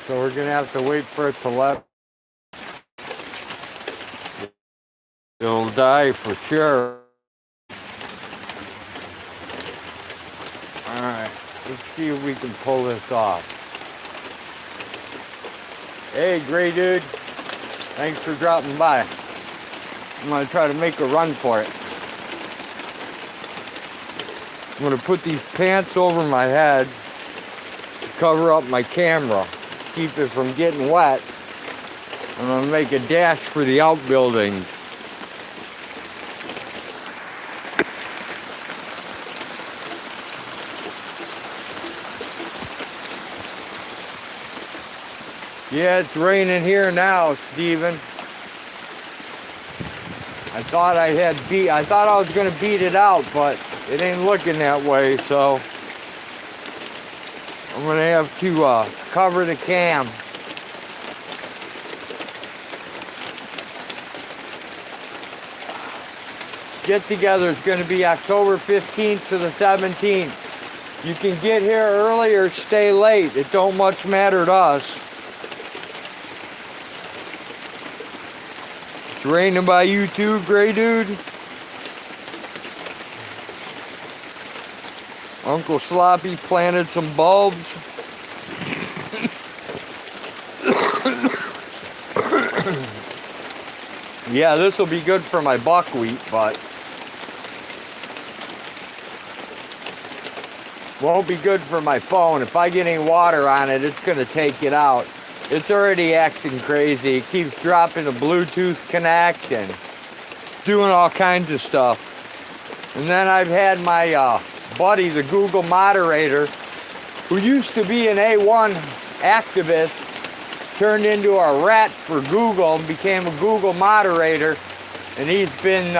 So we're gonna have to wait for it to let. It'll die for sure. Alright, let's see if we can pull this off. Hey, Gray Dude. Thanks for dropping by. I'm gonna try to make a run for it. I'm gonna put these pants over my head to cover up my camera, keep it from getting wet. I'm gonna make a dash for the outbuildings. Yeah, it's raining here now, Steven. I thought I was gonna beat it out, but it ain't looking that way, so I'm gonna have to cover the cam. Get together is gonna be October 15th to the 17th. You can get here early or stay late. It don't much matter to us. It's raining by you too, Gray Dude? Uncle Sloppy planted some bulbs. Yeah, this will be good for my buckwheat, but won't be good for my phone. If I get any water on it, it's gonna take it out. It's already acting crazy. It keeps dropping the Bluetooth connect and doing all kinds of stuff. And then I've had my buddy, the Google moderator, who used to be an A1 activist, turned into a rat for Google and became a Google moderator. And he's been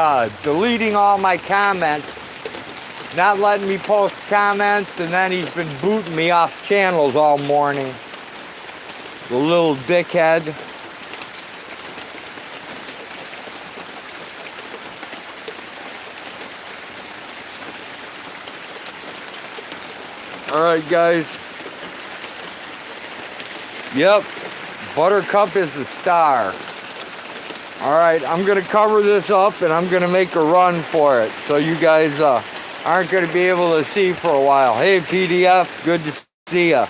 deleting all my comments, not letting me post comments, and then he's been booting me off channels all morning. The little dickhead. Alright, guys. Yep. Buttercup is the star. Alright, I'm going to cover this up and I'm going to make a run for it. So you guys aren't going to be able to see for a while. Hey, PDF. Good to see ya.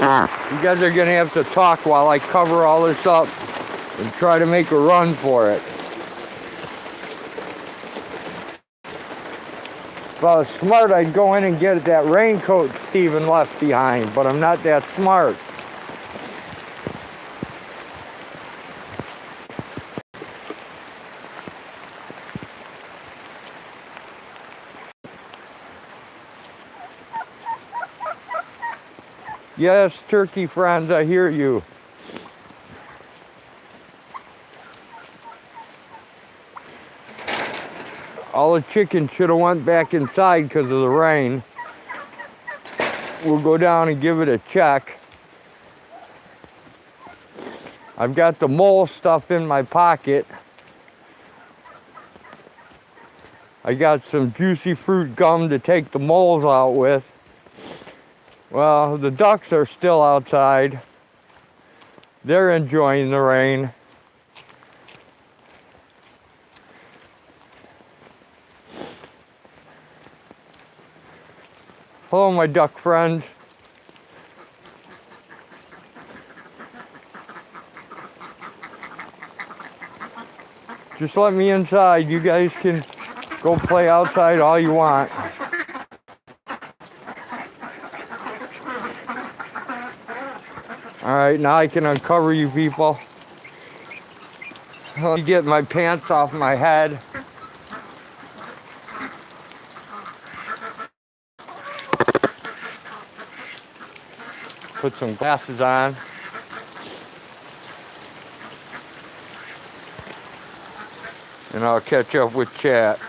You guys are going to have to talk while I cover all this up and try to make a run for it. If I was smart, I'd go in and get that raincoat Steven left behind, but I'm not that smart. Yes, turkey friends, I hear you. All the chickens should have went back inside because of the rain. We'll go down and give it a check. I've got the mole stuff in my pocket. I got some juicy fruit gum to take the moles out with. Well, the ducks are still outside. They're enjoying the rain. Hello, my duck friends. Just let me inside. You guys can go play outside all you want. Alright, now I can uncover you people. Let me get my pants off my head. Put some glasses on. And I'll catch up with chat.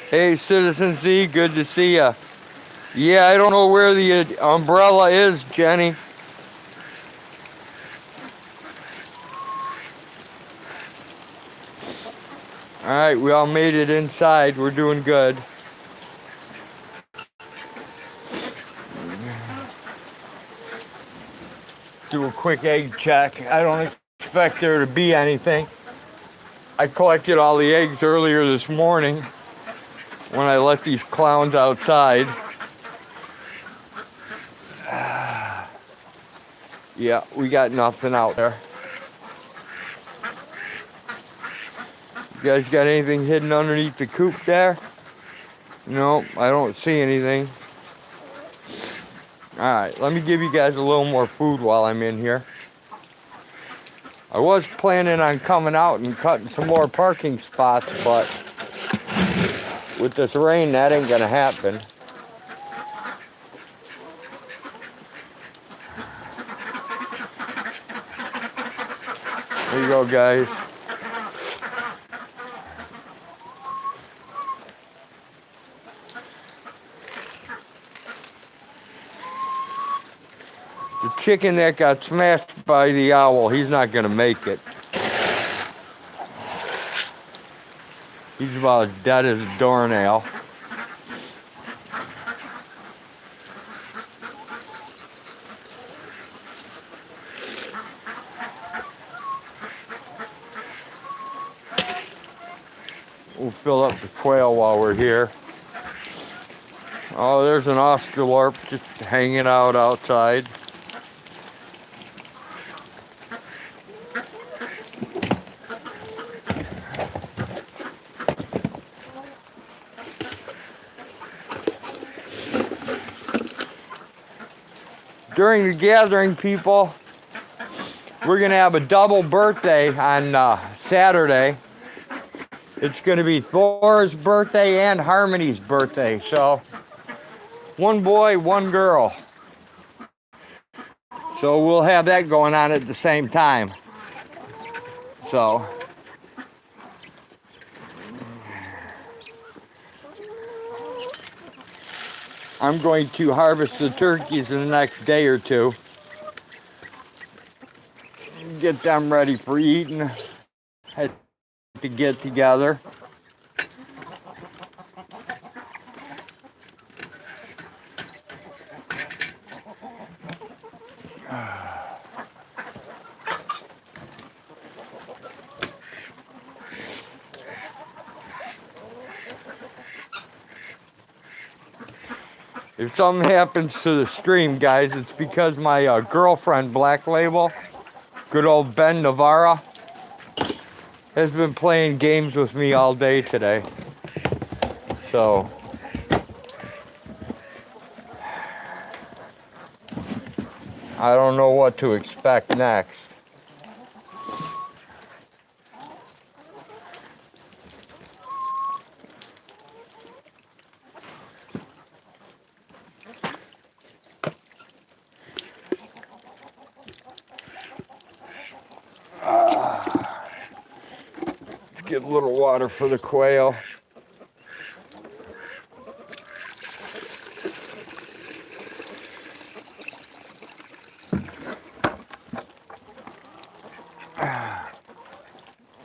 Hey, Citizen Z, good to see ya. Yeah, I don't know where the umbrella is, Jenny. All right, we all made it inside. We're doing good. Do a quick egg check. I don't expect there to be anything. I collected all the eggs earlier this morning when I let these clowns outside. Yeah, we got nothing out there. You guys got anything hidden underneath the coop there? No, I don't see anything. All right, let me give you guys a little more food while I'm in here. I was planning on coming out and cutting some more parking spots, but with this rain, that ain't gonna happen. There you go, guys. The chicken that got smashed by the owl, he's not gonna make it. He's about as dead as a doornail. We'll fill up the quail while we're here. Oh, there's an Australorp just hanging out outside. During the gathering, people, we're gonna have a double birthday on Saturday. It's gonna be Thor's birthday and Harmony's birthday. So, one boy, one girl. So we'll have that going on at the same time. So, I'm going to harvest the turkeys in the next day or two. Get them ready for eating. Had to get together. If something happens to the stream, guys, it's because my girlfriend, Black Label, good old Ben Navarra, has been playing games with me all day today. So, I don't know what to expect next. Let's get a little water for the quail.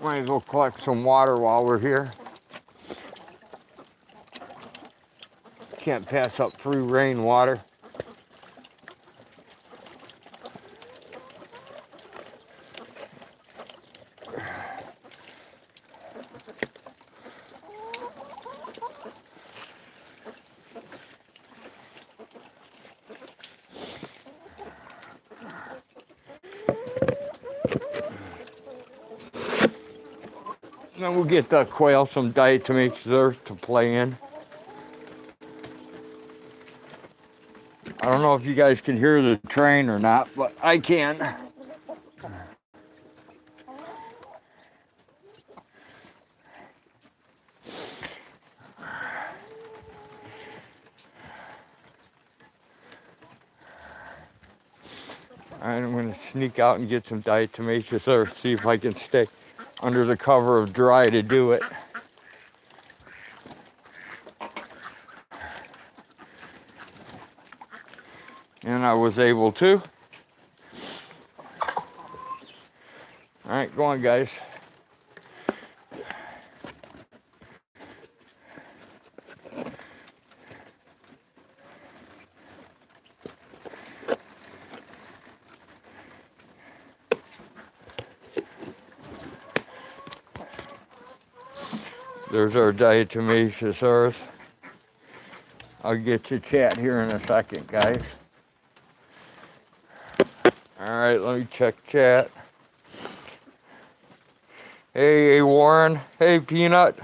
Might as well collect some water while we're here. Can't pass up free rainwater. Then we'll get the quail some diatomaceous to play in. I don't know if you guys can hear the train or not, but I can. Alright, I'm going to sneak out and get some diatomaceous earth, see if I can stay under the cover of dry to do it. And I was able to. Alright, go on, guys. There's our diatomaceous earth. I'll get to chat here in a second, guys. Alright, let me check chat. Hey, Warren. Hey, Peanut.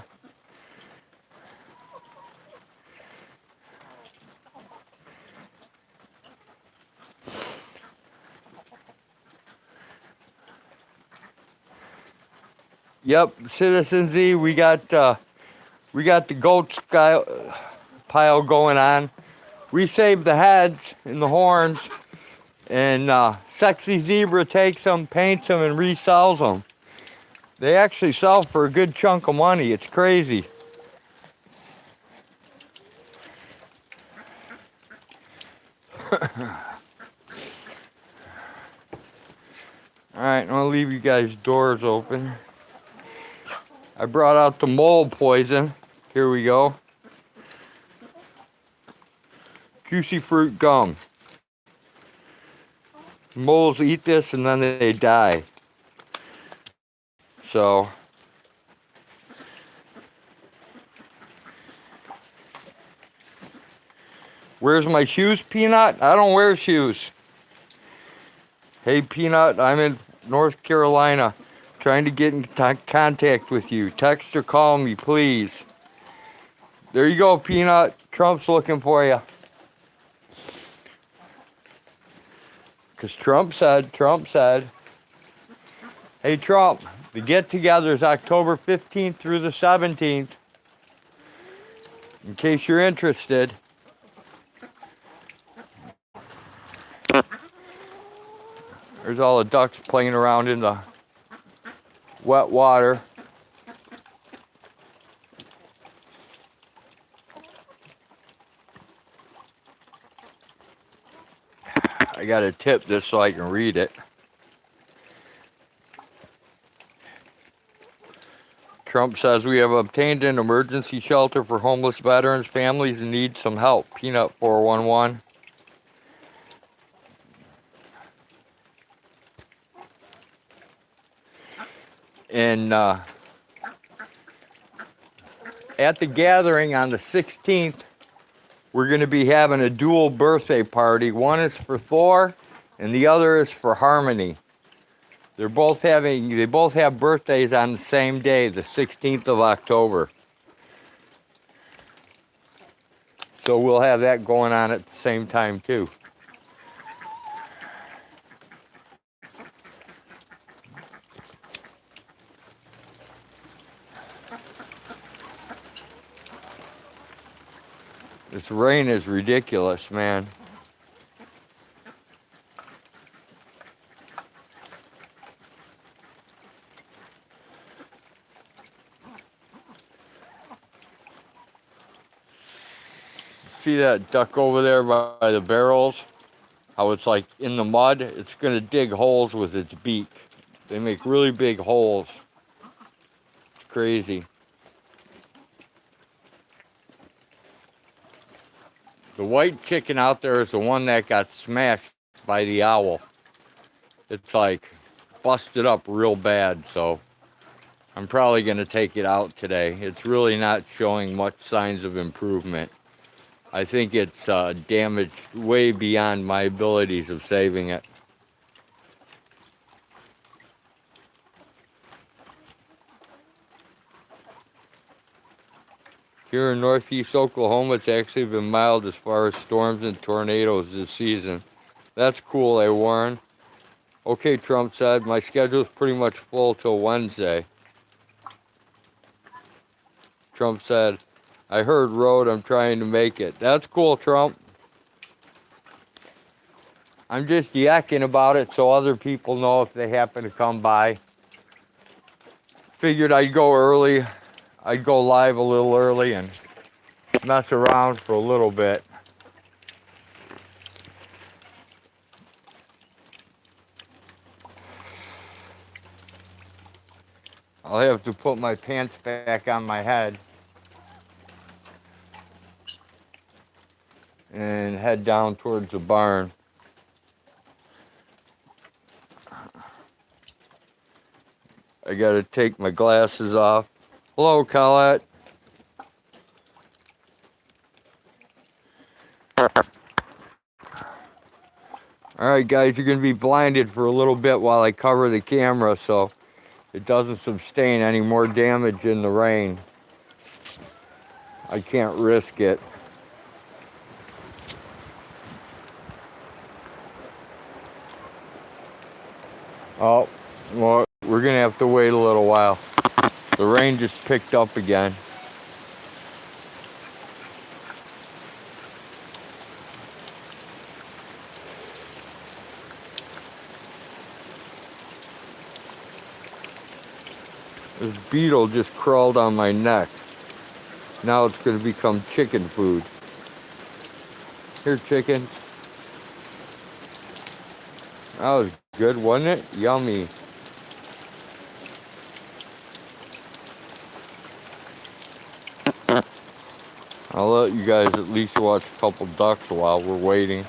Yep, Citizen Z, we got the goat pile going on. We saved the heads and the horns, and Sexy Zebra takes them, paints them, and resells them. They actually sell for a good chunk of money. It's crazy. Alright, I'm going to leave you guys' doors open. I brought out the mole poison. Here we go. Juicy fruit gum. Moles eat this and then they die. So, where's my shoes, Peanut? I don't wear shoes. Hey, Peanut, I'm in North Carolina, trying to get in contact with you. Text or call me, please. There you go, Peanut. Trump's looking for you. Because Trump said. Hey, Trump, the get-together is October 15th through the 17th. In case you're interested. There's all the ducks playing around in the wet water. I gotta tip this so I can read it. Trump says we have obtained an emergency shelter for homeless veterans, families in need some help. Peanut 411. And at the gathering on the 16th, we're going to be having a dual birthday party. One is for Thor, and the other is for Harmony. They both have birthdays on the same day, the 16th of October. So we'll have that going on at the same time too. This rain is ridiculous, man. See that duck over there by the barrels? How it's like in the mud? It's going to dig holes with its beak. They make really big holes. It's crazy. The white chicken out there is the one that got smashed by the owl. It's like busted up real bad, so I'm probably going to take it out today. It's really not showing much signs of improvement. I think it's damaged way beyond my abilities of saving it. Here in northeast Oklahoma, it's actually been mild as far as storms and tornadoes this season. That's cool, Warren? Okay, Trump said, my schedule's pretty much full till Wednesday. Trump said, I heard road, I'm trying to make it. That's cool, Trump. I'm just yakking about it so other people know if they happen to come by. Figured I'd go early. I'd go live a little early and mess around for a little bit. I'll have to put my pants back on my head and head down towards the barn. I gotta take my glasses off. Hello, Colette. Alright guys, you're going to be blinded for a little bit while I cover the camera so it doesn't sustain any more damage in the rain. I can't risk it. Oh, well, we're going to have to wait a little while. The rain just picked up again. This beetle just crawled on my neck. Now it's going to become chicken food. Here, chicken. That was good, wasn't it? Yummy. I'll let you guys at least watch a couple ducks while we're waiting.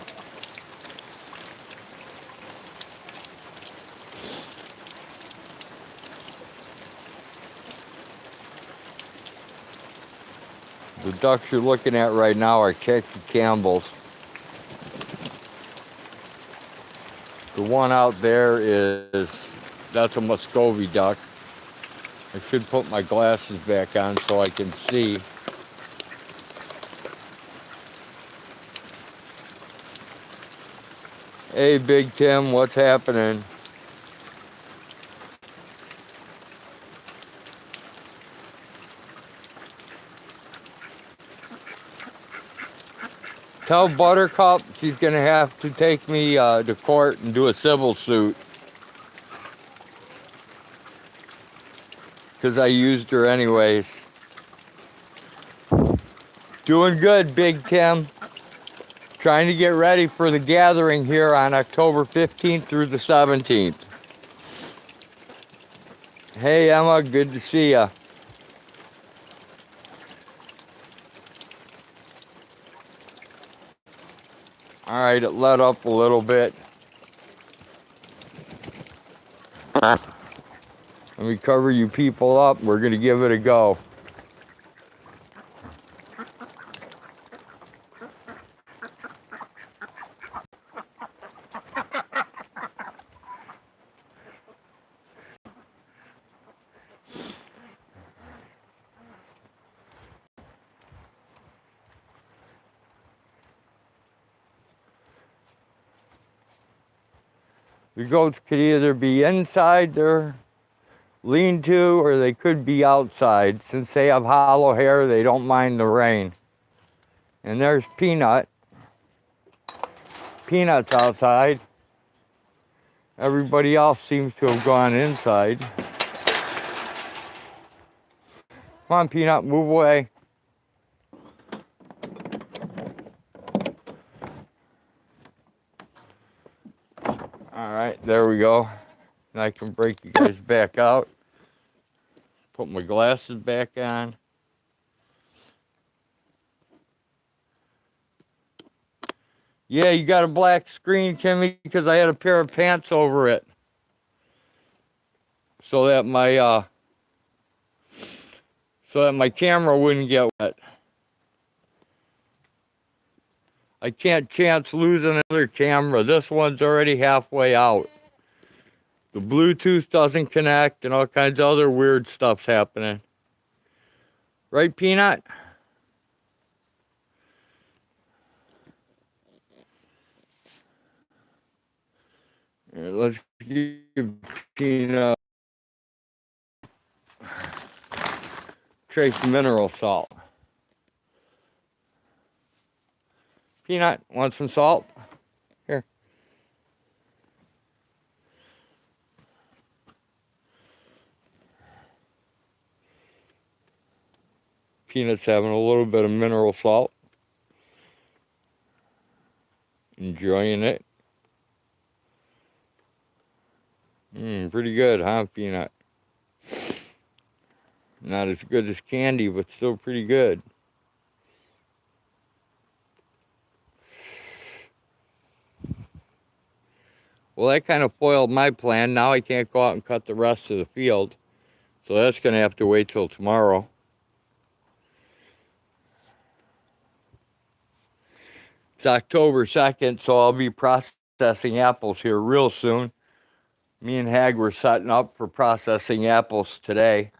The ducks you're looking at right now are khaki Campbells. The one out there that's a Muscovy duck. I should put my glasses back on so I can see. Hey, Big Tim, what's happening? Tell Buttercup she's going to have to take me to court and do a civil suit. Because I used her anyways. Doing good, Big Tim. Trying to get ready for the gathering here on October 15th through the 17th. Hey, Emma, good to see ya. All right, it let up a little bit. Let me cover you people up. We're going to give it a go. The goats could either be inside their lean-to or they could be outside. Since they have hollow hair, they don't mind the rain. And there's Peanut. Peanut's outside. Everybody else seems to have gone inside. Come on, Peanut, move away. All right, there we go. And I can break you guys back out. Put my glasses back on. Yeah, you got a black screen, Kimmy, because I had a pair of pants over it. So that my camera wouldn't get wet. I can't chance losing another camera. This one's already halfway out. The Bluetooth doesn't connect and all kinds of other weird stuff's happening. Right, Peanut? Here, let's give Peanut trace mineral salt. Peanut, want some salt? Here. Peanut's having a little bit of mineral salt. Enjoying it. Pretty good, huh, Peanut? Not as good as candy, but still pretty good. Well, that kind of foiled my plan. Now I can't go out and cut the rest of the field. So that's going to have to wait till tomorrow. It's October 2nd, so I'll be processing processing apples here real soon. Me and Hag were setting up for processing apples today.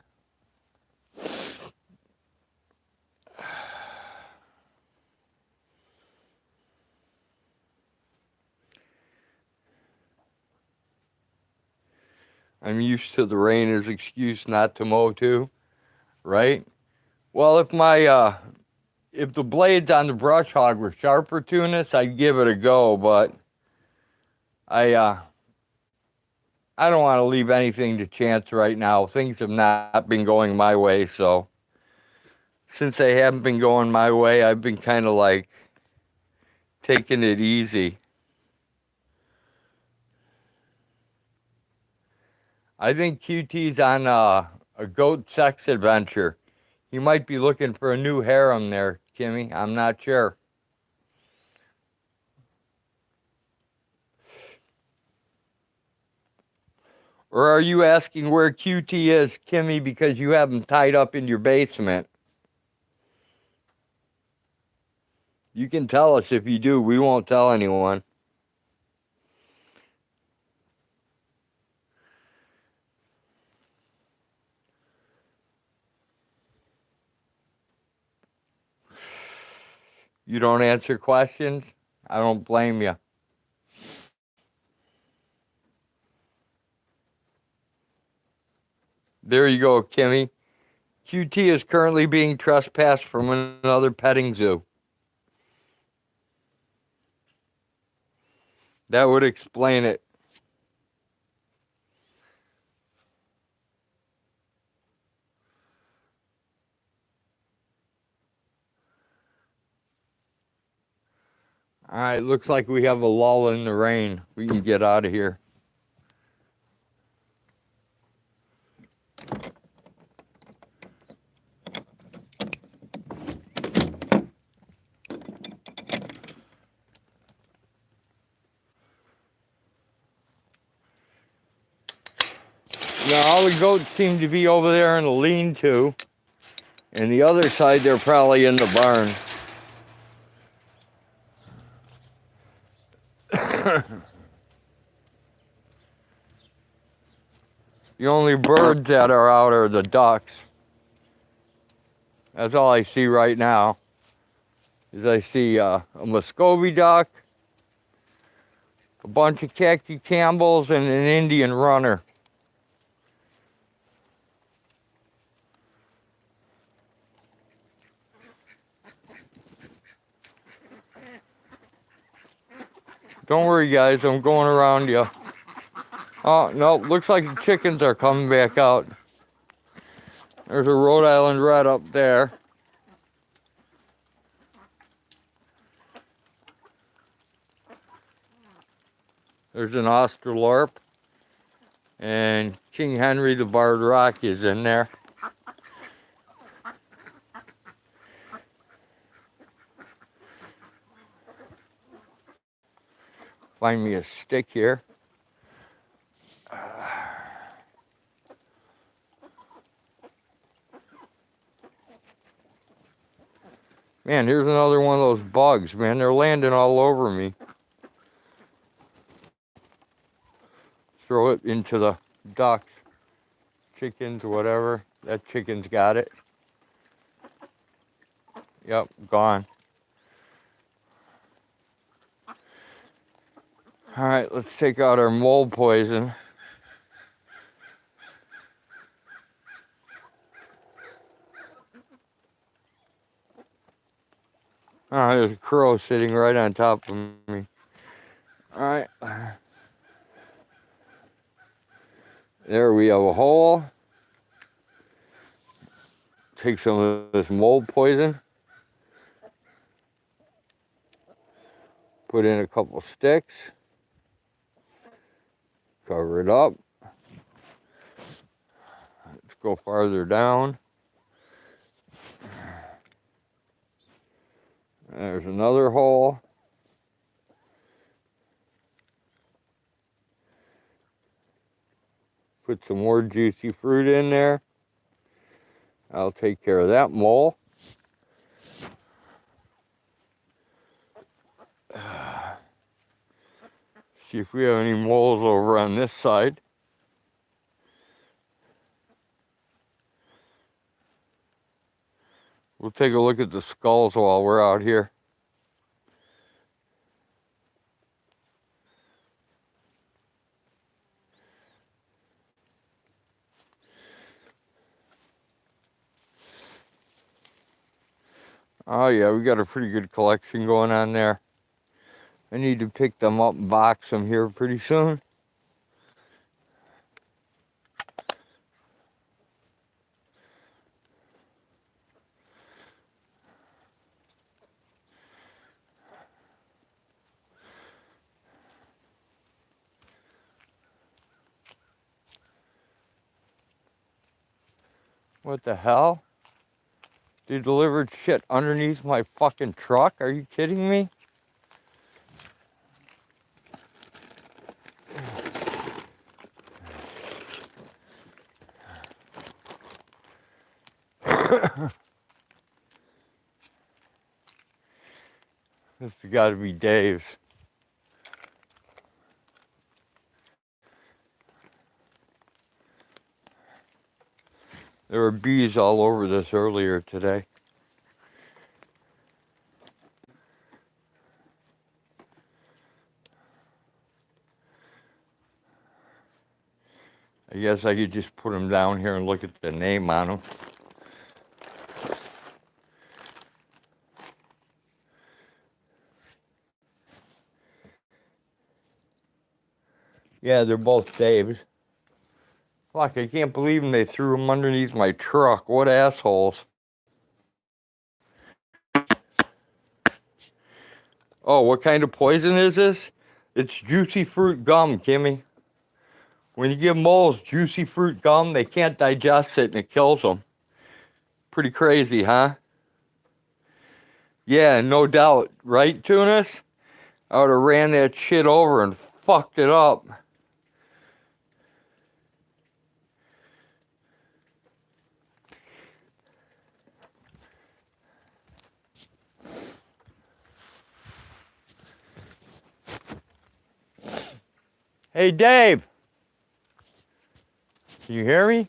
I'm used to the rain as excuse not to mow too, right? Well, if the blades on the brush hog were sharper, Tunis, I'd give it a go, but I don't want to leave anything to chance right now. Things have not been going my way, so since they haven't been going my way, I've been kind of like taking it easy. I think QT's on a goat sex adventure. He might be looking for a new harem there, Kimmy. I'm not sure. Or are you asking where QT is, Kimmy, because you have him tied up in your basement? You can tell us if you do. We won't tell anyone. You don't answer questions? I don't blame you. There you go, Kimmy. QT is currently being trespassed from another petting zoo. That would explain it. All right, looks like we have a lull in the rain. We can get out of here. Now, all the goats seem to be over there in the lean-to. And the other side, they're probably in the barn. The only birds that are out are the ducks. That's all I see right now. Is I see a Muscovy duck, a bunch of khaki Campbells, and an Indian runner. Don't worry, guys. I'm going around you. Oh, no. Looks like the chickens are coming back out. There's a Rhode Island Red up there. There's an Australorp. And King Henry the Barred Rock is in there. Find me a stick here. Man, here's another one of those bugs, man. They're landing all over me. Throw it into the ducks, chickens, whatever. That chicken's got it. Yep, gone. All right, let's take out our mold poison. Oh, there's a crow sitting right on top of me. All right. There we have a hole. Take some of this mold poison. Put in a couple sticks. Cover it up. Let's go farther down. There's another hole. Put some more juicy fruit in there. I'll take care of that mole. See if we have any moles over on this side. We'll take a look at the skulls while we're out here. Oh yeah, we got a pretty good collection going on there. I need to pick them up and box them here pretty soon. What the hell? They delivered shit underneath my fucking truck? Are you kidding me? This has got to be Dave's. There were bees all over this earlier today. I guess I could just put them down here and look at the name on them. Yeah, they're both Dave's. Fuck, I can't believe they threw them underneath my truck. What assholes. Oh, what kind of poison is this? It's juicy fruit gum, Kimmy. When you give moles juicy fruit gum, they can't digest it and it kills them. Pretty crazy, huh? Yeah, no doubt. Right, Tunis? I would have ran that shit over and fucked it up. Hey, Dave. Can you hear me?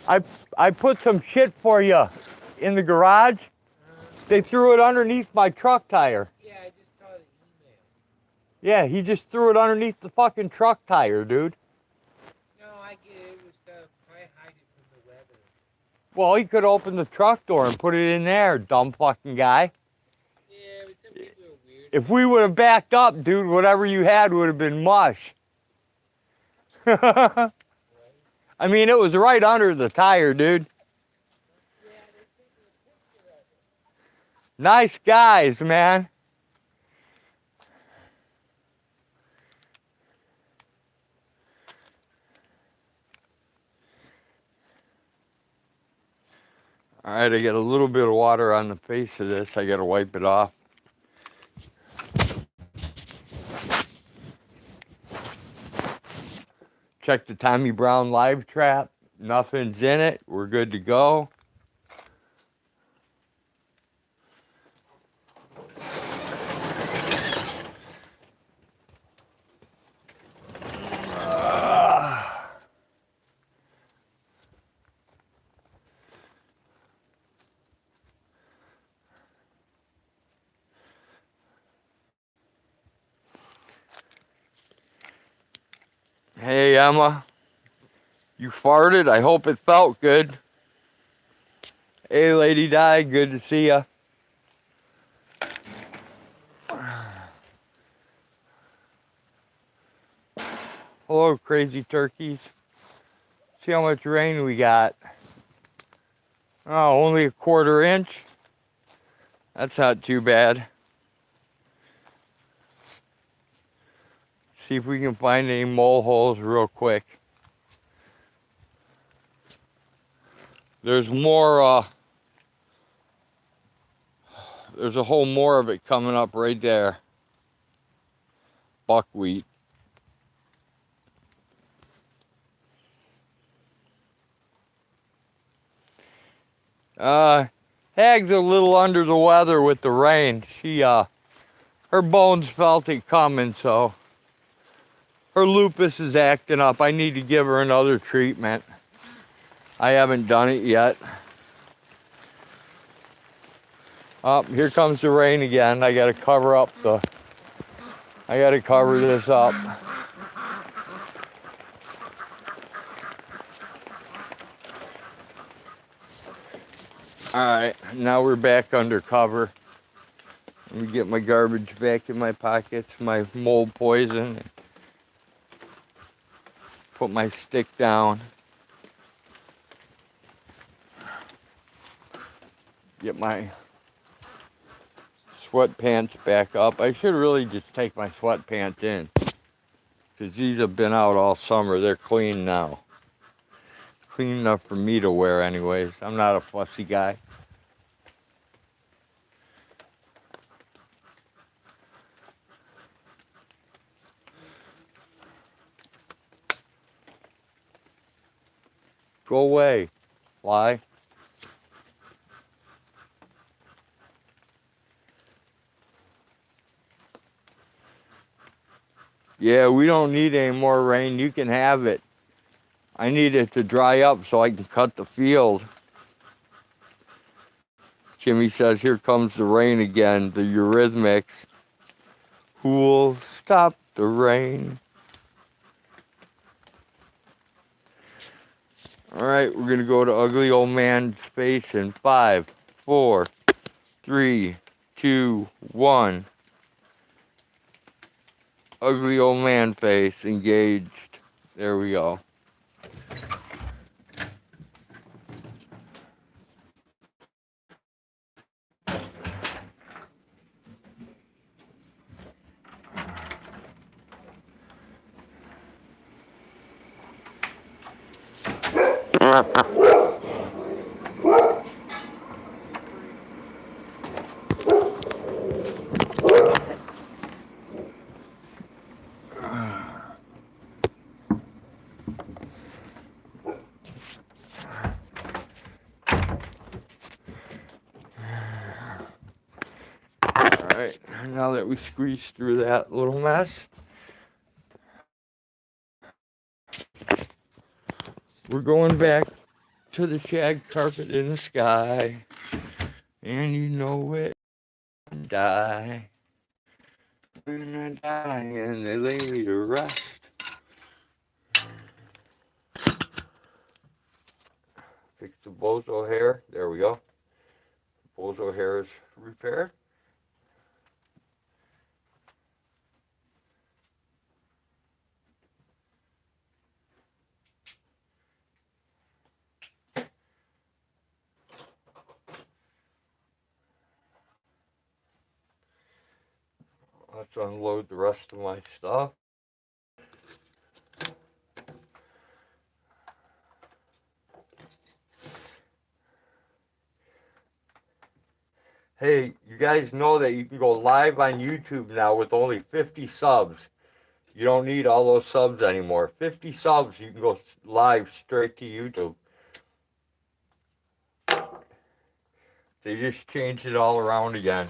I put some shit for you in the garage. They threw it underneath my truck tire. Yeah, I just saw the email. Yeah, he just threw it underneath the fucking truck tire, dude. No, I get it. It was probably hide it from the weather. Well, he could open the truck door and put it in there, dumb fucking guy. Yeah, but some people are weird. If we would have backed up, dude, whatever you had would have been mush. Right? I mean, it was right under the tire, dude. Yeah, they sent me a picture of it. Nice guys, man. All right, I got a little bit of water on the face of this. I got to wipe it off. Check the Tommy Brown live trap. Nothing's in it. We're good to go. Hey, Emma. You farted? I hope it felt good. Hey, Lady Di. Good to see ya. Hello, crazy turkeys. See how much rain we got. Oh, only a 1/4 inch? That's not too bad. See if we can find any mole holes real quick. There's more, there's a whole more of it coming up right there. Buckwheat. Hag's a little under the weather with the rain. Her bones felt it coming, so her lupus is acting up. I need to give her another treatment. I haven't done it yet. Oh, here comes the rain again. I gotta cover this up. Alright, now we're back under cover. Let me get my garbage back in my pockets, my mold poison. Put my stick down. Get my sweatpants back up. I should really just take my sweatpants in, because these have been out all summer. They're clean now. Clean enough for me to wear anyways. I'm not a fussy guy. Go away, fly. Yeah, we don't need any more rain. You can have it. I need it to dry up so I can cut the field. Kimmy says, here comes the rain again, the Eurythmics. Who'll stop the rain? All right, we're going to go to Ugly Old Man's face in 5, 4, 3, 2, 1. Ugly Old Man face engaged. There we go. Alright, now that we squeezed through that little mess, we're going back to the shag carpet in the sky. And you know it, die. When I die and they lay me to rest. Fix the bozo hair. There we go. Bozo hair is repaired. Let's unload the rest of my stuff. Hey, you guys know that you can go live on YouTube now with only 50 subs. You don't need all those subs anymore. 50 subs, you can go live straight to YouTube. They just changed it all around again.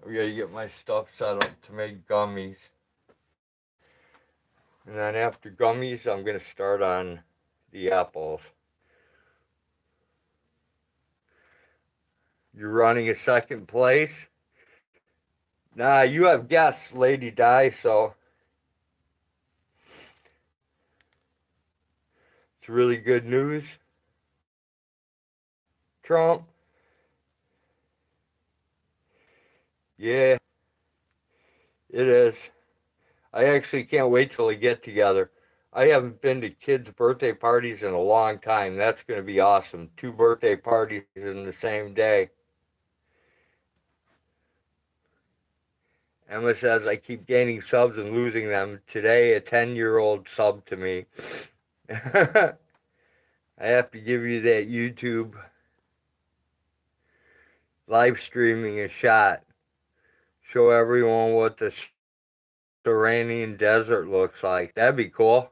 We gotta get my stuff set up to make gummies. And then after gummies, I'm gonna start on the apples. You're running a second place? Nah, you have guests, Lady Di, so it's really good news. Trump. Yeah, it is. I actually can't wait till we get together. I haven't been to kids' birthday parties in a long time. That's going to be awesome. 2 birthday parties in the same day. Emma says, I keep gaining subs and losing them. Today, a 10-year-old sub to me. I have to give you that YouTube live streaming a shot. Show everyone what the Mediterranean desert looks like. That'd be cool.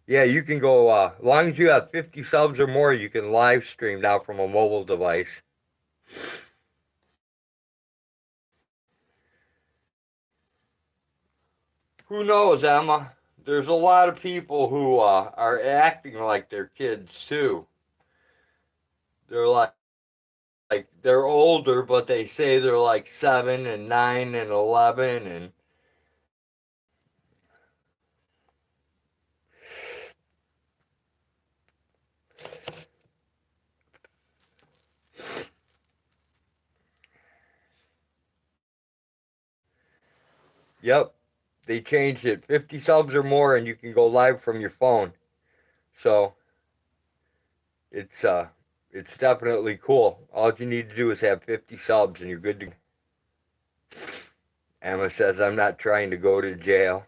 Yeah, you can go, as long as you have 50 subs or more, you can live stream now from a mobile device. Who knows, Emma? There's a lot of people who are acting like they're kids too. They're like they're older, but they say they're like 7 and 9 and 11, and yep, they changed it. 50 subs or more, and you can go live from your phone. So it's uh, it's definitely cool. All you need to do is have 50 subs, and you're good to go. Emma says, I'm not trying to go to jail.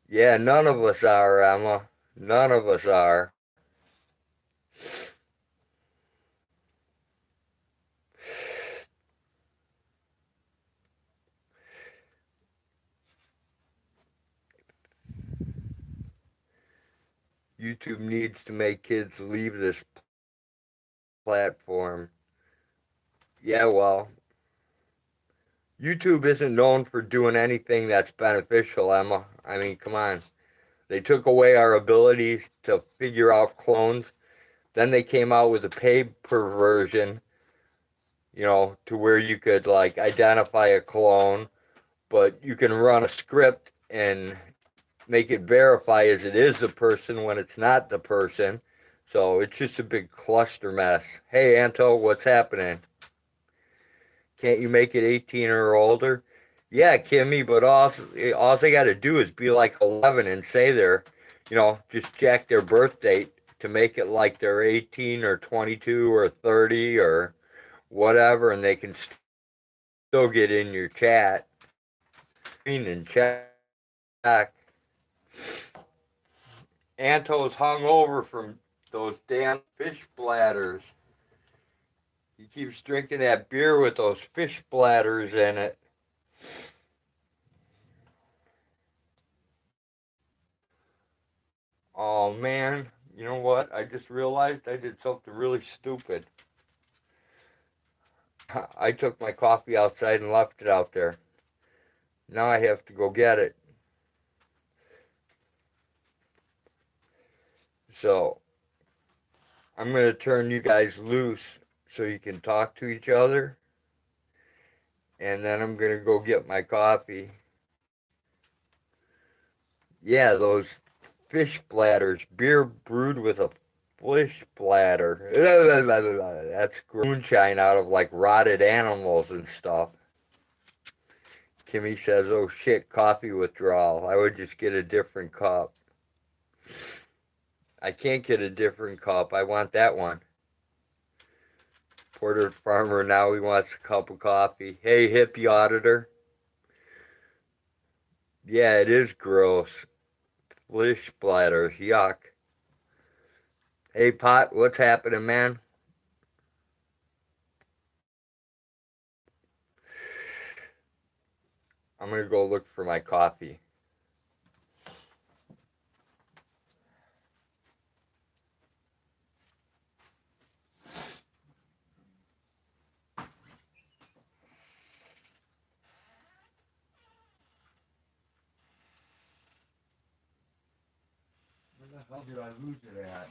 Yeah, none of us are, Emma. None of us are. YouTube needs to make kids leave this platform. Yeah, well, YouTube isn't known for doing anything that's beneficial, Emma. I mean, come on. They took away our abilities to figure out clones. Then they came out with a paid per version, to where you could like identify a clone, but you can run a script and make it verify as it is the person when it's not the person. So it's just a big cluster mess. Hey, Anto, what's happening? Can't you make it 18 or older? Yeah, Kimmy, but all they got to do is be like 11 and say just check their birth date to make it like they're 18 or 22 or 30 or whatever, and they can still get in your chat and check. Anto's hung over from those damn fish bladders. He keeps drinking that beer with those fish bladders in it. Oh man, you know what? I just realized I did something really stupid. I took my coffee outside and left it out there. Now I have to go get it. So I'm going to turn you guys loose so you can talk to each other. And then I'm going to go get my coffee. Yeah, those fish bladders, beer brewed with a fish bladder. That's moonshine out of like rotted animals and stuff. Kimmy says, oh shit, coffee withdrawal. I would just get a different cup. I can't get a different cup. I want that one. Porter Farmer, now he wants a cup of coffee. Hey, hippie auditor. Yeah, it is gross. Fish bladders, yuck. Hey, Pot, what's happening, man? I'm going to go look for my coffee. Where the hell did I lose it at?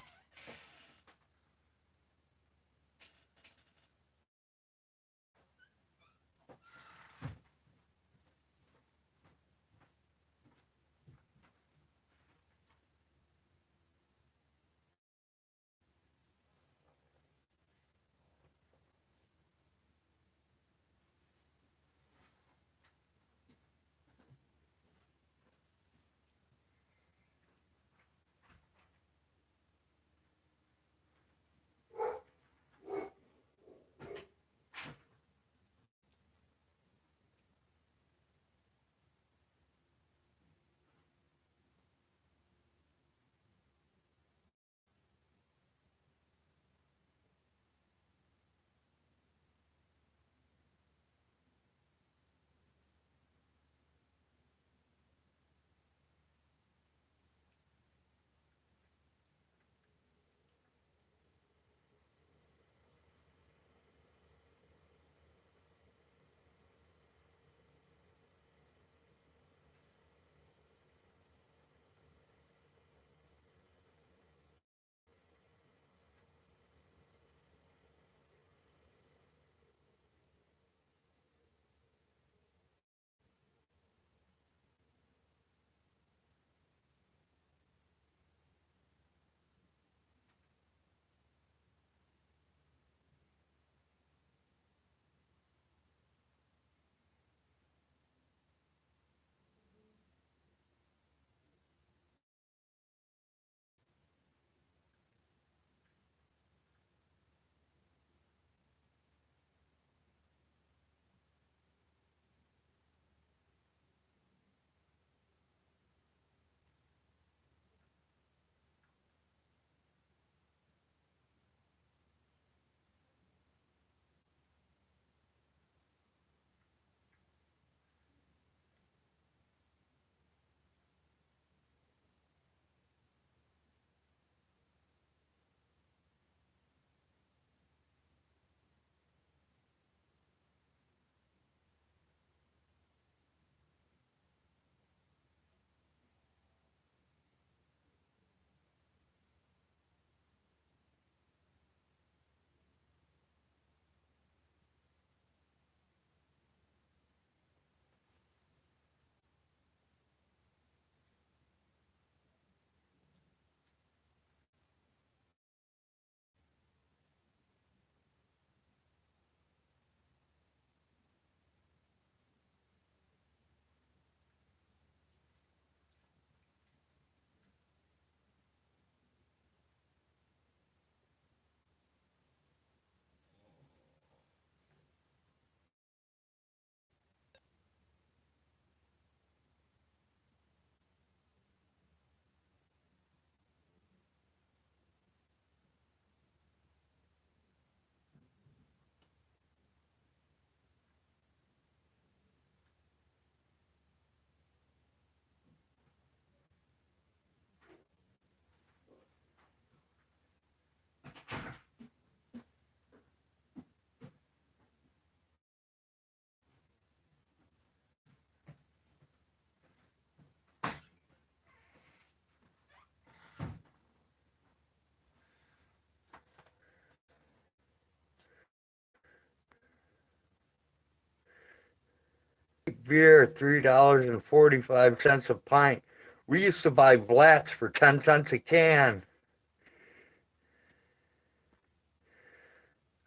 Beer, $3.45 a pint. We used to buy Blatz for 10 cents a can.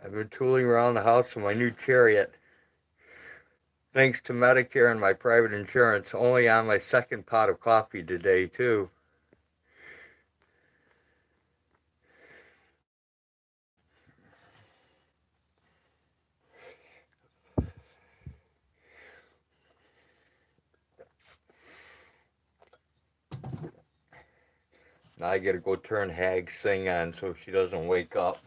I've been tooling around the house in my new Chariot. Thanks to Medicare and my private insurance, only on my second pot of coffee today, too. Now I gotta go turn Hag's thing on so she doesn't wake up.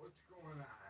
What's going on?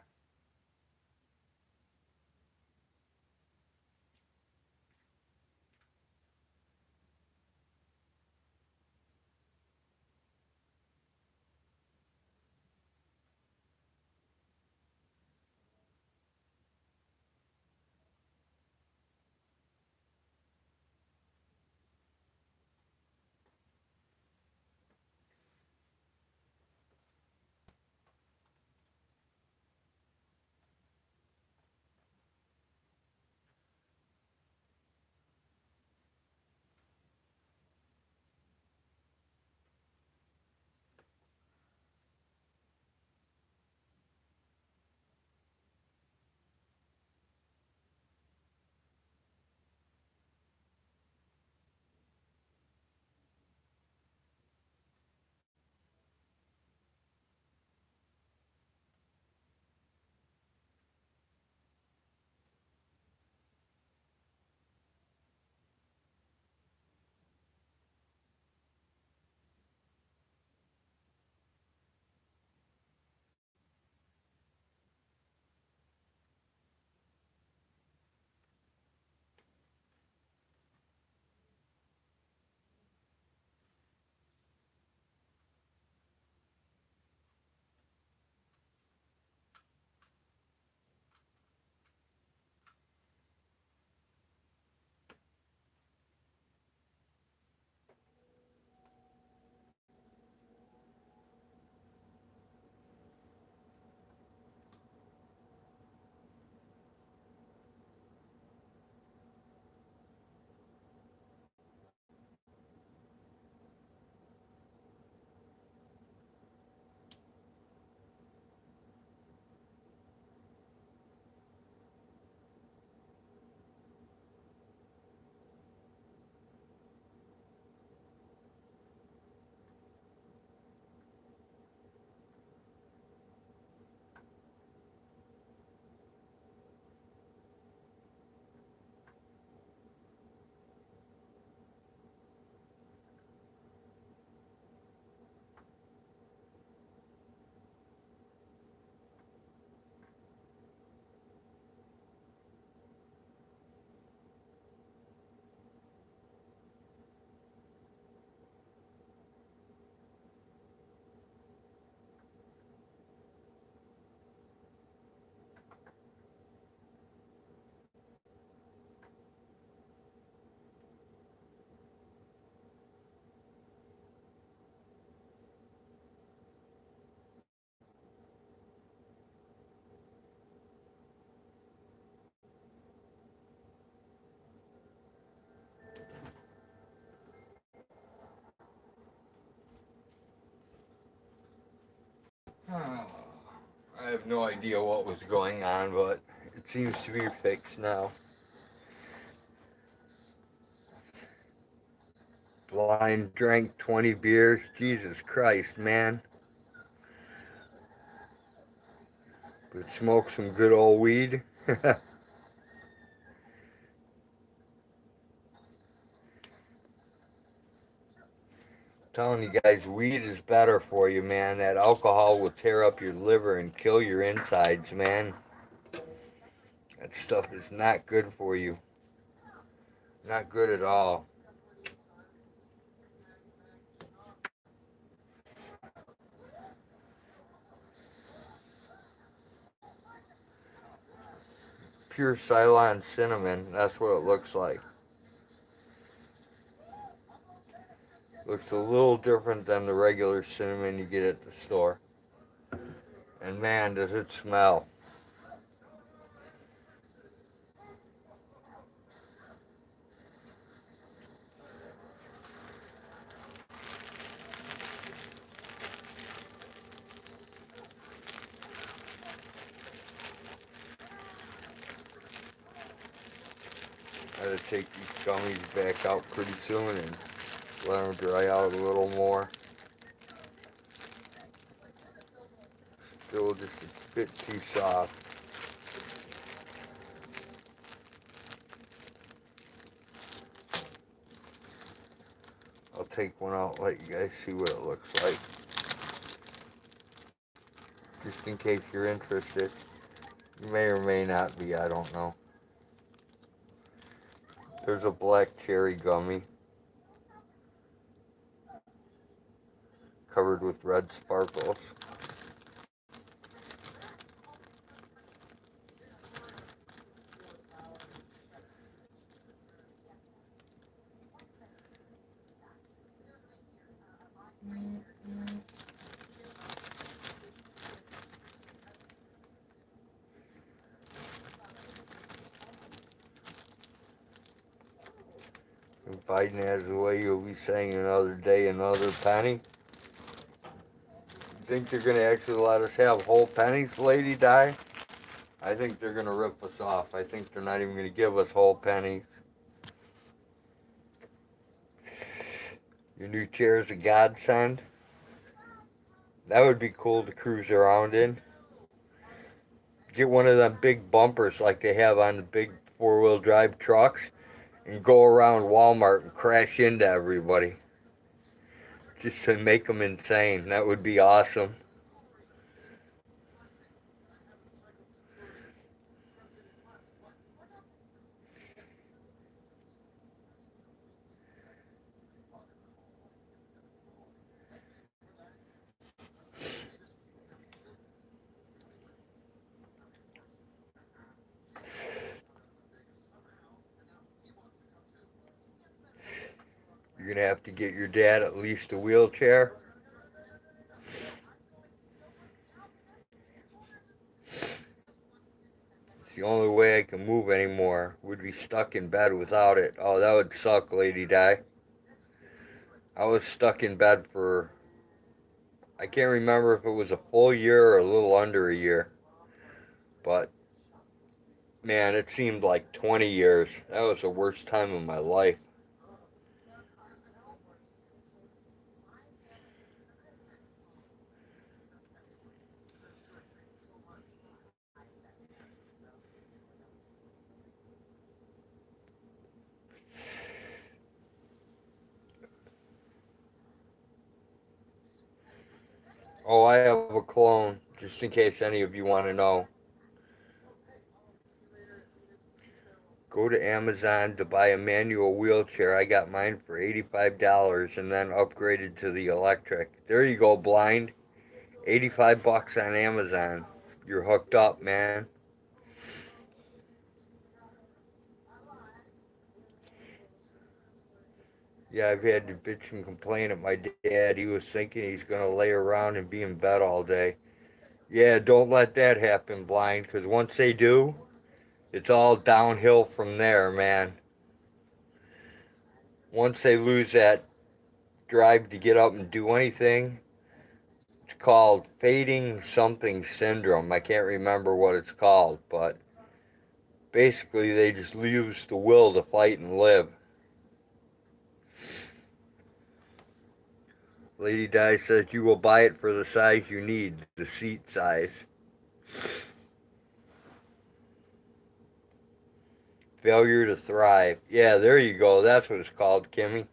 I have no idea what was going on, but it seems to be fixed now. Blind drank 20 beers. Jesus Christ, man. But smoke some good old weed. Telling you guys, weed is better for you, man. That alcohol will tear up your liver and kill your insides, man. That stuff is not good for you. Not good at all. Pure Ceylon cinnamon, that's what it looks like. Looks a little different than the regular cinnamon you get at the store. And man, does it smell. I gotta take these gummies back out pretty soon and let them dry out a little more. Still just a bit too soft. I'll take one out and let you guys see what it looks like. Just in case you're interested. You may or may not be, I don't know. There's a black cherry gummy. Covered with red sparkles. If Biden has the way, you'll be saying another day, another penny. You think they're going to actually let us have whole pennies, Lady Di? I think they're going to rip us off. I think they're not even going to give us whole pennies. Your new chair is a godsend. That would be cool to cruise around in. Get one of them big bumpers like they have on the big four-wheel drive trucks and go around Walmart and crash into everybody. Just to make them insane. That would be awesome. You're going to have to get your dad at least a wheelchair. It's the only way I can move anymore. Would be stuck in bed without it. Oh, that would suck, Lady Di. I was stuck in bed for, I can't remember if it was a full year or a little under a year. But, man, it seemed like 20 years. That was the worst time of my life. Oh, I have a clone, just in case any of you want to know. Go to Amazon to buy a manual wheelchair. I got mine for $85 and then upgraded to the electric. There you go, blind. 85 bucks on Amazon. You're hooked up, man. Yeah, I've had to bitch and complain at my dad. He was thinking he's going to lay around and be in bed all day. Yeah, don't let that happen, blind, because once they do, it's all downhill from there, man. Once they lose that drive to get up and do anything, it's called fading something syndrome. I can't remember what it's called, but basically they just lose the will to fight and live. Lady Di says you will buy it for the size you need, the seat size. Failure to thrive. Yeah, there you go. That's what it's called, Kimmy.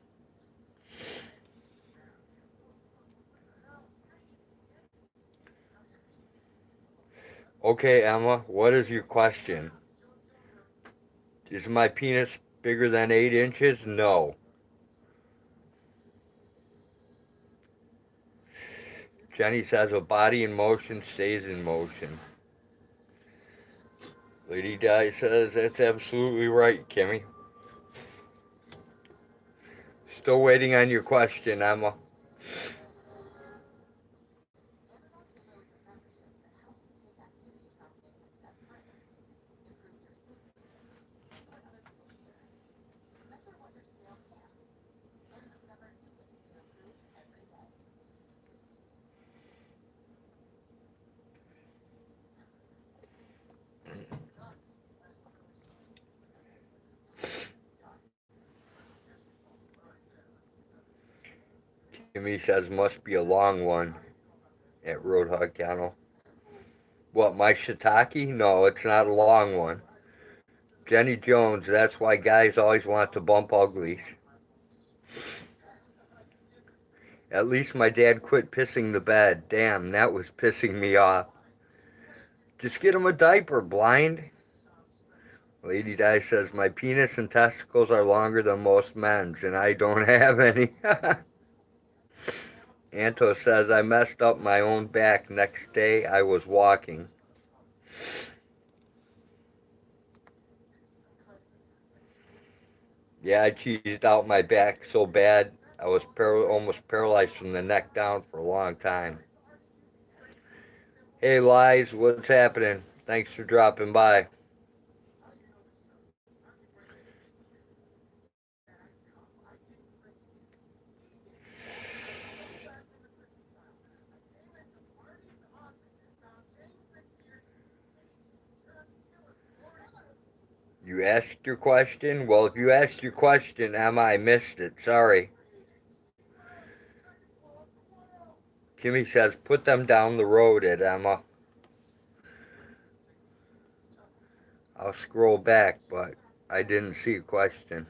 Okay, Emma, what is your question? Is my penis bigger than 8 inches? No. Jenny says a body in motion stays in motion. Lady Di says that's absolutely right, Kimmy. Still waiting on your question, Emma. Kimmy says must be a long one at Roadhog Kennel. What, my shiitake? No, it's not a long one. Jenny Jones, that's why guys always want to bump uglies. At least my dad quit pissing the bed. Damn, that was pissing me off. Just get him a diaper, blind. Lady Di says, my penis and testicles are longer than most men's, and I don't have any. Anto says, I messed up my own back next day I was walking. Yeah, I cheesed out my back so bad I was almost paralyzed from the neck down for a long time. Hey, Lies, what's happening? Thanks for dropping by. You asked your question? Well, if you asked your question, Emma, I missed it. Sorry. Kimmy says, put them down the road, at Emma. I'll scroll back, but I didn't see a question.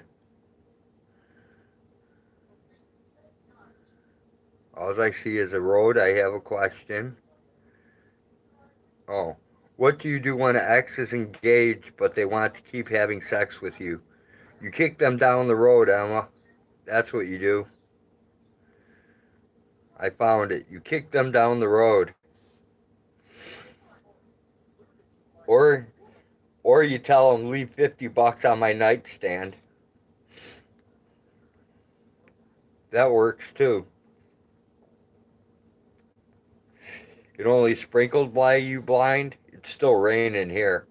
All I see is a road. I have a question. Oh. What do you do when an ex is engaged, but they want to keep having sex with you? You kick them down the road, Emma. That's what you do. I found it. You kick them down the road. Or you tell them, leave $50 on my nightstand. That works too. It only sprinkled by you, blind. It's still raining here.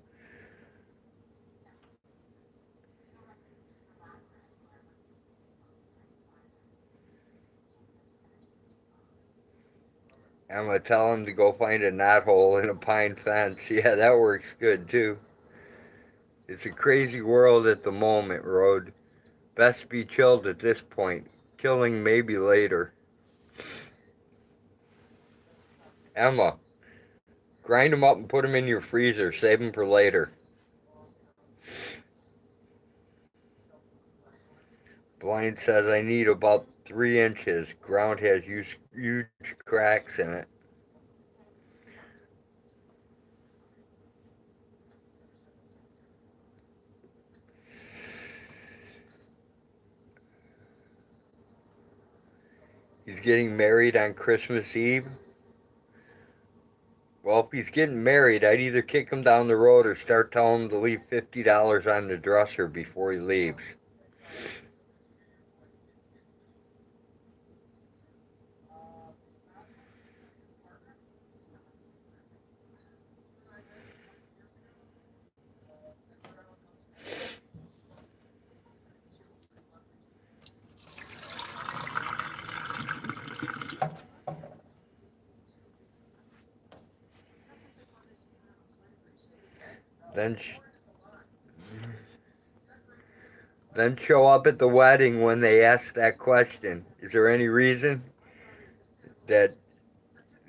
I'm going to tell him to go find a knothole in a pine fence. Yeah, that works good too. It's a crazy world at the moment, Road. Best be chilled at this point. Killing maybe later. Emma, grind them up and put them in your freezer. Save them for later. Blind says I need about 3 inches. Ground has huge cracks in it. He's getting married on Christmas Eve. Well, if he's getting married, I'd either kick him down the road or start telling him to leave $50 on the dresser before he leaves. Then show up at the wedding when they ask that question. Is there any reason that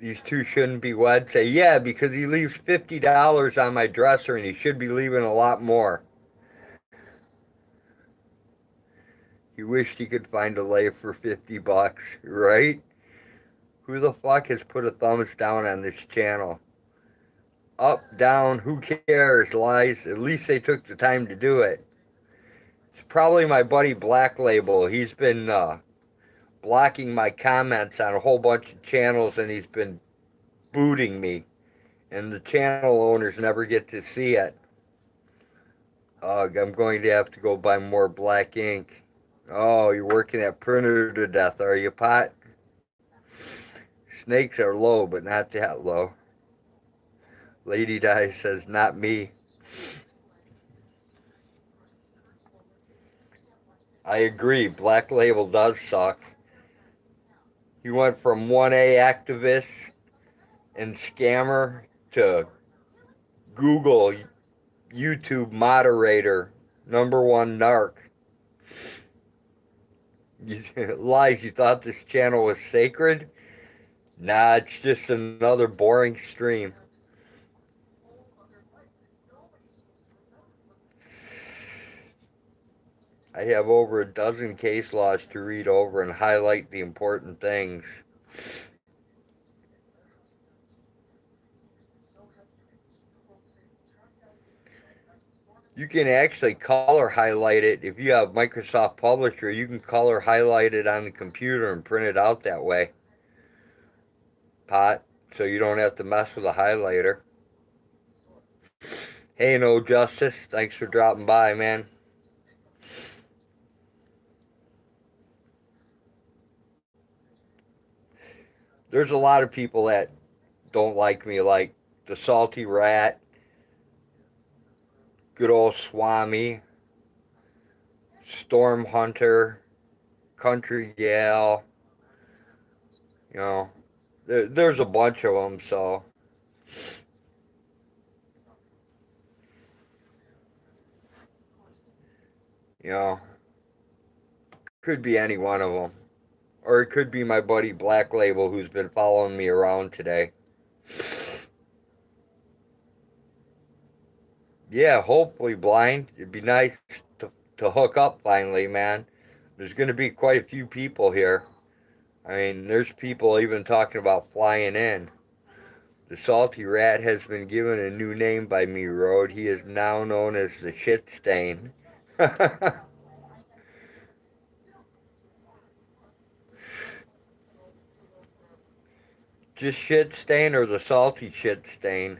these two shouldn't be wed? Say, yeah, because he leaves $50 on my dresser and he should be leaving a lot more. He wished he could find a lay for $50, right? Who the fuck has put a thumbs down on this channel? Up, down, who cares, Lies? At least they took the time to do it. It's probably my buddy Black Label. He's been blocking my comments on a whole bunch of channels, and he's been booting me. And the channel owners never get to see it. I'm going to have to go buy more black ink. Oh, you're working that printer to death, are you, Pot? Snakes are low, but not that low. Lady Di says, not me. I agree. Black Label does suck. He went from 1A activist and scammer to Google YouTube moderator, #1 narc. Lies, you thought this channel was sacred? Nah, it's just another boring stream. I have over a dozen case laws to read over and highlight the important things. You can actually color highlight it. If you have Microsoft Publisher, you can color highlight it on the computer and print it out that way. Pot, so you don't have to mess with a highlighter. Hey, No Justice, thanks for dropping by, man. There's a lot of people that don't like me, like the Salty Rat, good old Swami, Storm Hunter, Country Gal. You know, there's a bunch of them, so. You know, could be any one of them. Or it could be my buddy Black Label who's been following me around today. Yeah, hopefully, Blind. It'd be nice to hook up finally, man. There's going to be quite a few people here. I mean, there's people even talking about flying in. The Salty Rat has been given a new name by me, Road. He is now known as the Shit Stain. Just Shit Stain or the Salty Shit Stain?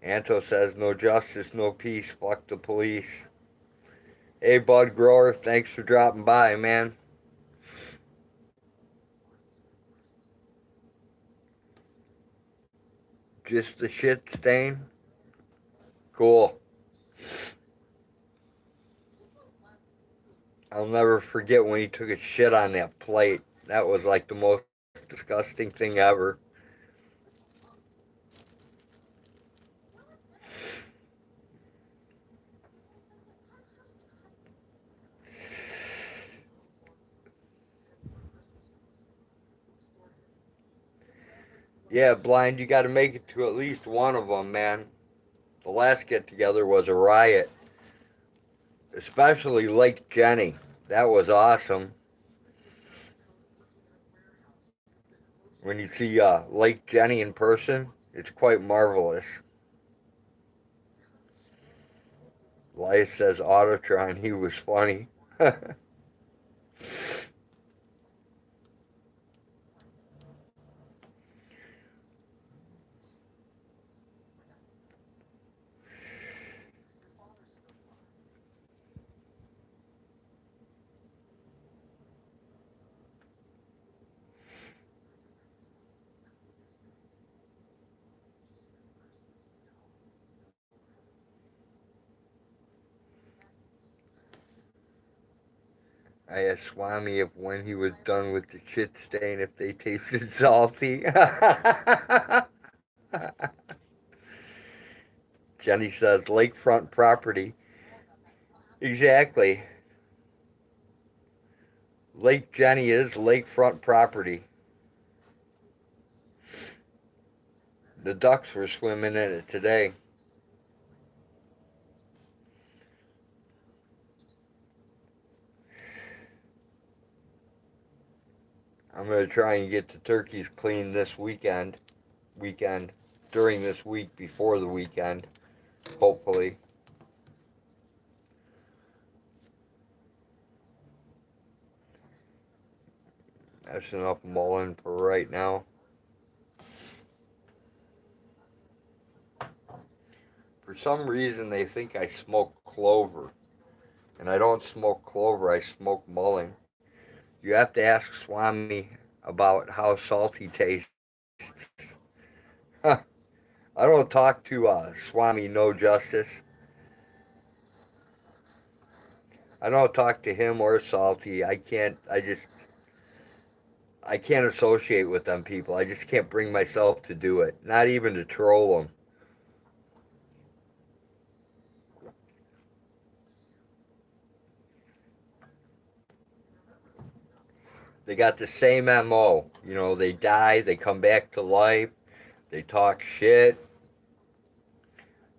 Anto says, no justice, no peace, fuck the police. Hey, Bud Grower, thanks for dropping by, man. Just the Shit Stain? Cool. I'll never forget when he took a shit on that plate. That was like the most disgusting thing ever. Yeah, Blind, you got to make it to at least one of them, man. The last get together was a riot. Especially Lake Jenny. That was awesome. When you see Lake Jenny in person, it's quite marvelous. Elias says Autotron, he was funny. I asked Swami if when he was done with the shit stain if they tasted salty. Jenny says lakefront property. Exactly. Lake Jenny is lakefront property. The ducks were swimming in it today. I'm going to try and get the turkeys cleaned this weekend, during this week, before the weekend, hopefully. That's enough mulling for right now. For some reason, they think I smoke clover. And I don't smoke clover, I smoke mulling. You have to ask Swami about how salty tastes. I don't talk to Swami No Justice. I don't talk to him or Salty. I can't associate with them people. I just can't bring myself to do it. Not even to troll them. They got the same MO. You know, they die, they come back to life, they talk shit.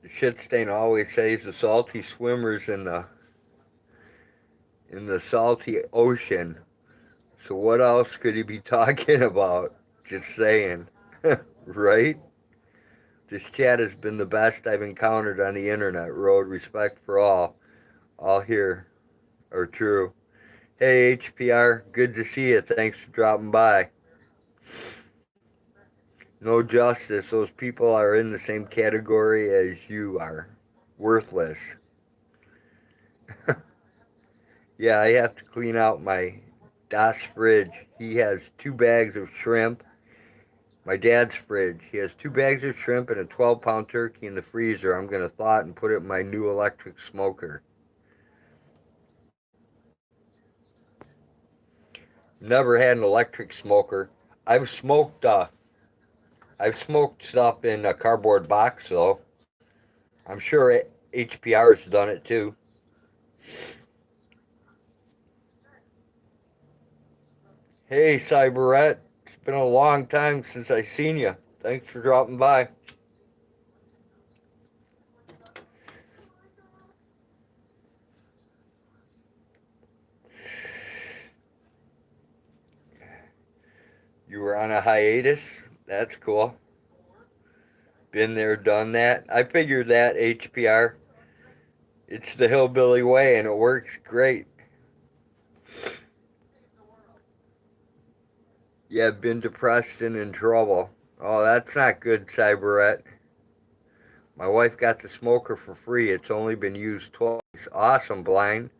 The shit stain always says the salty swimmers in the salty ocean. So what else could he be talking about? Just saying. Right? This chat has been the best I've encountered on the internet. Road respect for all. All here are true. Hey HPR, good to see you. Thanks for dropping by. No justice. Those people are in the same category as you are. Worthless. Yeah, I have to clean out my Das fridge. He has 2 bags of shrimp. My dad's fridge. He has 2 bags of shrimp and a 12-pound turkey in the freezer. I'm going to thaw it and put it in my new electric smoker. Never had an electric smoker. I've smoked stuff in a cardboard box though. I'm sure HPR's done it too. Hey Cyberette, it's been a long time since I seen you. Thanks for dropping by. You were on a hiatus? That's cool. Been there, done that. I figured that, HPR. It's the hillbilly way and it works great. Yeah, been depressed and in trouble. Oh, that's not good, Cyberette. My wife got the smoker for free. It's only been used twice. Awesome, Blind.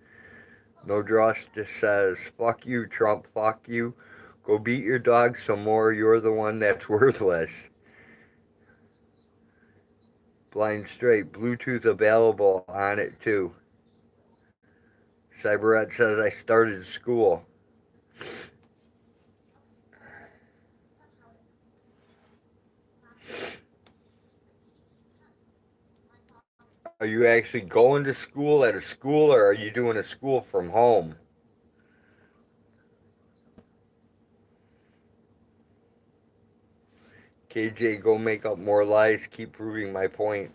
No Justice says, fuck you, Trump, fuck you. Go beat your dog some more. You're the one that's worthless. Blind Straight. Bluetooth available on it too. Cyberette says, I started school. Are you actually going to school at a school or are you doing a school from home? KJ, go make up more lies. Keep proving my point.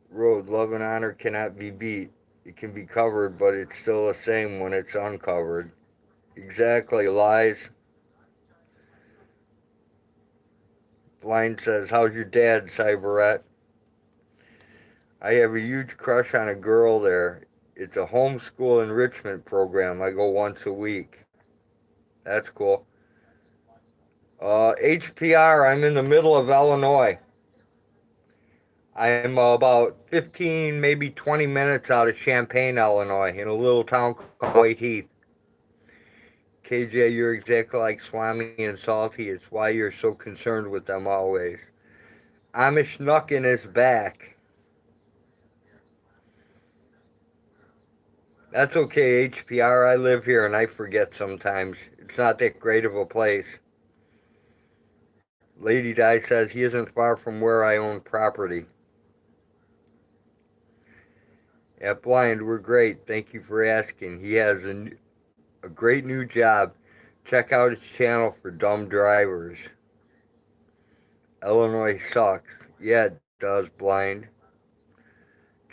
Road, love and honor cannot be beat. It can be covered, but it's still the same when it's uncovered. Exactly, lies. Blind says, how's your dad, Cyberette? I have a huge crush on a girl there. It's a homeschool enrichment program. I go once a week. That's cool. HPR, I'm in the middle of Illinois. I'm about 15, maybe 20 minutes out of Champaign, Illinois, in a little town called White Heath. KJ, you're exactly like Swami and Salty. It's why you're so concerned with them always. Amish Knuckin is back. That's okay, HPR. I live here and I forget sometimes. It's not that great of a place. Lady Di says he isn't far from where I own property. At Blind, we're great. Thank you for asking. He has a great new job. Check out his channel for dumb drivers. Illinois sucks. Yeah, it does, Blind.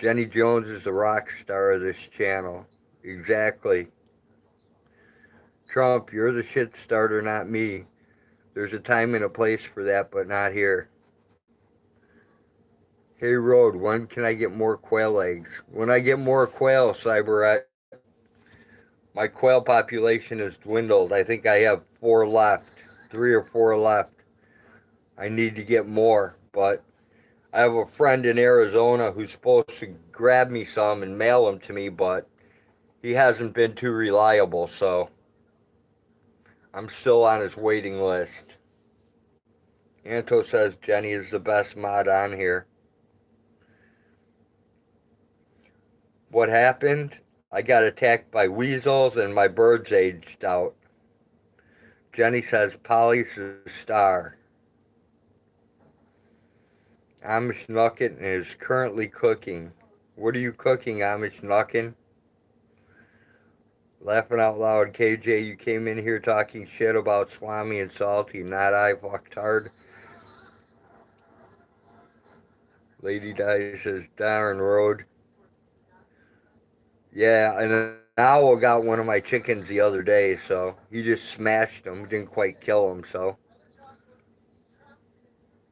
Jenny Jones is the rock star of this channel. Exactly. Trump, you're the shit starter, not me. There's a time and a place for that, but not here. Hey Road, when can I get more quail eggs? When I get more quail, Cyberette. My quail population has dwindled. I think I have 4 left. 3 or 4 left. I need to get more, but I have a friend in Arizona who's supposed to grab me some and mail them to me, but he hasn't been too reliable, so I'm still on his waiting list. Anto says Jenny is the best mod on here. What happened? I got attacked by weasels and my birds aged out. Jenny says Polly's a star. Amish Nucket is currently cooking. What are you cooking, Amish Nucket? Laughing out loud, KJ, you came in here talking shit about Swami and Salty, not I, fucktard. Lady Di says, Darren Road. Yeah, an owl got one of my chickens the other day, so he just smashed him. Didn't quite kill him, so.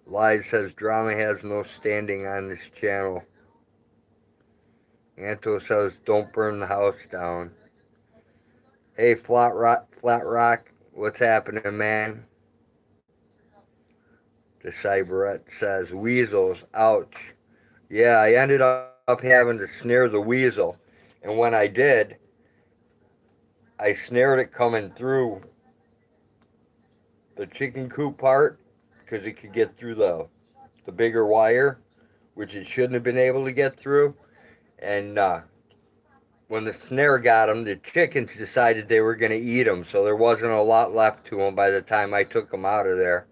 Lies says drama has no standing on this channel. Anto says don't burn the house down. Hey, Flat Rock, what's happening, man? The Cyberette says weasels, ouch. Yeah, I ended up having to snare the weasel, and when I did, I snared it coming through the chicken coop part because it could get through the bigger wire, which it shouldn't have been able to get through. And when the snare got them, the chickens decided they were going to eat them, so there wasn't a lot left to them by the time I took them out of there.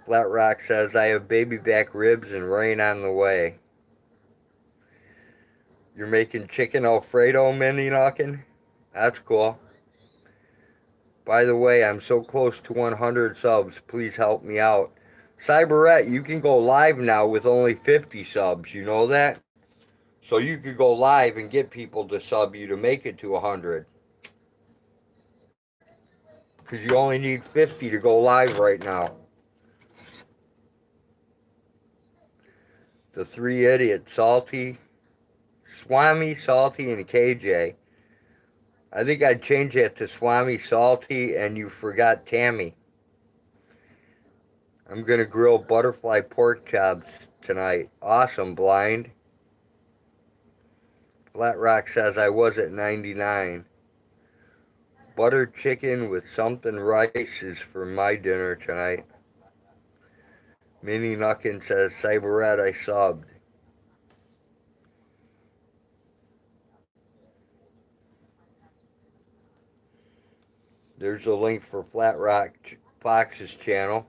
Flat Rock says, I have baby back ribs and rain on the way. You're making chicken Alfredo, Minnie Knockin'? That's cool. By the way, I'm so close to 100 subs. Please help me out. Cyberette, you can go live now with only 50 subs. You know that? So you could go live and get people to sub you to make it to 100. Because you only need 50 to go live right now. The three idiots, Salty, Swami, Salty, and KJ. I think I'd change that to Swami, Salty, and you forgot Tammy. I'm going to grill butterfly pork chops tonight. Awesome, Blind. Flat Rock says I was at 99. Butter chicken with something rice is for my dinner tonight. Minnie Nuckin says, Cyberette, I subbed. There's a link for Flat Rock Fox's channel.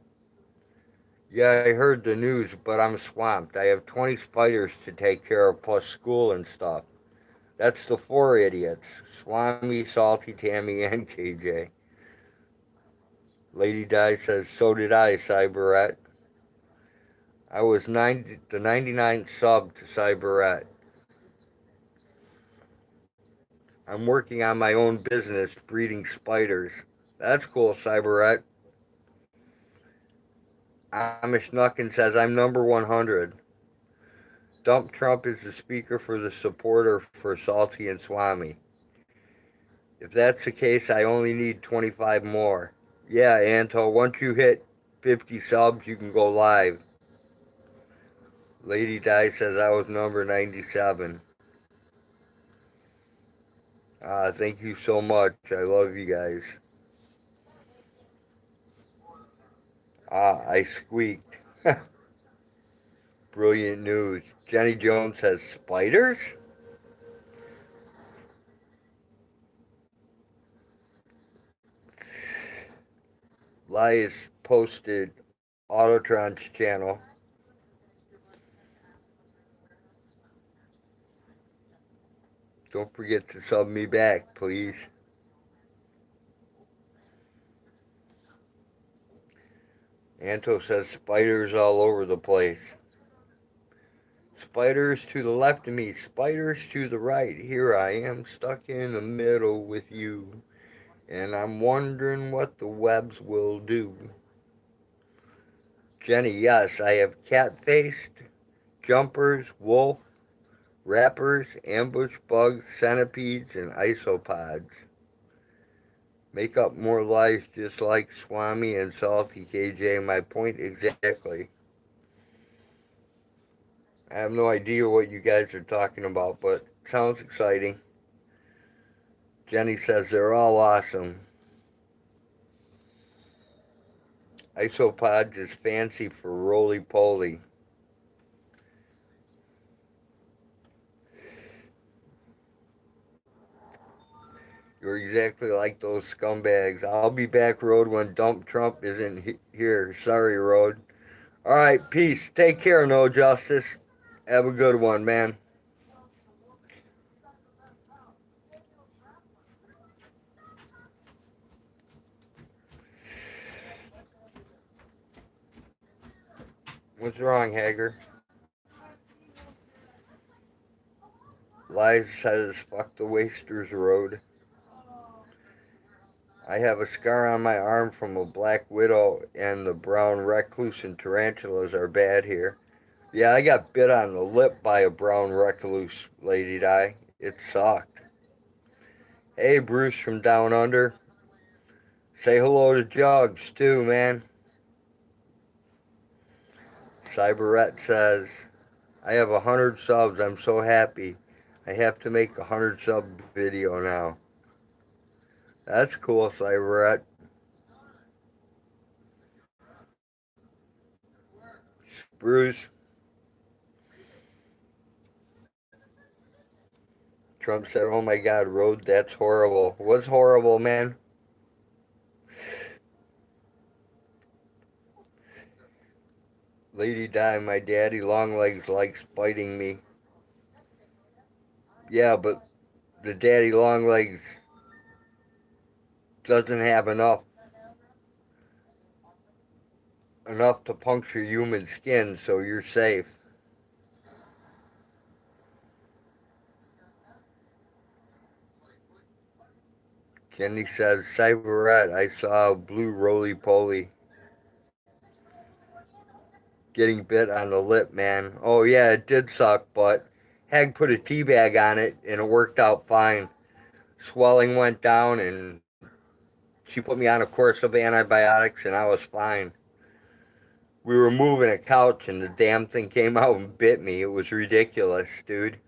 Yeah, I heard the news, but I'm swamped. I have 20 spiders to take care of, plus school and stuff. That's the four idiots. Swami, Salty, Tammy, and KJ. Lady Di says, so did I, Cyberette. I was the 99th sub to Cyberette. I'm working on my own business, breeding spiders. That's cool, Cyberette. Amish Nuckin says, I'm number 100. Dump Trump is the speaker for the supporter for Salty and Swami. If that's the case, I only need 25 more. Yeah, Anto, once you hit 50 subs, you can go live. Lady Di says I was number 97. Thank you so much. I love you guys. I squeaked. Brilliant news. Jenny Jones says spiders? Lies posted Autotron's channel. Don't forget to sub me back, please. Anto says spiders all over the place. Spiders to the left of me, spiders to the right. Here I am, stuck in the middle with you. And I'm wondering what the webs will do. Jenny, yes, I have cat-faced, jumpers, wolf, wrappers, ambush bugs, centipedes, and isopods. Make up more lies just like Swami and Salty KJ. My point exactly. I have no idea what you guys are talking about, but sounds exciting. Jenny says they're all awesome. Isopods is fancy for roly poly. You're exactly like those scumbags. I'll be back, Road, when Dump Trump isn't here. Sorry, Road. Alright, peace. Take care, No Justice. Have a good one, man. What's wrong, Hager? Liza says, fuck the Wasters Road. I have a scar on my arm from a black widow, and the brown recluse and tarantulas are bad here. Yeah, I got bit on the lip by a brown recluse, Lady Di. It sucked. Hey, Bruce from Down Under. Say hello to Jugs, too, man. Cyberette says, I have 100 subs. I'm so happy. I have to make a 100 sub video now. That's cool, Cyberette. Bruce. Trump said, oh my God, Road, that's horrible. What's horrible, man? Lady Di, my daddy Longlegs likes biting me. Yeah, but the daddy Longlegs doesn't have enough to puncture human skin, so you're safe. Jenny says, Cyberette, I saw a blue roly-poly getting bit on the lip, man. Oh yeah, it did suck, but Hag put a tea bag on it and it worked out fine. Swelling went down and she put me on a course of antibiotics and I was fine. We were moving a couch and the damn thing came out and bit me. It was ridiculous, dude.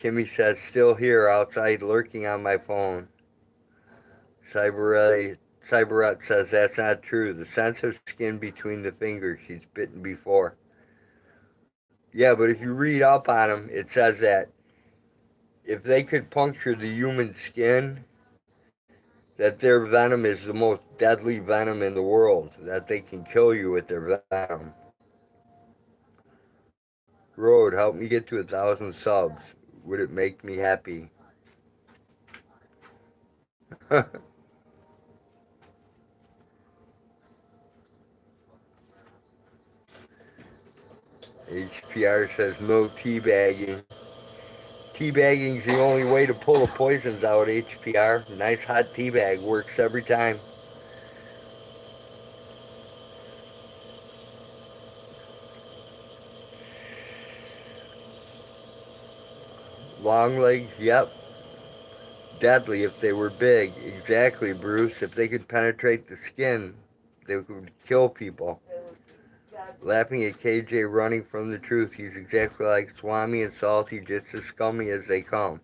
Kimmy says, still here outside lurking on my phone. Cyberette says that's not true. The sensitive skin between the fingers, she's bitten before. Yeah, but if you read up on them, it says that if they could puncture the human skin, that their venom is the most deadly venom in the world, that they can kill you with their venom. Road, help me get to 1,000 subs. Would it make me happy? HPR says no teabagging. Teabagging's the only way to pull the poisons out, HPR. Nice hot teabag works every time. Long legs, yep. Deadly if they were big. Exactly, Bruce. If they could penetrate the skin, they could kill people. Laughing at KJ running from the truth. He's exactly like Swami and Salty, just as scummy as they come.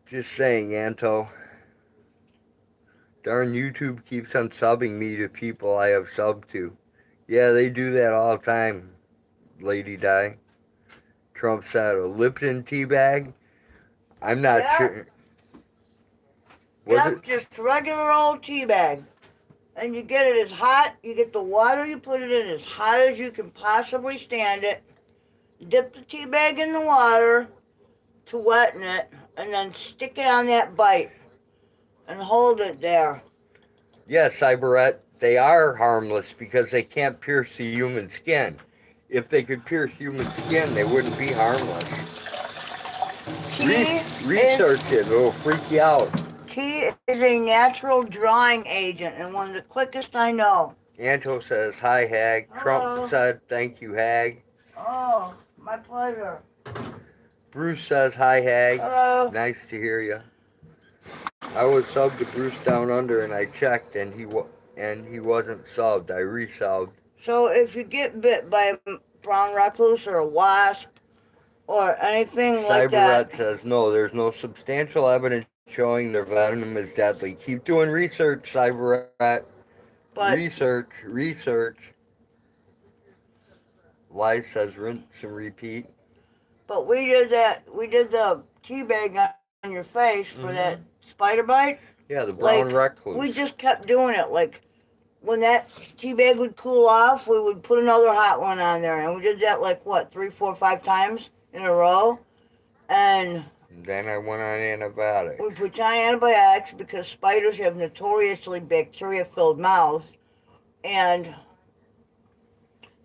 Just saying, Anto. Darn, YouTube keeps on subbing me to people I have subbed to. Yeah, they do that all the time, Lady Di. Trump said a Lipton tea bag. I'm not sure. Yep, just regular old tea bag. And you get it as hot, you get the water you put it in as hot as you can possibly stand it. Dip the tea bag in the water to wetten it, and then stick it on that bite and hold it there. Yes, Cyberette, they are harmless because they can't pierce the human skin. If they could pierce human skin, they wouldn't be harmless. Research it. It'll freak you out. Tea is a natural drying agent and one of the quickest I know. Anto says, hi, Hag. Hello. Trump said, thank you, Hag. Oh, my pleasure. Bruce says, hi, Hag. Hello. Nice to hear you. I was subbed to Bruce Down Under, and I checked, and he wasn't subbed. I resubbed. So if you get bit by a brown recluse or a wasp or anything like that. Cyberrat says, no, there's no substantial evidence showing their venom is deadly. Keep doing research, Cyberrat. But research. Lies says, rinse and repeat. But we did the tea bag on your face for that spider bite. Yeah, the brown recluse. We just kept doing it. Like, when that tea bag would cool off, we would put another hot one on there. And we did that, like, what, 3, 4, 5 times in a row? And then I went on antibiotics. we put on antibiotics because spiders have notoriously bacteria-filled mouths. And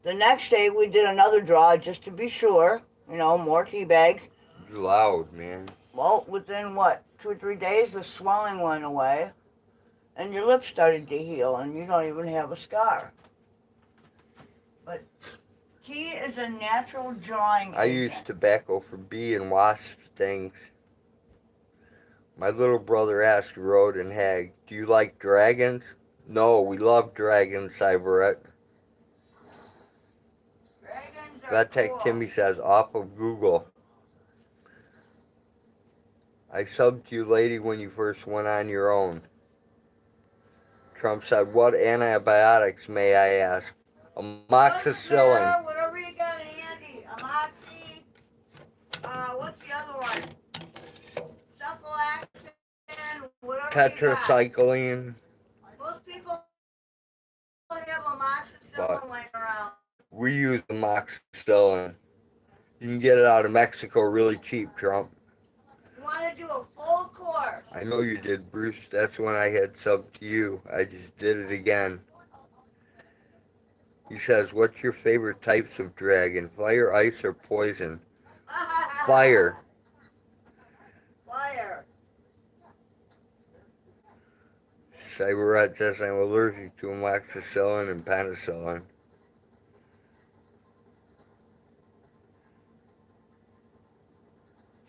the next day, we did another draw just to be sure. You know, more tea bags. Loud, man. Well, within, what, 2 or 3 days, the swelling went away. And your lips started to heal, and you don't even have a scar. But tea is a natural drying agent. I use tobacco for bee and wasp stings. My little brother asked Road and Hag, do you like dragons? No, we love dragons, Cyberette. Vatek cool. Timmy says, off of Google. I subbed you, lady, when you first went on your own. Trump said, what antibiotics, may I ask? Amoxicillin. Whatever you got handy. Amoxi. What's the other one? Cephalexin. Whatever Tetracycline. Most people have amoxicillin laying around. We use amoxicillin. You can get it out of Mexico really cheap, Trump. You want to do a full course. I know you did, Bruce. That's when I had subbed to you. I just did it again. He says, what's your favorite types of dragon? Fire, ice, or poison? Fire. Fire. Cyberrat says I'm allergic to amoxicillin and penicillin.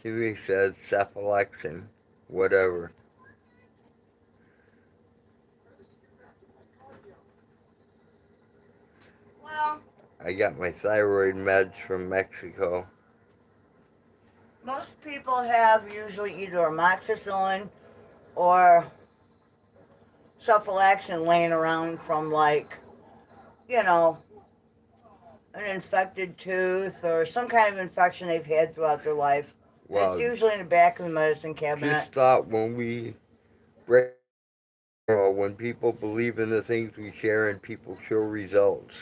Kimmy says cephalexin, whatever. Well, I got my thyroid meds from Mexico. most people have usually either amoxicillin or cephalexin laying around from, like, you know, an infected tooth or some kind of infection they've had throughout their life. Well, it's usually in the back of the medicine cabinet. Just thought when people believe in the things we share and people show results.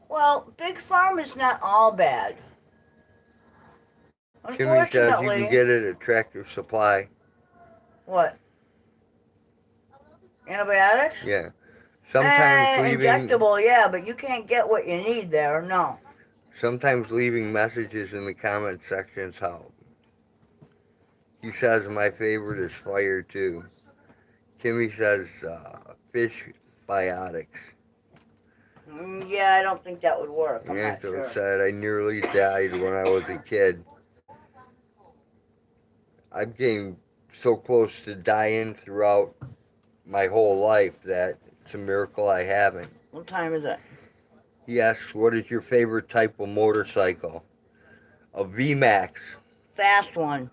Well, Big Pharma is not all bad. Kimmy says you can get it at Tractor Supply. What? Antibiotics? Yeah. Sometimes leaving injectable, yeah, but you can't get what you need there, no. Sometimes leaving messages in the comment sections help. He says my favorite is fire too. Kimmy says fish biotics. Yeah, I don't think that would work. Angela said I nearly died when I was a kid. I'm getting so close to dying throughout my whole life that it's a miracle I haven't. What time is it? He asks, what is your favorite type of motorcycle? A VMAX. Fast one.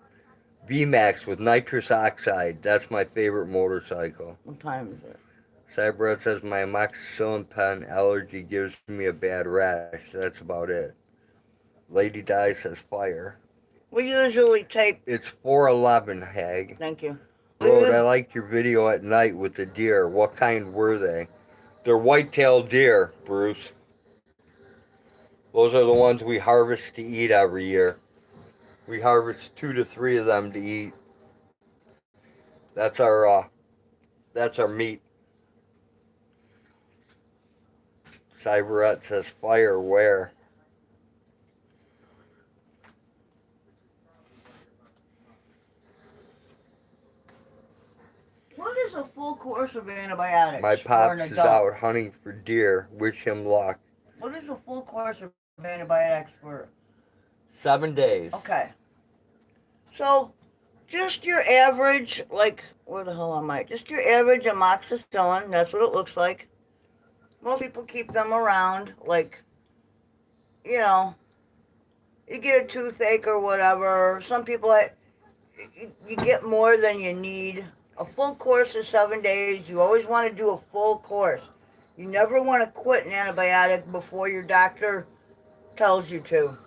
VMAX with nitrous oxide. That's my favorite motorcycle. What time is it? Cybrad says my amoxicillin pen allergy gives me a bad rash. That's about it. Lady Di says fire. We usually take... It's 4:11, Hag. Thank you. Road, I liked your video at night with the deer. What kind were they? They're white-tailed deer, Bruce. Those are the ones we harvest to eat every year. We harvest 2 to 3 of them to eat. That's our meat. Cyberette says fire where? is a full course of antibiotics My for an pops is adult? out hunting for deer. Wish him luck. What is a full course of antibiotics for? 7 days. Okay. So, just your average, like, where the hell am I? Just your average amoxicillin. That's what it looks like. Most people keep them around, like, you know, you get a toothache or whatever. Some people, you get more than you need. A full course is 7 days. You always want to do a full course. You never want to quit an antibiotic before your doctor tells you to.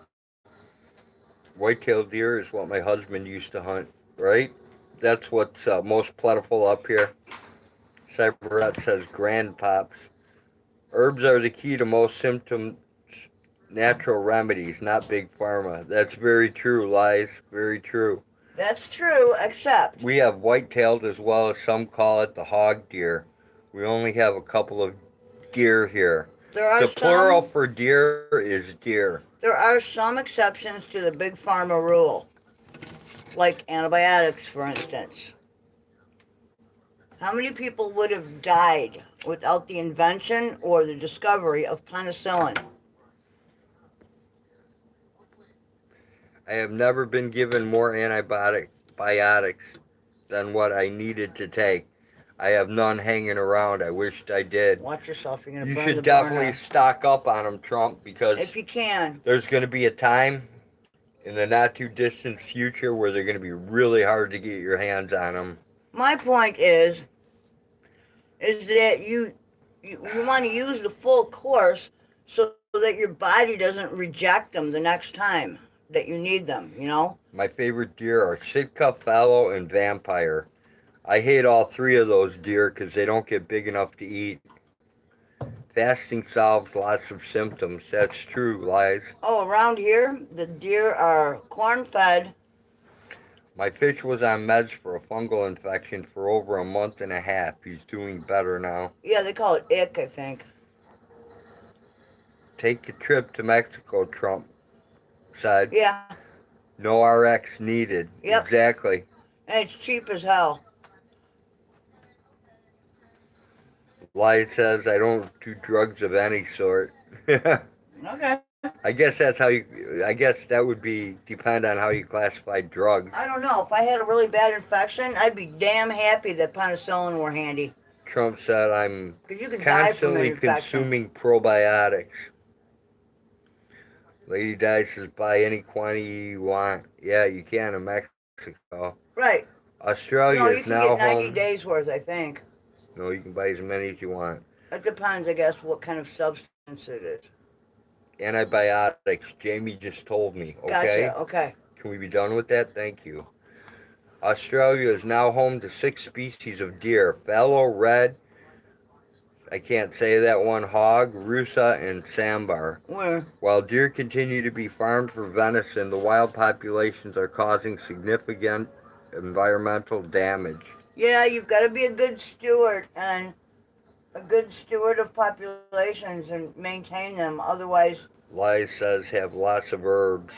White-tailed deer is what my husband used to hunt, right? That's what's most plentiful up here. Cyberette says grand pops. Herbs are the key to most symptoms, natural remedies, not big pharma. That's very true, Lies. Very true. That's true, except We have white-tailed as well as some call it the hog deer. We only have a couple of deer here. there are The plural some for deer is deer. there are some exceptions to the big pharma rule, like antibiotics, for instance. How many people would have died without the invention or the discovery of penicillin? I have never been given more antibiotics than what I needed to take. I have none hanging around. I wished I did. Watch yourself, you're going to You burn should the definitely burner. stock up on them, Trump, because If you can. there's going to be a time in the not too distant future where they're going to be really hard to get your hands on them. My point is that you want to use the full course so that your body doesn't reject them the next time that you need them, you know? My favorite deer are Sitka, Fallow, and Vampire. I hate all three of those deer because they don't get big enough to eat. Fasting solves lots of symptoms. That's true, Lies. Oh, around here, the deer are corn-fed. My fish was on meds for a fungal infection for over a month and a half. He's doing better now. Yeah, they call it ick, I think. Take a trip to Mexico, Trump said. Yeah. No RX needed. Yep. Exactly. And it's cheap as hell. Light says, I don't do drugs of any sort. Okay. I guess that would depend on how you classify drugs. I don't know. If I had a really bad infection, I'd be damn happy that penicillin were handy. Trump said, I'm 'Cause you can die from an constantly infection. consuming probiotics. Lady Di says, buy any quantity you want. Yeah, you can in Mexico. Right. Australia No, you is can now get 90 home. days worth, I think. No, you can buy as many as you want. It depends, I guess, what kind of substance it is. Antibiotics. Jamie just told me. Okay? Gotcha, okay. Can we be done with that? Thank you. Australia is now home to 6 species of deer. Fallow, red, I can't say that one, hog, rusa, and sambar. Where? While deer continue to be farmed for venison, the wild populations are causing significant environmental damage. Yeah, you've got to be a good steward and a good steward of populations and maintain them. Otherwise, Lies says have lots of herbs.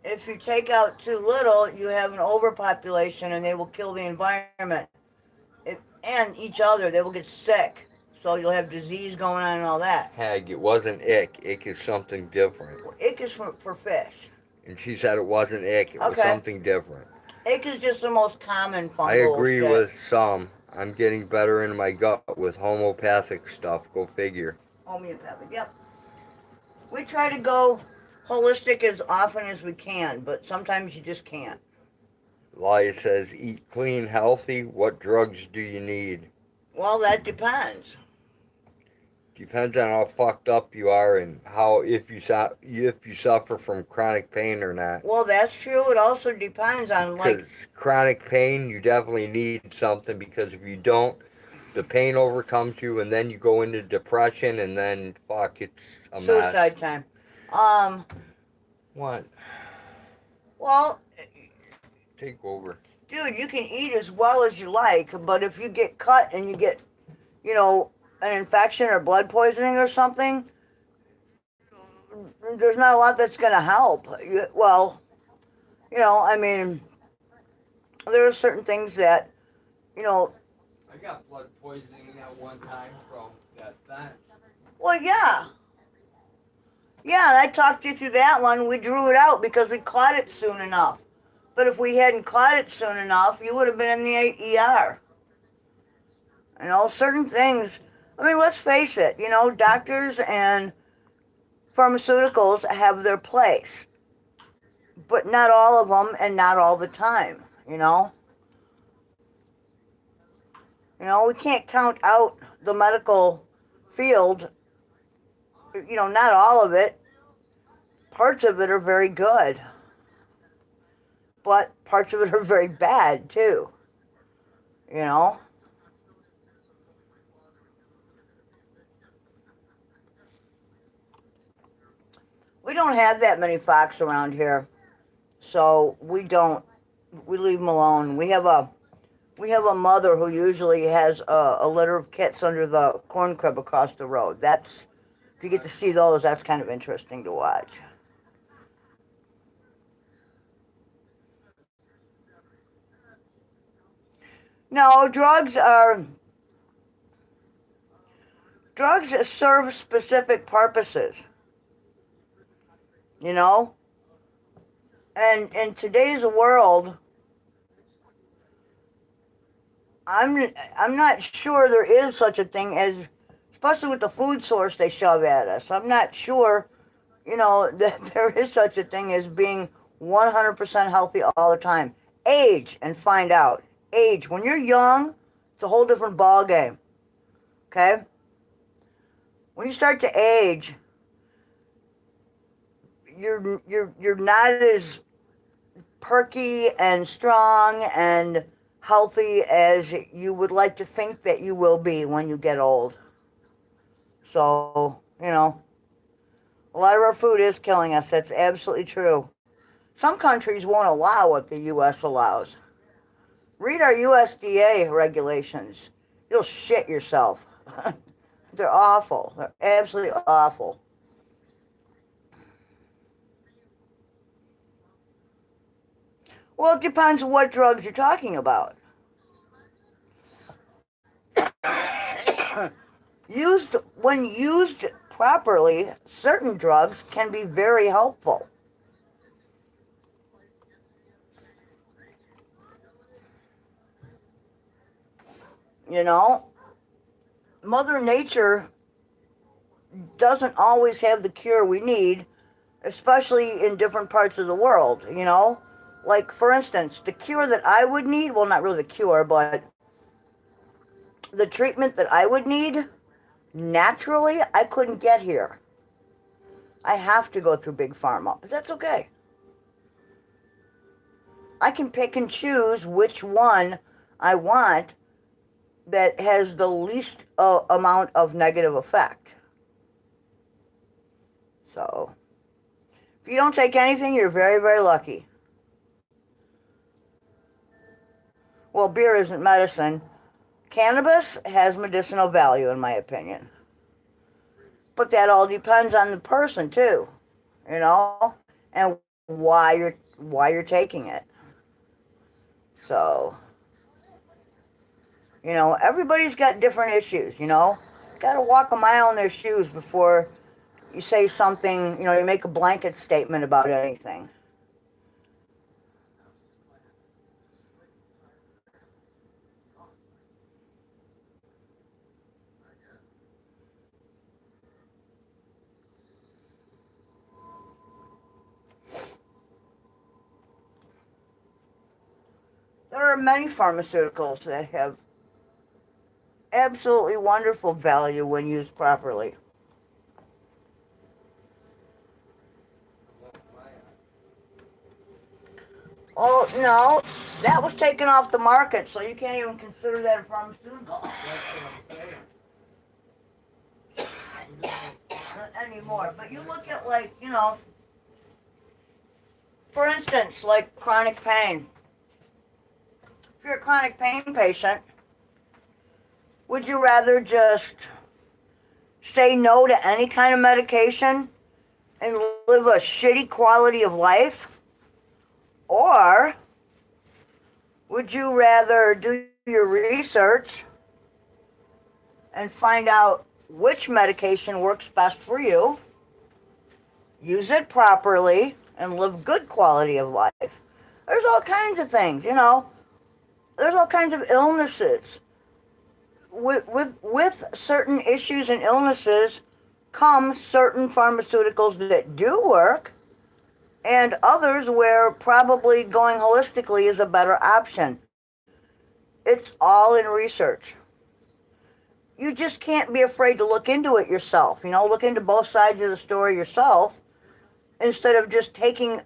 if you take out too little, you have an overpopulation and they will kill the environment. And each other. They will get sick. So you'll have disease going on and all that. Hag, it wasn't ick. Ick is something different. Ick is for fish. And she said it wasn't ick. It was Okay. something different. Ick is just the most common fungal I agree shit. with some. I'm getting better in my gut with homeopathic stuff. Go figure. Homeopathic, yep. We try to go holistic as often as we can, but sometimes you just can't. Laia says, eat clean, healthy. What drugs do you need? Well, that depends. Depends on how fucked up you are and how if you suffer from chronic pain or not. Well, that's true. It also depends on, like... Because chronic pain, you definitely need something, because if you don't, the pain overcomes you and then you go into depression and then, fuck, it's a mess. Suicide time. What? Well... Take over. Dude, you can eat as well as you like, but if you get cut and you get, you know, an infection or blood poisoning or something, there's not a lot that's going to help. Well, you know, I mean, there are certain things that, you know, I got blood poisoning at one time from that fence. Well, yeah. Yeah, I talked you through that one. We drew it out because we caught it soon enough. But if we hadn't caught it soon enough, you would have been in the ER. You know, certain things, I mean, let's face it, you know, doctors and pharmaceuticals have their place. But not all of them and not all the time, you know. You know, we can't count out the medical field, you know, not all of it. Parts of it are very good. But parts of it are very bad, too. You know? We don't have that many fox around here. So we leave them alone. We have a mother who usually has a litter of kits under the corn crib across the road. If you get to see those, that's kind of interesting to watch. No, drugs serve specific purposes. You know? And in today's world, I'm not sure there is such a thing as, especially with the food source they shove at us. I'm not sure, you know, that there is such a thing as being 100% healthy all the time. Age and find out. Age. When you're young, it's a whole different ball game. Okay? When you start to age, you're not as perky and strong and healthy as you would like to think that you will be when you get old. So, you know, a lot of our food is killing us. That's absolutely true. Some countries won't allow what the U.S. allows. Read our USDA regulations. You'll shit yourself. They're awful. They're absolutely awful. Well, it depends on what drugs you're talking about. When used properly, certain drugs can be very helpful. You know, Mother Nature doesn't always have the cure we need, especially in different parts of the world, you know? Like, for instance, the cure that I would need, well, not really the cure, but the treatment that I would need, naturally, I couldn't get here. I have to go through Big Pharma, but that's okay. I can pick and choose which one I want that has the least amount of negative effect. So, if you don't take anything, you're very, very lucky. Well, beer isn't medicine. Cannabis has medicinal value, in my opinion. But that all depends on the person, too, you know, and why you're taking it. So, you know, everybody's got different issues, you know. Got to walk a mile in their shoes before you say something, you know, you make a blanket statement about anything. There are many pharmaceuticals that have absolutely wonderful value when used properly. Oh, no, that was taken off the market, so you can't even consider that a pharmaceutical. Not anymore. But you look at, like, you know, for instance, like chronic pain. If you're a chronic pain patient, would you rather just say no to any kind of medication and live a shitty quality of life? Or would you rather do your research and find out which medication works best for you, use it properly, and live good quality of life. There's all kinds of things, you know. There's all kinds of illnesses. With certain issues and illnesses come certain pharmaceuticals that do work, and others where probably going holistically is a better option. It's all in research. You just can't be afraid to look into it yourself, you know, look into both sides of the story yourself instead of just taking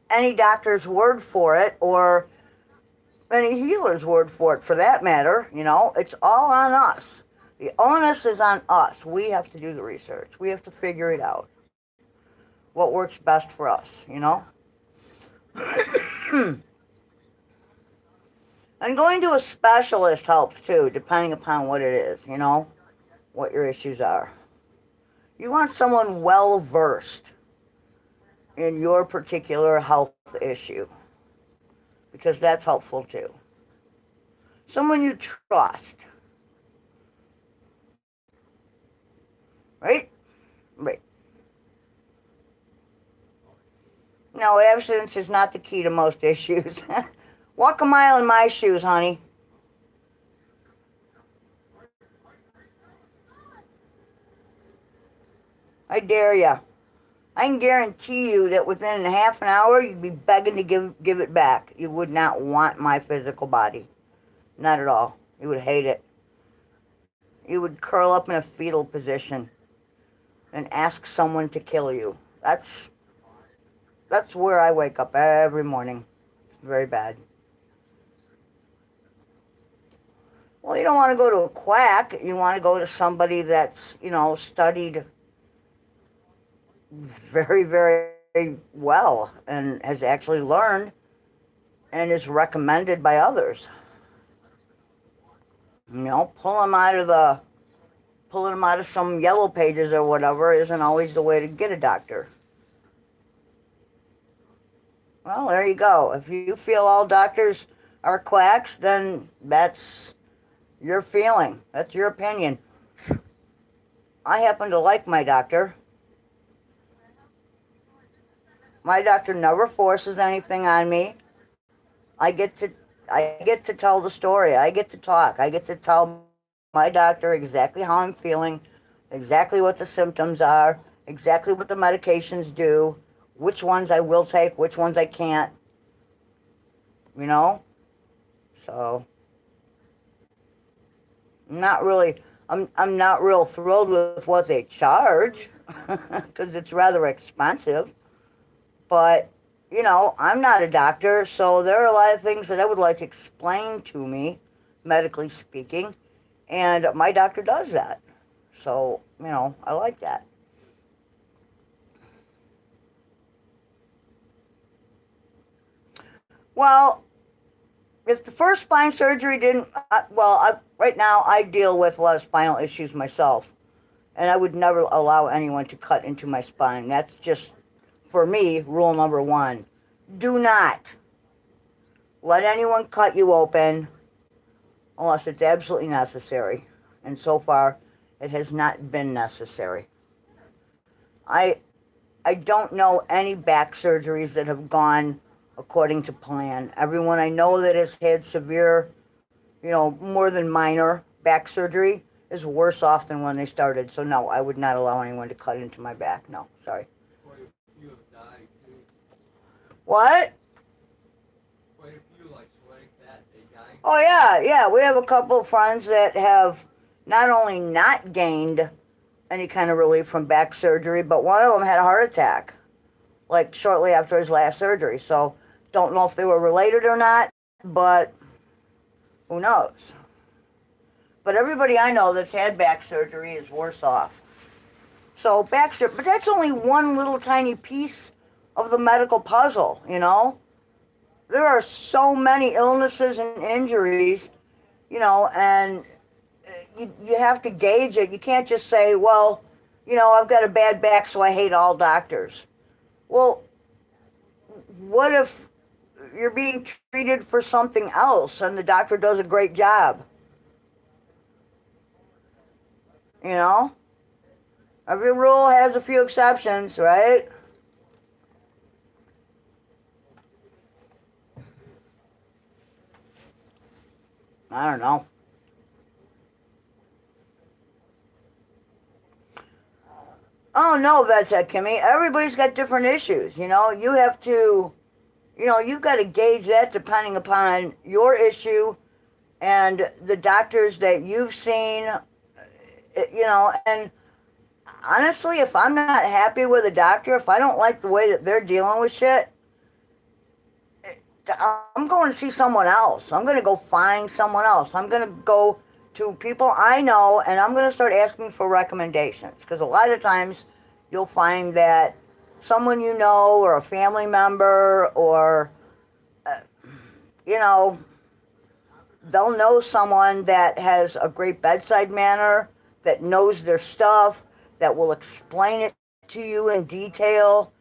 any doctor's word for it or any healer's word for it, for that matter. You know, it's all on us. The onus is on us. We have to do the research. We have to figure it out. What works best for us, you know? And going to a specialist helps too, depending upon what it is, you know, what your issues are. You want someone well versed in your particular health issue, because that's helpful too. Someone you trust. Right? Right. No, abstinence is not the key to most issues. Walk a mile in my shoes, honey. I dare ya. I can guarantee you that within half an hour, you'd be begging to give it back. You would not want my physical body. Not at all. You would hate it. You would curl up in a fetal position and ask someone to kill you. That's where I wake up every morning. It's very bad. Well, you don't want to go to a quack. You want to go to somebody that's, you know, studied very, very well and has actually learned and is recommended by others. You know, pulling them out of some yellow pages or whatever isn't always the way to get a doctor. Well, there you go. If you feel all doctors are quacks, then that's your feeling. That's your opinion. I happen to like my doctor. My doctor never forces anything on me. I get to tell the story. I get to talk. I get to tell my doctor exactly how I'm feeling, exactly what the symptoms are, exactly what the medications do, which ones I will take, which ones I can't. You know? So I'm not real thrilled with what they charge because it's rather expensive. But, you know, I'm not a doctor, so there are a lot of things that I would like explained to me, medically speaking, and my doctor does that. So, you know, I like that. Well, if the first spine surgery didn't, right now I deal with a lot of spinal issues myself, and I would never allow anyone to cut into my spine. That's just, for me, rule number one. Do not let anyone cut you open unless it's absolutely necessary. And so far, it has not been necessary. I don't know any back surgeries that have gone according to plan. Everyone I know that has had severe, you know, more than minor back surgery is worse off than when they started. So no, I would not allow anyone to cut into my back. No, sorry. You have died too. What? Quite a few, like sweating fat, they died. Oh yeah. We have a couple of friends that have not only not gained any kind of relief from back surgery, but one of them had a heart attack, like shortly after his last surgery. So don't know if they were related or not, but who knows? But everybody I know that's had back surgery is worse off. So back surgery, but that's only one little tiny piece of the medical puzzle, you know? There are so many illnesses and injuries, you know, and you have to gauge it. You can't just say, well, you know, I've got a bad back, so I hate all doctors. Well, what if you're being treated for something else and the doctor does a great job? You know? Every rule has a few exceptions, right? I don't know. Oh no, Vet said Kimmy. Everybody's got different issues. You know, you have to, you've got to gauge that depending upon your issue and the doctors that you've seen. And honestly, if I'm not happy with a doctor, if I don't like the way that they're dealing with shit, I'm going to see someone else. I'm going to go find someone else. I'm going to go to people I know, and I'm going to start asking for recommendations. Because a lot of times you'll find that someone you know or a family member or, they'll know someone that has a great bedside manner, that knows their stuff, that will explain it to you in detail,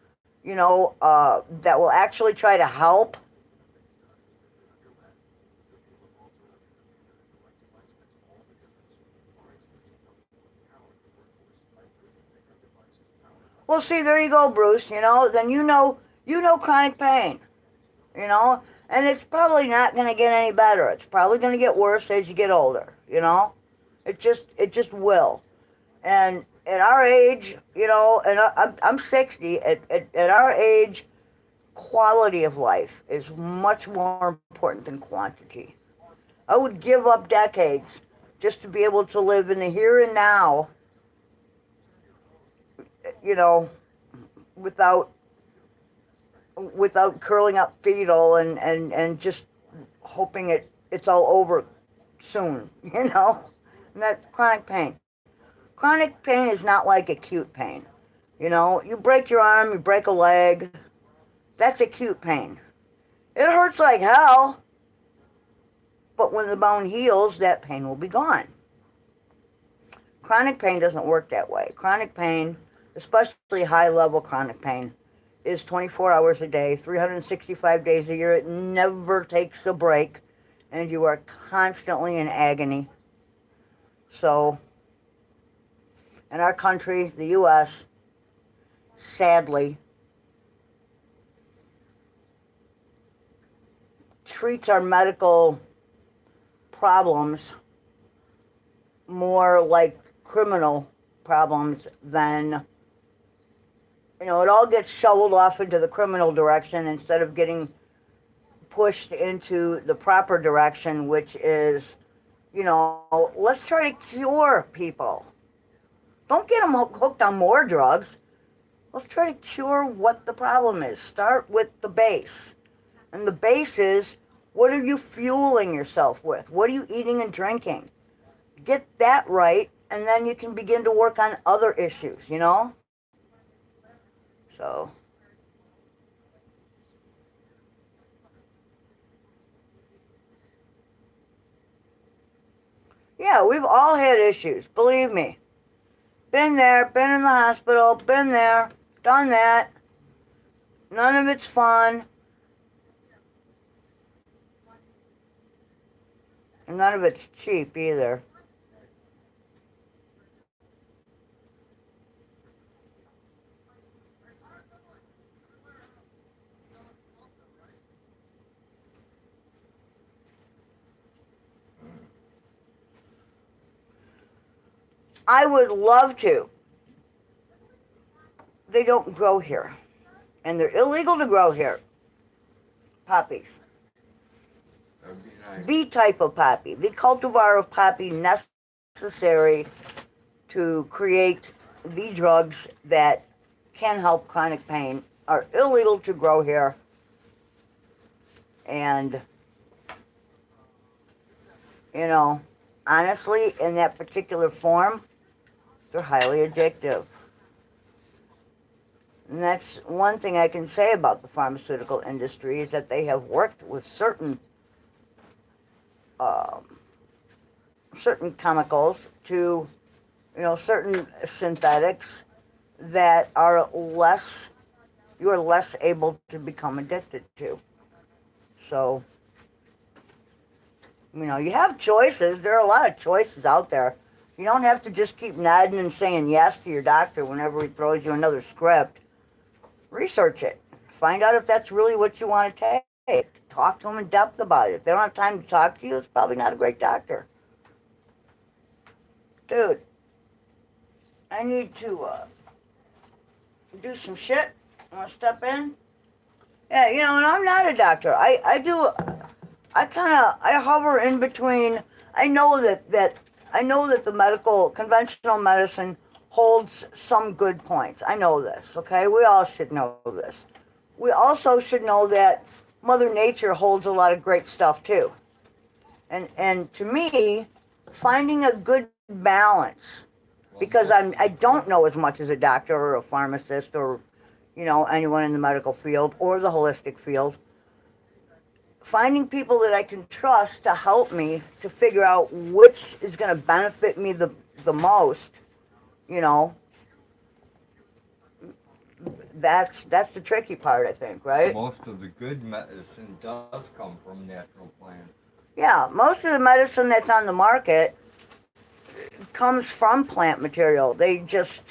that will actually try to help. Well, see, there you go, Bruce. Then you know chronic pain. And it's probably not going to get any better. It's probably going to get worse as you get older. It just will. And at our age, and I'm 60. At our age, quality of life is much more important than quantity. I would give up decades just to be able to live in the here and now. Without curling up fetal and just hoping it's all over soon, And that chronic pain. Chronic pain is not like acute pain. You break your arm, you break a leg, that's acute pain. It hurts like hell, but when the bone heals, that pain will be gone. Chronic pain doesn't work that way. Chronic pain, especially high-level chronic pain, is 24 hours a day, 365 days a year. It never takes a break, and you are constantly in agony. So, in our country, the U.S., sadly, treats our medical problems more like criminal problems than, it all gets shoveled off into the criminal direction instead of getting pushed into the proper direction, which is, let's try to cure people. Don't get them hooked on more drugs. Let's try to cure what the problem is. Start with the base. And the base is, what are you fueling yourself with? What are you eating and drinking? Get that right, and then you can begin to work on other issues, So, yeah, we've all had issues, believe me. Been there, been in the hospital, been there, done that. None of it's fun. And none of it's cheap either. I would love to. They don't grow here. And they're illegal to grow here. Poppies. That'd be nice. The type of poppy, the cultivar of poppy necessary to create the drugs that can help chronic pain are illegal to grow here. And, honestly, in that particular form, they're highly addictive. And that's one thing I can say about the pharmaceutical industry is that they have worked with certain chemicals to, certain synthetics that are you are less able to become addicted to. So, you have choices. There are a lot of choices out there. You don't have to just keep nodding and saying yes to your doctor whenever he throws you another script. Research it. Find out if that's really what you want to take. Talk to them in depth about it. If they don't have time to talk to you, it's probably not a great doctor. Dude, I need to do some shit. Want to step in? Yeah, you know, and I'm not a doctor. I hover in between. I know that the conventional medicine holds some good points. I know this, okay? We all should know this. We also should know that Mother Nature holds a lot of great stuff too. And to me, finding a good balance, because I don't know as much as a doctor or a pharmacist or, you know, anyone in the medical field or the holistic field. Finding people that I can trust to help me to figure out which is going to benefit me the most, you know, that's the tricky part, I think, right? Most of the good medicine does come from natural plants. Yeah, most of the medicine that's on the market comes from plant material. They just...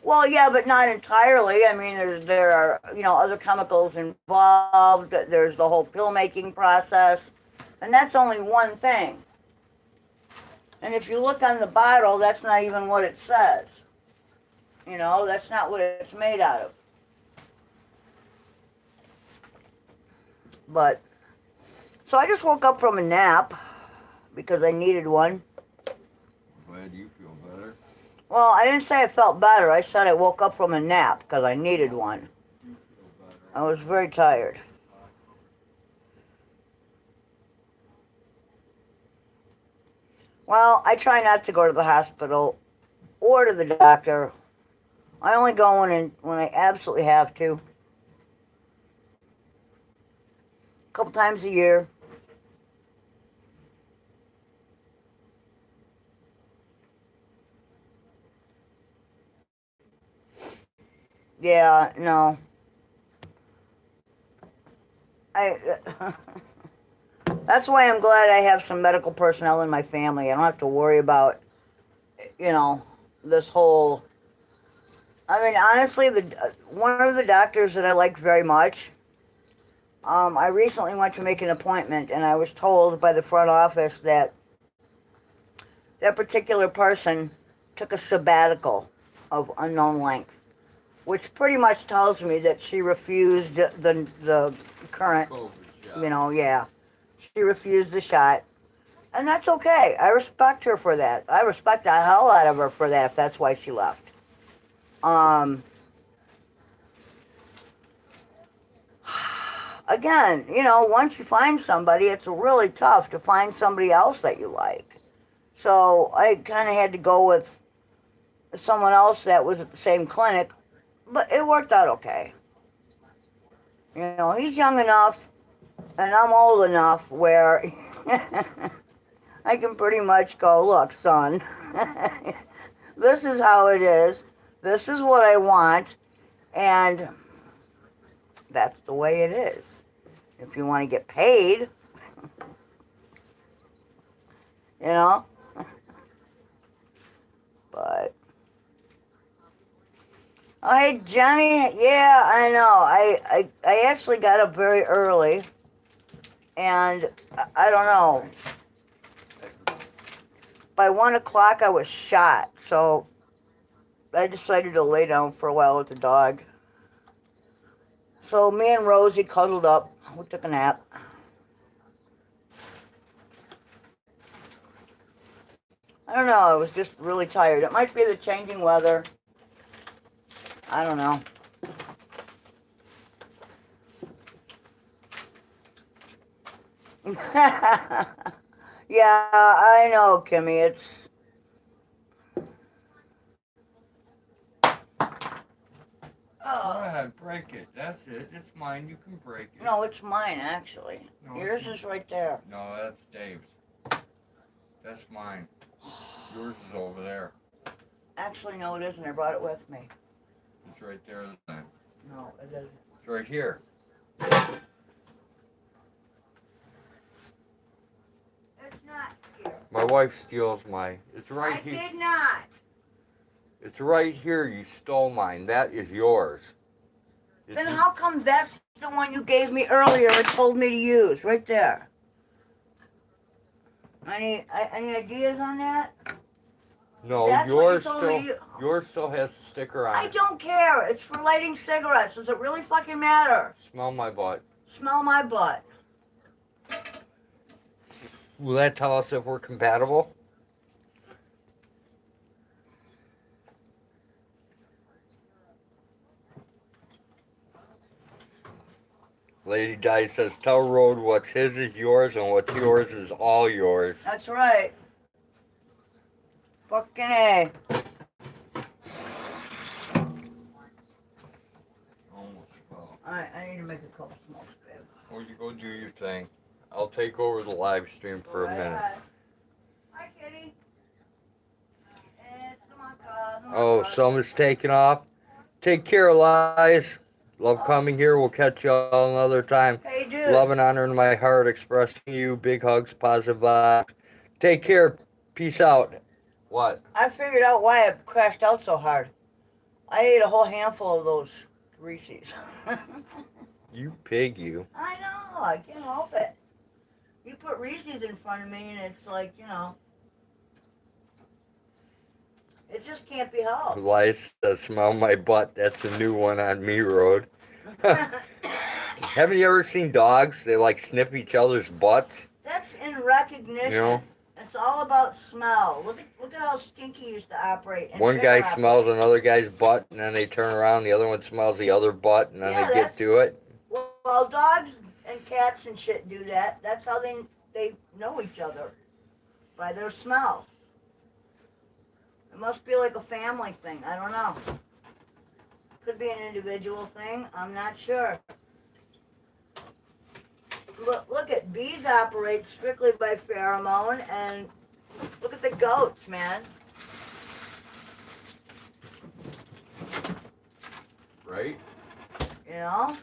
Well, yeah, but not entirely. I mean, there are, you know, other chemicals involved. There's the whole pill making process, and that's only one thing. And if you look on the bottle, that's not even what it says. You know, that's not what it's made out of. But, so I just woke up from a nap because I needed one. Glad you feel better. Well, I didn't say I felt better. I said I woke up from a nap because I needed one. I was very tired. Well, I try not to go to the hospital or to the doctor. I only go when I absolutely have to. A couple times a year. Yeah, no. That's why I'm glad I have some medical personnel in my family. I don't have to worry about, you know, this whole... I mean, honestly, one of the doctors that I like very much, I recently went to make an appointment, and I was told by the front office that that particular person took a sabbatical of unknown length, which pretty much tells me that she refused the current, you know, yeah. She refused the shot. And that's okay. I respect her for that. I respect the hell out of her for that if that's why she left. Again, you know, once you find somebody, it's really tough to find somebody else that you like. So I kind of had to go with someone else that was at the same clinic, but it worked out okay. You know, he's young enough, and I'm old enough where I can pretty much go, look, son, this is how it is. This is what I want, and that's the way it is. If you want to get paid, you know, but... Oh, hey, Johnny. Yeah, I know. I actually got up very early, and I don't know. By 1 o'clock, I was shot, so I decided to lay down for a while with the dog. So me and Rosie cuddled up. We took a nap. I don't know. I was just really tired. It might be the changing weather. I don't know. Yeah, I know, Kimmy. It's... Go ahead, break it. That's it. It's mine. You can break it. No, it's mine, actually. No, Yours is right there. No, that's Dave's. That's mine. Yours is over there. Actually, no, it isn't. I brought it with me. It's right there. No, it isn't. It's right here. My wife steals mine. It's right I here. did not. It's right here. You stole mine. That is yours. Then how come that's the one you gave me earlier and told me to use? Right there. Any ideas on that? No, That's what you told me to use. yours still has the sticker on I it. don't care. It's for lighting cigarettes. Does it really fucking matter? Smell my butt. Smell my butt. Will that tell us if we're compatible? Lady Di says, tell Road what's his is yours and what's yours is all yours. That's right. Fucking A. Almost fell. Alright, I need to make a couple smokes, babe. Well, you go do your thing. I'll take over the live stream for a minute. Ahead. Hi, kitty. It's the monkey. Oh, Summer's taking off. Take care, Elias. Love coming here. We'll catch you all another time. Hey, dude. Love and honor in my heart, expressing you. Big hugs, positive vibes. Take care. Peace out. What? I figured out why I crashed out so hard. I ate a whole handful of those Reese's. You pig, you. I know. I can't help it. You put Reese's in front of me, and it's like, you know, it just can't be helped. Elias says, smell my butt. That's a new one on me, Road. Haven't you ever seen dogs? They like sniff each other's butts. That's in recognition. You know? It's all about smell. Look at how Stinky used to operate. And One Bear guy smells another guy's butt, and then they turn around. The other one smells the other butt, and then Yeah, they get to it. Well, dogs and cats and shit do that. That's how they know each other, by their smell. It must be like a family thing. I don't know. Could be an individual thing. I'm not sure. Look at bees operate strictly by pheromone, and look at the goats, man. Right? You know?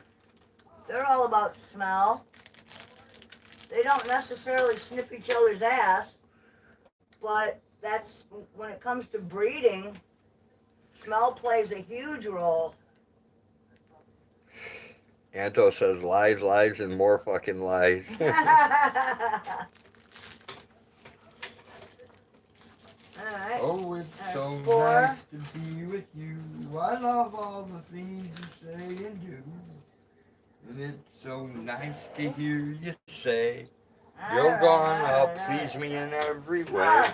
They're all about smell. They don't necessarily sniff each other's ass, but that's, when it comes to breeding, smell plays a huge role. Anto says lies, lies, and more fucking lies. Alright. Oh, it's That's so 4. nice to be with you. I love all the things you say and do. And it's so nice to hear you say, you're gonna please me in every way.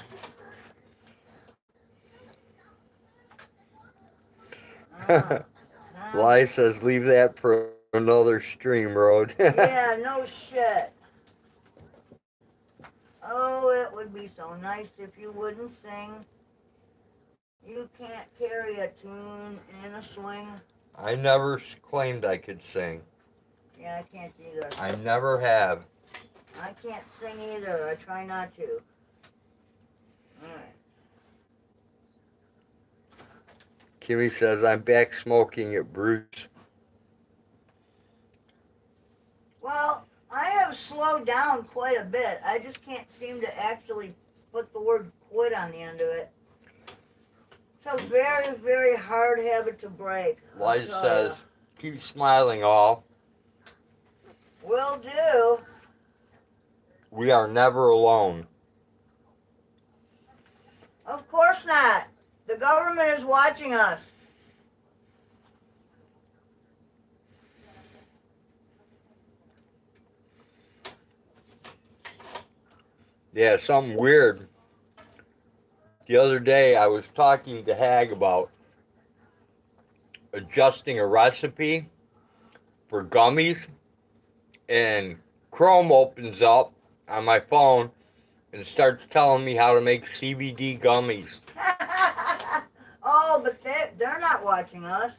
Lies says leave that for another stream, Road. Yeah, no shit. Oh, it would be so nice if you wouldn't sing. You can't carry a tune in a swing. I never claimed I could sing. Yeah, I can't either. I never have. I can't sing either. I try not to. Alright. Kimmy says I'm back smoking at Bruce. Well, I have slowed down quite a bit. I just can't seem to actually put the word quit on the end of it. It's a very, very hard habit to break. Liza says, keep smiling all. Will do. We are never alone. Of course not. The government is watching us. Yeah, something weird. The other day I was talking to Hag about adjusting a recipe for gummies, and Chrome opens up on my phone and starts telling me how to make CBD gummies. Oh, but they're not watching us.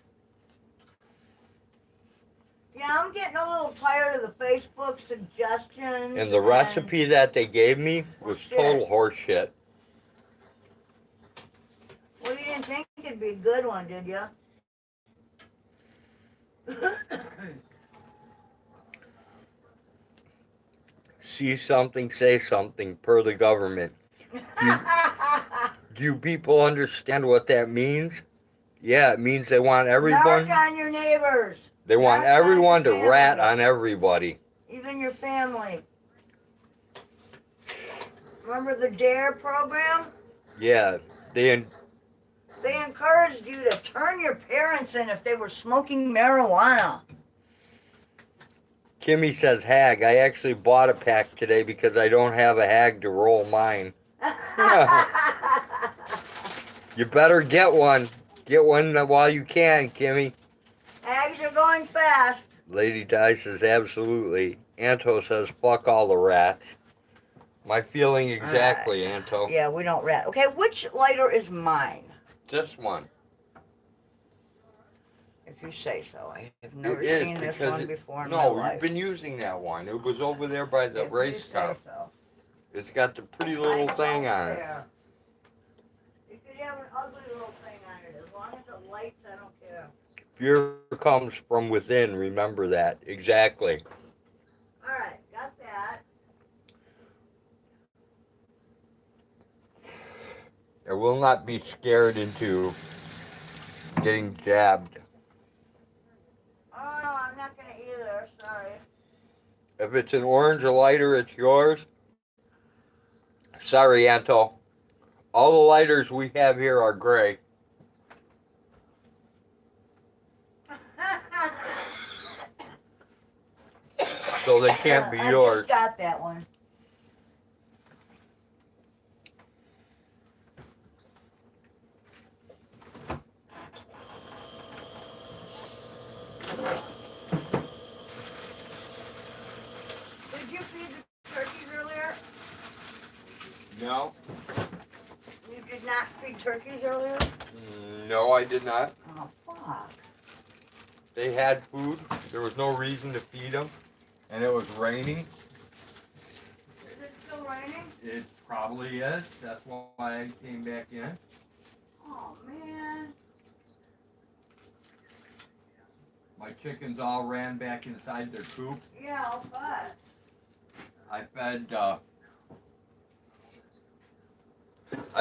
Yeah, I'm getting a little tired of the Facebook suggestions. And the recipe that they gave me was total horseshit. Well, you didn't think it'd be a good one, did you? See something, say something, per the government. Do you people understand what that means? Yeah, it means they want everyone. Narc on your neighbors. They want Narc on everyone to your rat family. on everybody. Even your family. Remember the DARE program? Yeah, they encouraged you to turn your parents in if they were smoking marijuana. Kimmy says hag. I actually bought a pack today because I don't have a hag to roll mine. You better get one. Get one while you can, Kimmy. Hags are going fast. Lady Di says absolutely. Anto says fuck all the rats. My feeling exactly, Anto. Yeah, we don't rat. Okay, which lighter is mine? This one. If you say so. I have never It seen is this because one before in my no, life. you've been using that one. It was over there by the If race you car. say so. It's got the pretty little I thing don't on it. care. You could have an ugly little thing on it. As long as it lights, I don't care. Fear comes from within. Remember that. Exactly. Alright, got that. I will not be scared into getting jabbed. Oh no, I'm not gonna either. Sorry. If it's an orange lighter, it's yours. Sorry, Anto. All the lighters we have here are gray. So they can't be yours. I just got that one. Did you feed the turkeys earlier? No. You did not feed turkeys earlier? No, I did not. Oh, fuck. They had food. There was no reason to feed them. And it was raining. Is it still raining? It probably is. That's why I came back in. Oh, man. My chickens all ran back inside their coop. Yeah, I'll bet. I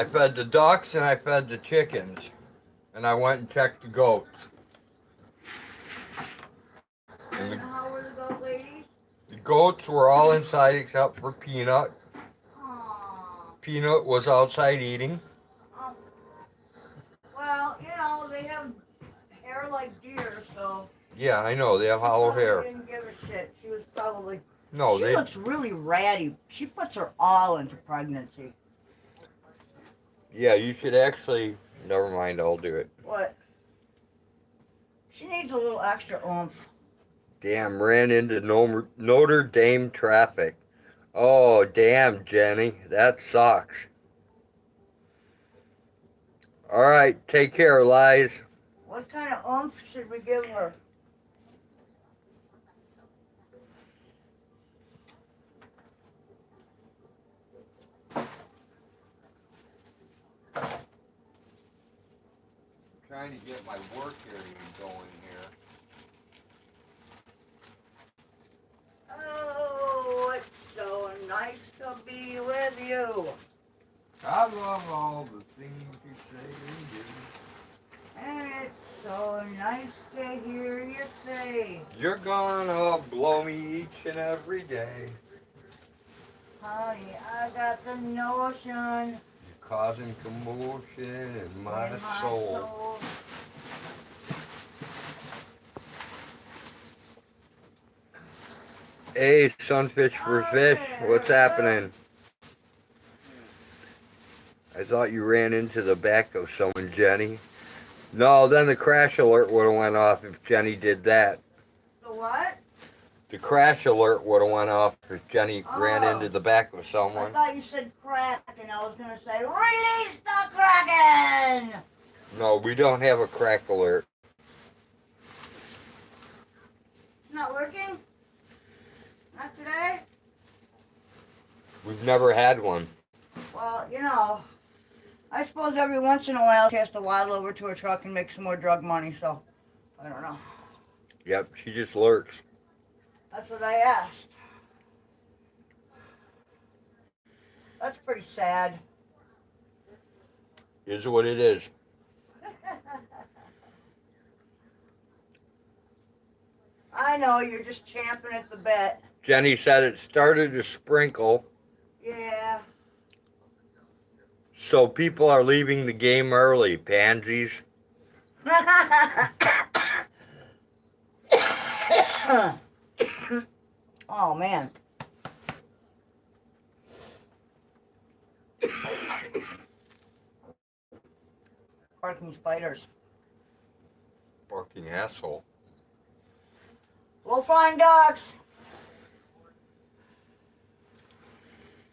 fed the ducks and I fed the chickens. And I went and checked the goats. And how were the goat ladies? The goats were all inside except for Peanut. Aww. Peanut was outside eating. Oh. Well, you know, they have hair like deer, so... Yeah, I know. They have hollow hair. She didn't give a shit. She was probably... No, she looks really ratty. She puts her all into pregnancy. Yeah, you should actually... Never mind, I'll do it. What? She needs a little extra oomph. Damn, ran into Notre Dame traffic. Oh, damn, Jenny. That sucks. Alright, take care, Lies. What kind of oomph should we give her? Trying to get my work area going here. Oh, it's so nice to be with you. I love all the things you say and do. And it's so nice to hear you say, You're gonna blow me each and every day. honey, I got the notion You're causing commotion in my in my soul. Hey, sunfish for fish. What's happening? I thought you ran into the back of someone, Jenny. No, then the crash alert would have went off if Jenny did that. The what? The crash alert would have went off if Jenny ran Oh. into the back of I someone. thought you said crack, and I was going to say, release the Kraken! No, we don't have a crack alert. It's not working? Not today? We've never had one. Well, you know, I suppose every once in a while she has to waddle over to her truck and make some more drug money, so I don't know. Yep, she just lurks. That's what I asked. That's pretty sad. Is what it is. I know, you're just champing at the bit. Jenny said it started to sprinkle, Yeah. so people are leaving the game early. Pansies. Oh, man. Barking spiders. Barking asshole. We'll find ducks.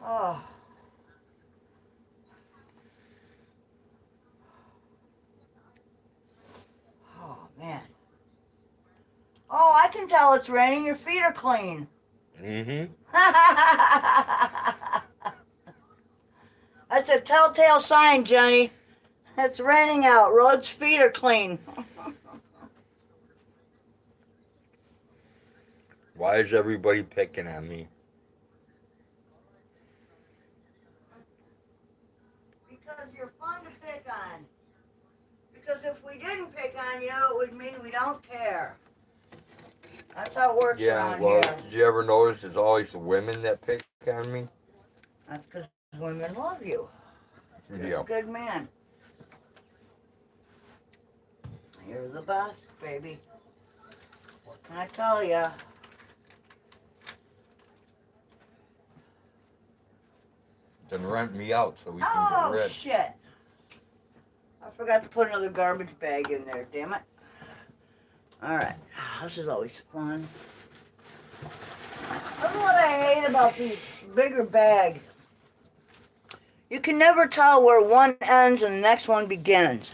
Oh. Oh, man. Oh, I can tell it's raining. Your feet are clean. Mm-hmm. That's a telltale sign, Johnny. It's raining out. Rhod's feet are clean. Why is everybody picking on me? Because you're fun to pick on. Because if we didn't pick on you, it would mean we don't care. That's how it works around well, here. did you ever notice it's always the women that pick on me? That's because women love you. You're Yeah. a good man. You're the best, baby. What can I tell you? Then rent me out so we can Oh, get rid. shit. I forgot to put another garbage bag in there, damn it. Alright, this is always fun. That's what I hate about these bigger bags. You can never tell where one ends and the next one begins.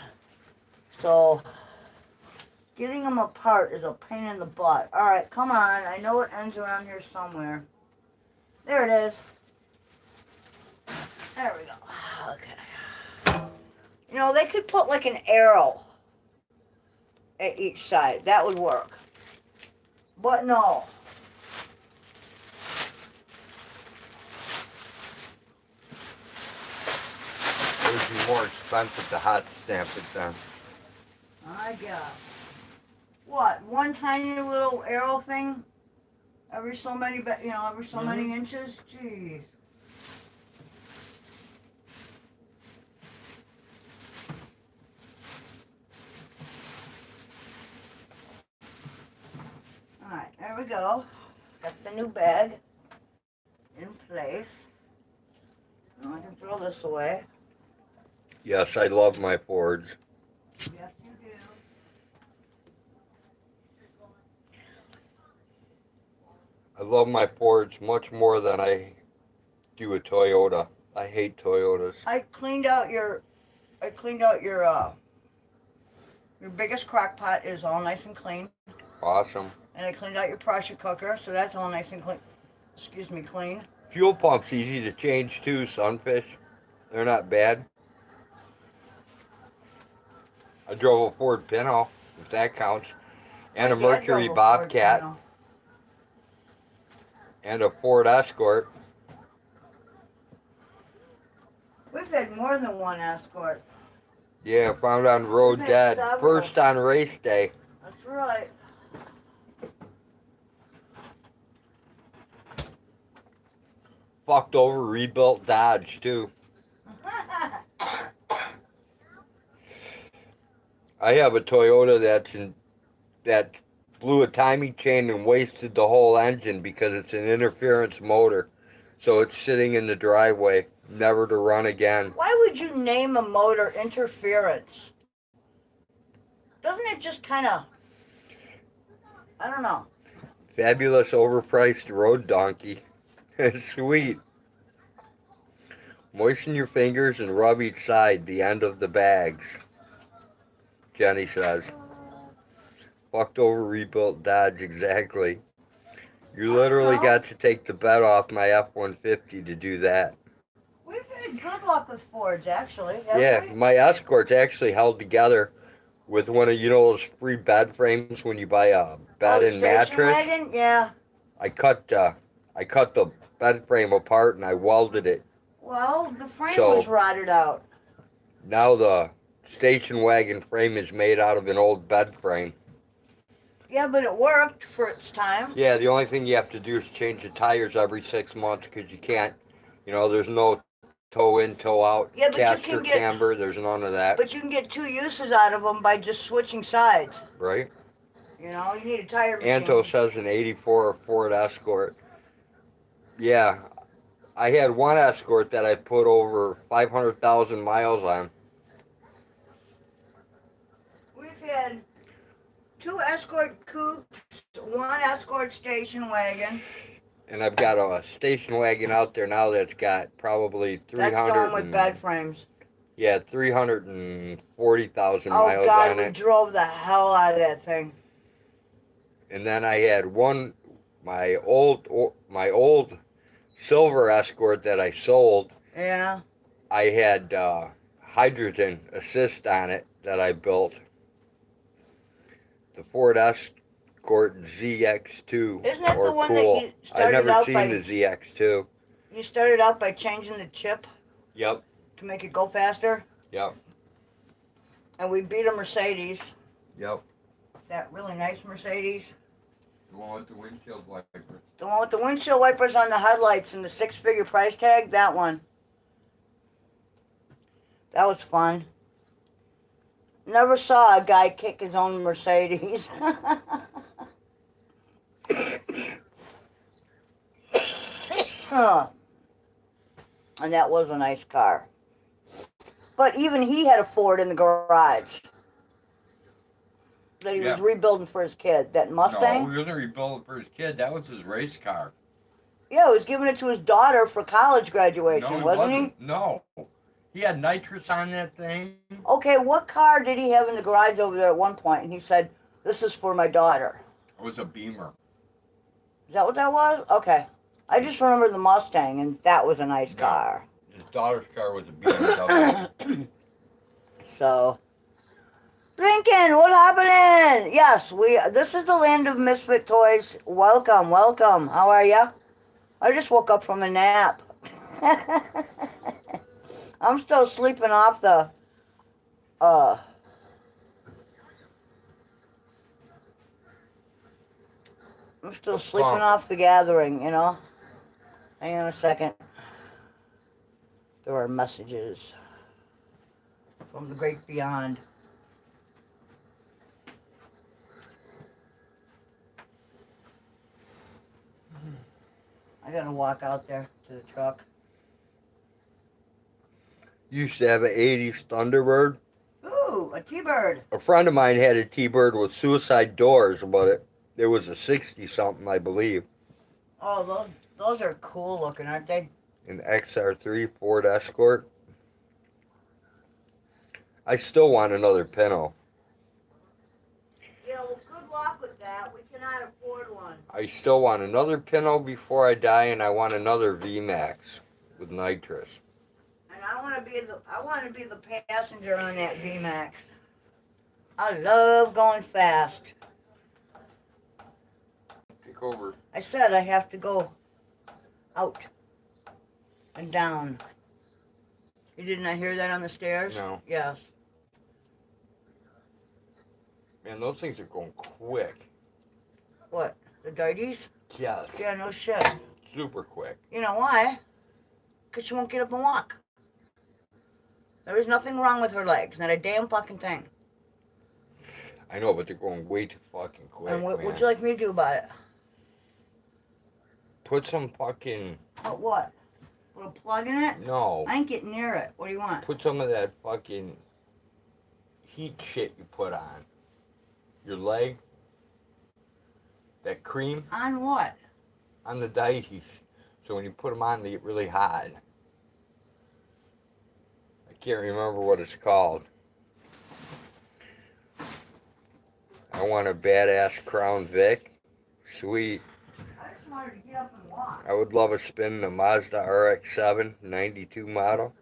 So, getting them apart is a pain in the butt. Alright, come on. I know it ends around here somewhere. There it is. There we go. Okay. You know, they could put like an arrow at each side. That would work. But no. It would be more expensive to hot stamp it then. I guess. What? One tiny little arrow thing? Every so many, every so many inches? Jeez. Alright, there we go. Got the new bag in place. Now I can throw this away. Yes, I love my Fords. Yes, you do. I love my Fords much more than I do a Toyota. I hate Toyotas. I cleaned out your biggest crock pot is all nice and clean. Awesome. And I cleaned out your pressure cooker, so that's all nice and clean. Clean. Fuel pump's easy to change too, Sunfish. They're not bad. I drove a Ford Pinto, if that counts. And a Mercury Bobcat. And a Ford Escort. We've had more than one Escort. Yeah, found on the road We've had dead. several. First on race day. That's right. Fucked over, rebuilt Dodge too. I have a Toyota that blew a timing chain and wasted the whole engine because it's an interference motor. So it's sitting in the driveway, never to run again. Why would you name a motor interference? Doesn't it just kind of, I don't know. Fabulous overpriced road donkey. Sweet. Moisten your fingers and rub each side, the end of the bags. Jenny says. Fucked over, rebuilt Dodge, exactly. You literally got to take the bed off my F-150 to do that. We've had good luck with Fords, actually. Yeah, We? my Escort's actually held together with one of, those free bed frames when you buy a bed and mattress. Wagon? Yeah. I cut the bed frame apart and I welded it. Well, the frame was rotted out. Now the station wagon frame is made out of an old bed frame. Yeah, but it worked for its time. Yeah, the only thing you have to do is change the tires every 6 months because you can't, there's no toe in, toe out, Yeah, but you caster can get, camber, there's none of that. but you can get 2 uses out of them by just switching sides. Right? You know, you need a tire machine. Anto says an 84 Ford Escort. Yeah, I had one Escort that I put over 500,000 miles on. We've had 2 Escort coupes, 1 Escort station wagon. And I've got a station wagon out there now that's got probably 300. That's the one with bed frames. Yeah, 340,000 Oh miles God, on we it. drove the hell out of that thing. And then I had one, my old silver Escort that I sold. Yeah. I had hydrogen assist on it that I built. The Ford Escort ZX2. Isn't that or the one cool. that you started I've never out seen by? the ZX2. You started out by changing the chip Yep. to make it go faster, Yep. and we beat a Mercedes. Yep. That really nice Mercedes. The one with the windshield wipers. The one with the windshield wipers on the headlights and the 6-figure price tag. That one. That was fun. Never saw a guy kick his own Mercedes. And that was a nice car. But even he had a Ford in the garage that he was rebuilding for his kid. That Mustang. No, he wasn't rebuilding for his kid. That was his race car. Yeah, he was giving it to his daughter for college graduation, No, wasn't he? No. He had nitrous on that thing. Okay, what car did he have in the garage over there at one point? And he said, "This is for my daughter." It was a Beamer. Is that what that was? Okay. I just remember the Mustang, and that was a nice car. His daughter's car was a BMW. So, Lincoln, what happening? Yes, this is the land of misfit toys. Welcome, welcome. How are ya? I just woke up from a nap. I'm still sleeping off the, I'm still sleeping off the gathering, you know? Hang on a second. There are messages from the great beyond. I gotta walk out there to the truck. Used to have an 80s Thunderbird. Ooh, a T-Bird. A friend of mine had a T-Bird with suicide doors, but it was a 60-something, I believe. Oh, those are cool looking, aren't they? An XR3 Ford Escort. I still want another Pinto. Yeah, well, good luck with that. We cannot afford one. I still want another Pinto before I die, and I want another VMAX with nitrous. And I want to be the passenger on that VMAX. I love going fast. Take over. I said I have to go out and down. You did not hear that on the stairs? No. Yes. Man, those things are going quick. What? The darties? Yes. Yeah, no shit. Super quick. You know why? Because she won't get up and walk. There is nothing wrong with her legs. Not a damn fucking thing. I know, but they're going way too fucking quick. And what man. would you like me to do about it? Put some fucking... What? Put a plug in it? No. I ain't getting near it. What do you want? Put some of that fucking heat shit you put on your leg. That cream. On what? On the dice. So when you put them on, they get really hot. I can't remember what it's called. I want a badass Crown Vic. Sweet. I just wanted to get up and walk. I would love a spin in the Mazda RX-7 92 model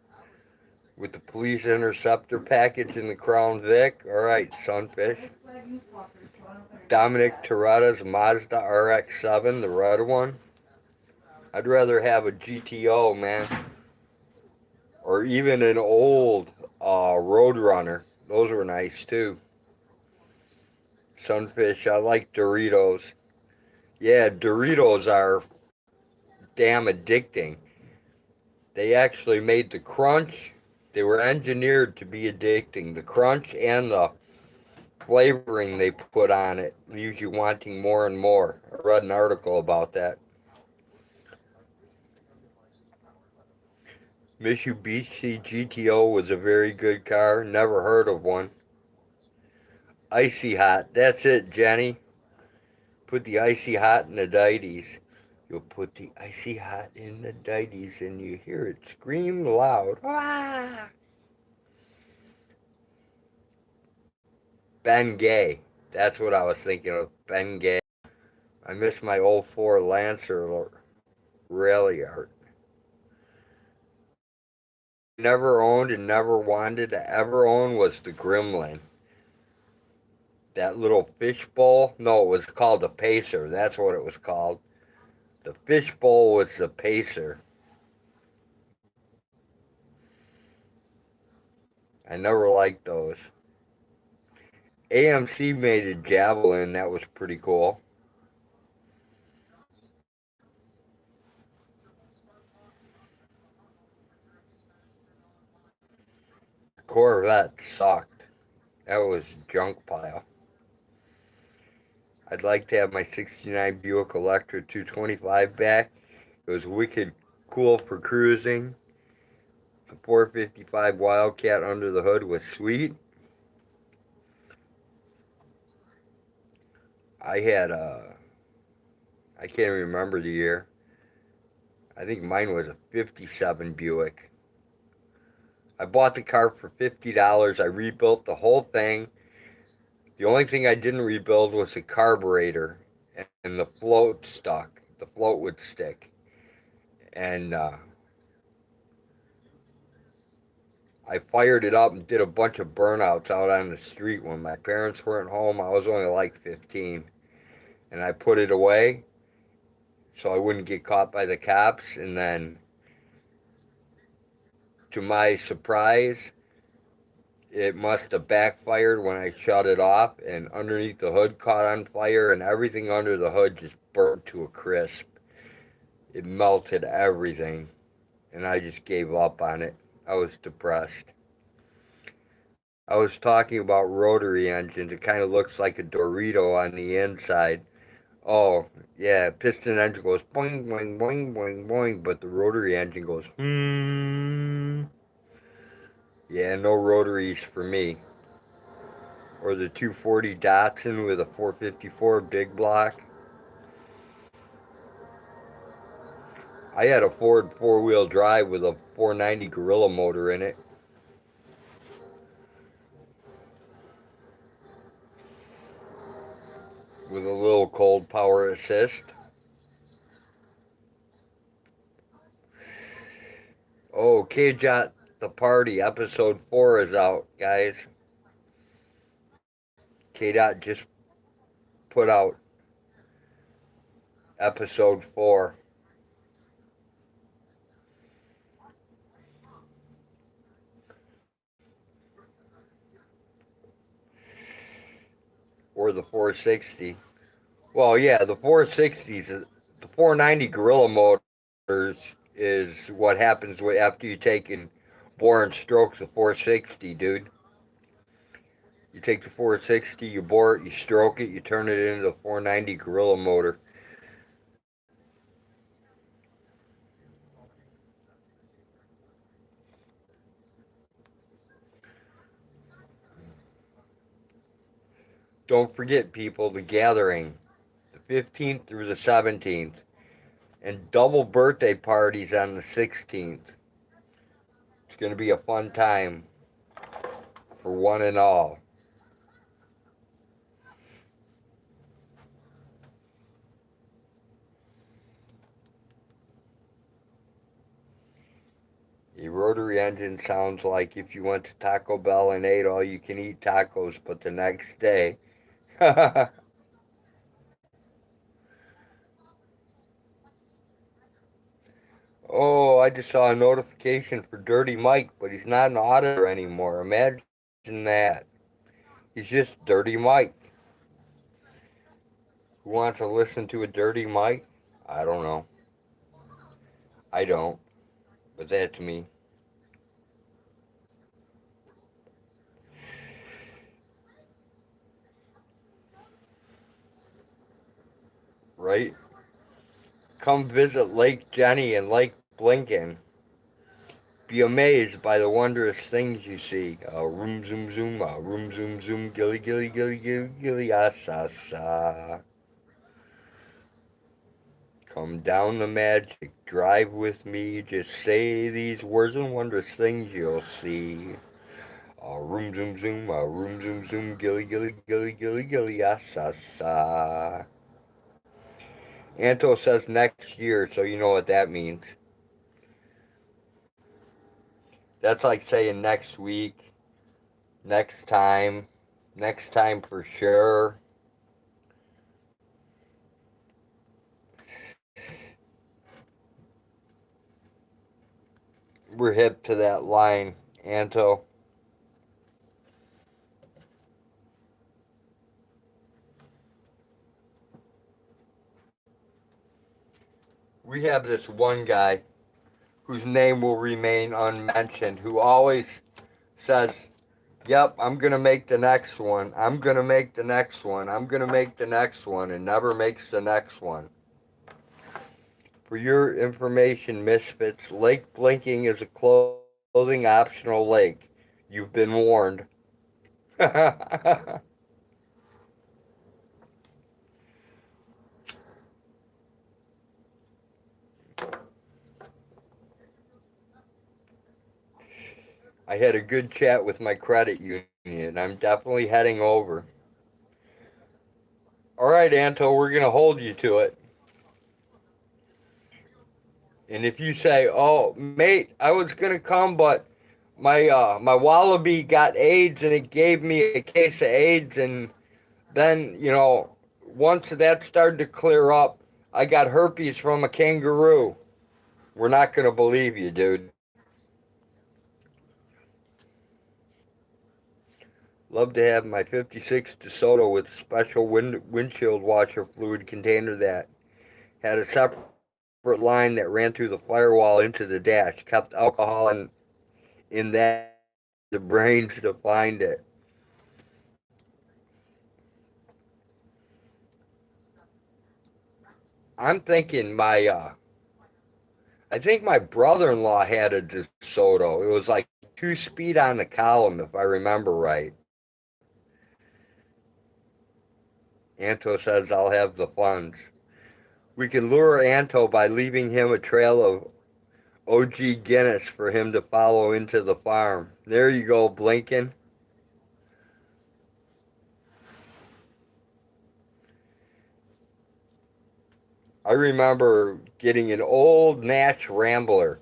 with the police interceptor package in the Crown Vic. All right, Sunfish. Dominic Toretta's Mazda RX-7, the red one. I'd rather have a GTO, man. Or even an old Roadrunner. Those were nice too. Sunfish. I like Doritos. Yeah, Doritos are damn addicting. They actually made the crunch. They were engineered to be addicting. The crunch and the flavoring they put on it leaves you wanting more and more. I read an article about that. Mitsubishi GTO was a very good car. Never heard of one. Icy Hot. That's it, Jenny. Put the Icy Hot in the 90s. You'll put the Icy Hot in the 90s and you hear it scream loud. Ah! Ben Gay. That's what I was thinking of. Ben Gay. I miss my '04 Lancer rail yard. Never owned and never wanted to ever own was the Gremlin. That little fishbowl. No, it was called the Pacer. That's what it was called. The fishbowl was the Pacer. I never liked those. AMC made a Javelin. That was pretty cool. Corvette sucked. That was junk pile. I'd like to have my 69 Buick Electra 225 back. It was wicked cool for cruising. The 455 Wildcat under the hood was sweet. I had a, I can't remember the year. I think mine was a 57 Buick. I bought the car for $50. I rebuilt the whole thing. The only thing I didn't rebuild was the carburetor, and the float stuck. The float would stick. And I fired it up and did a bunch of burnouts out on the street when my parents weren't home. I was only like 15. And I put it away so I wouldn't get caught by the cops. And then, to my surprise, it must have backfired when I shut it off, and underneath the hood caught on fire, and everything under the hood just burnt to a crisp. It melted everything, and I just gave up on it. I was depressed. I was talking about rotary engines. It kind of looks like a Dorito on the inside. Oh, yeah, piston engine goes boing, boing, boing, boing, boing, but the rotary engine goes hmm. Yeah, no rotaries for me. Or the 240 Datsun with a 454 big block. I had a Ford four-wheel drive with a 490 Gorilla motor in it. With a little cold power assist. Oh, Cage at the Party, episode 4 is out, guys. K-Dot just put out episode 4. Or the 460. Well, yeah, the 460s, the 490 Gorilla motors is what happens after you take and bore and stroke the 460, dude. You take the 460, you bore it, you stroke it, you turn it into a 490 Gorilla motor. Don't forget, people, the gathering, the 15th through the 17th, and double birthday parties on the 16th. It's going to be a fun time for one and all. A rotary engine sounds like if you went to Taco Bell and ate all you can eat tacos, but the next day. Oh, I just saw a notification for Dirty Mike, but he's not an auditor anymore. Imagine that. He's just Dirty Mike. Who wants to listen to a Dirty Mike? I don't know. I don't. But that's me. Right? Come visit Lake Jenny and Lake Blinken. Be amazed by the wondrous things you see. Room zoom zoom, room zoom zoom, gilly gilly gilly gilly gilly, sa sa. Come down the magic, drive with me, just say these words and wondrous things you'll see. Room zoom zoom, room zoom zoom, gilly gilly gilly gilly gilly, sa sa. Anto says next year, so you know what that means. That's like saying next week, next time for sure. We're hip to that line, Anto. We have this one guy whose name will remain unmentioned who always says, "Yep, I'm going to make the next one. I'm going to make the next one. I'm going to make the next one," and never makes the next one. For your information, Misfits, Lake Blinking is a clothing optional lake. You've been warned. I had a good chat with my credit union. I'm definitely heading over. All right, Anto, we're going to hold you to it. And if you say, "Oh, mate, I was going to come, but my wallaby got AIDS and it gave me a case of AIDS, and then, once that started to clear up, I got herpes from a kangaroo." We're not going to believe you, dude. Love to have my 56 DeSoto with a special windshield washer fluid container that had a separate line that ran through the firewall into the dash, kept alcohol in that the brains to find it. I'm thinking I think my brother-in-law had a DeSoto. It was like 2 speed on the column, if I remember right. Anto says I'll have the funds. We can lure Anto by leaving him a trail of OG Guinness for him to follow into the farm. There you go, Blinken. I remember getting an old Natch Rambler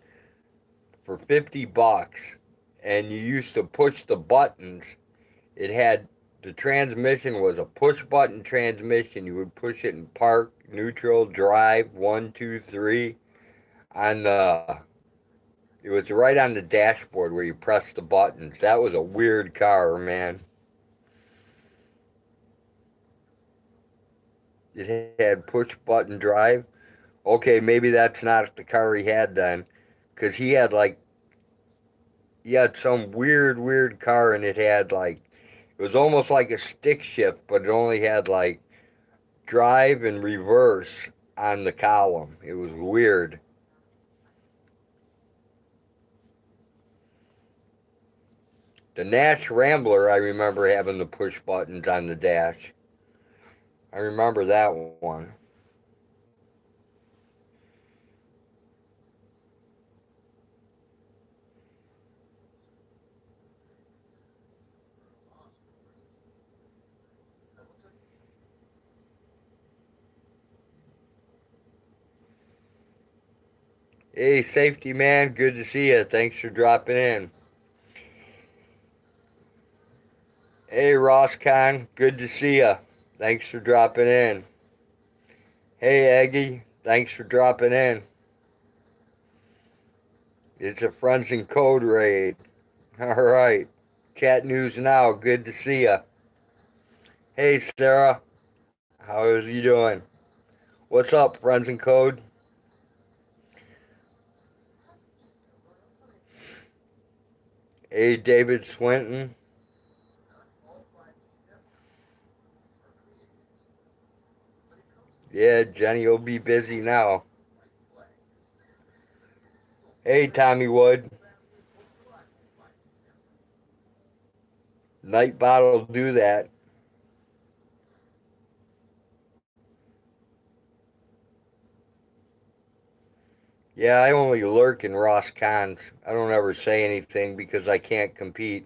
for $50, and you used to push the buttons. It had the transmission was a push button transmission. You would push it in park, neutral, drive, one, two, three. On the It was right on the dashboard where you press the buttons. That was a weird car, man. It had push button drive. Okay, maybe that's not the car he had then, because he had some weird car, and it was almost like a stick shift, but it only had like drive and reverse on the column. It was weird. The Nash Rambler, I remember having the push buttons on the dash. I remember that one. Hey, safety man, good to see you. Thanks for dropping in. Hey, Rosscon, good to see you. Thanks for dropping in. Hey, Eggy, thanks for dropping in. It's a Friends and Code raid. All right. Chat news now. Good to see ya. Hey, Sarah. How is you doing? What's up, Friends and Code? Hey, David Swinton. Yeah, Jenny will be busy now. Hey, Tommy Wood. Nightbot will do that. Yeah, I only lurk in Ross Cons. I don't ever say anything because I can't compete.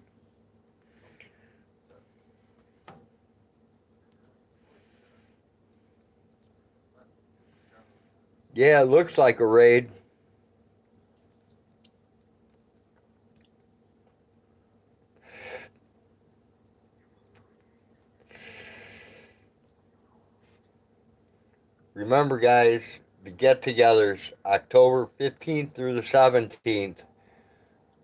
Yeah, it looks like a raid. Remember, guys, the get-togethers, October 15th through the 17th.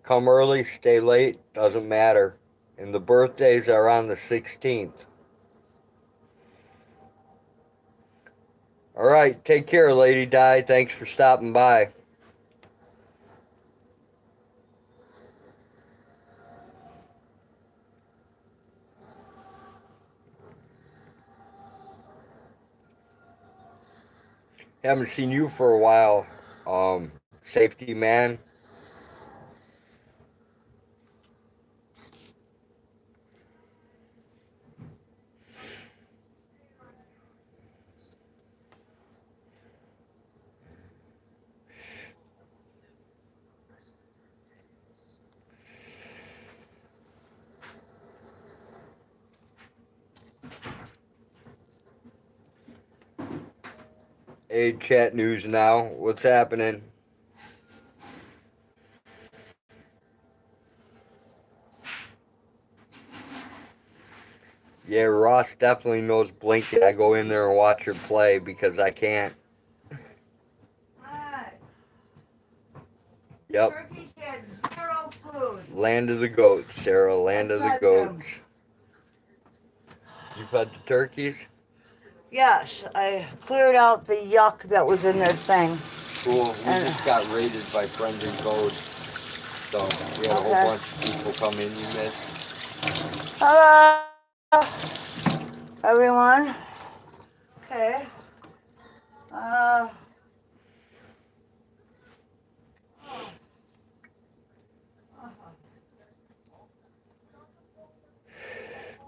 Come early, stay late, doesn't matter. And the birthdays are on the 16th. All right, take care, Lady Di. Thanks for stopping by. Haven't seen you for a while, safety man. Hey, chat news now. What's happening? Yeah, Ross definitely knows Blinket. I go in there and watch her play because I can't. Alright. Yep. Turkeys had 0 food. Land of the goats, Sarah. Land of the goats. You fed the turkeys? Yes, I cleared out the yuck that was in their thing. Cool. We And- just got raided by Friends and Code. So we had a whole Okay. bunch of people come in you missed. Hello, everyone. Okay.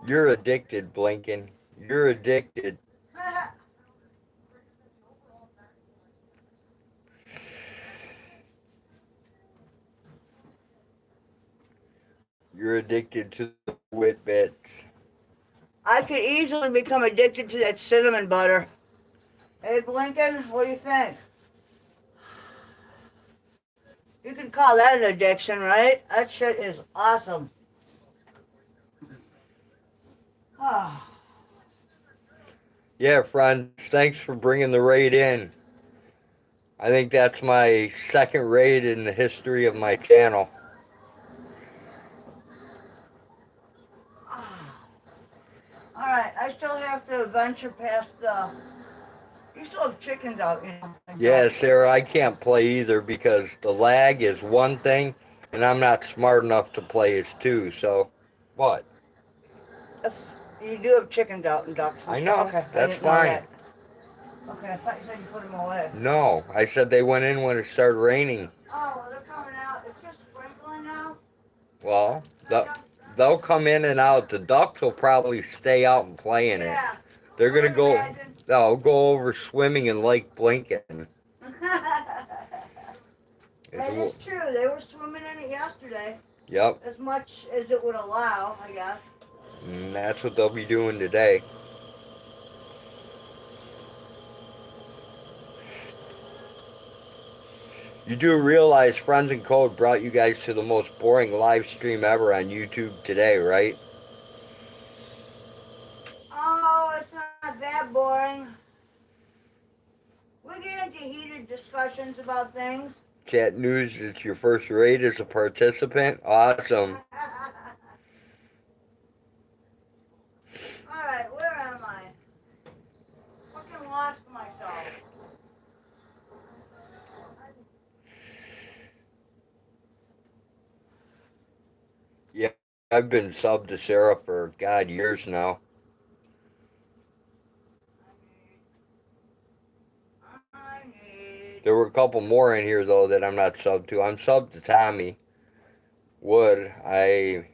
You're addicted, Blinken. You're addicted. You're addicted to the wit bits. I could easily become addicted to that cinnamon butter. Hey, Blinken, what do you think? You can call that an addiction, right? That shit is awesome. Oh. Yeah, friends, thanks for bringing the raid in. I think that's my second raid in the history of my channel. Alright, I still have to venture past the... You still have chickens out, you know. Yeah, Sarah, I can't play either because the lag is one thing, and I'm not smart enough to play as two, so what? You do have chickens out and ducks. I know, Okay, I that's didn't know fine. that. Okay, I thought you said you put them away. No, I said they went in when it started raining. Oh, well, they're coming out. It's just sprinkling now. Well, they'll come in and out. The ducks will probably stay out and play in it. Yeah. They're gonna go. Imagine. They'll go over swimming in Lake Blinken. That is true. They were swimming in it yesterday. Yep. As much as it would allow, I guess. And that's what they'll be doing today. You do realize Friends and Code brought you guys to the most boring live stream ever on YouTube today, right? Oh, it's not that boring. We get into heated discussions about things. Chat News, it's your first raid as a participant. Awesome. Alright, where am I? Fucking lost myself. Yeah, I've been subbed to Sarah for, God, years now. There were a couple more in here, though, that I'm not subbed to. I'm subbed to Tommy Wood. I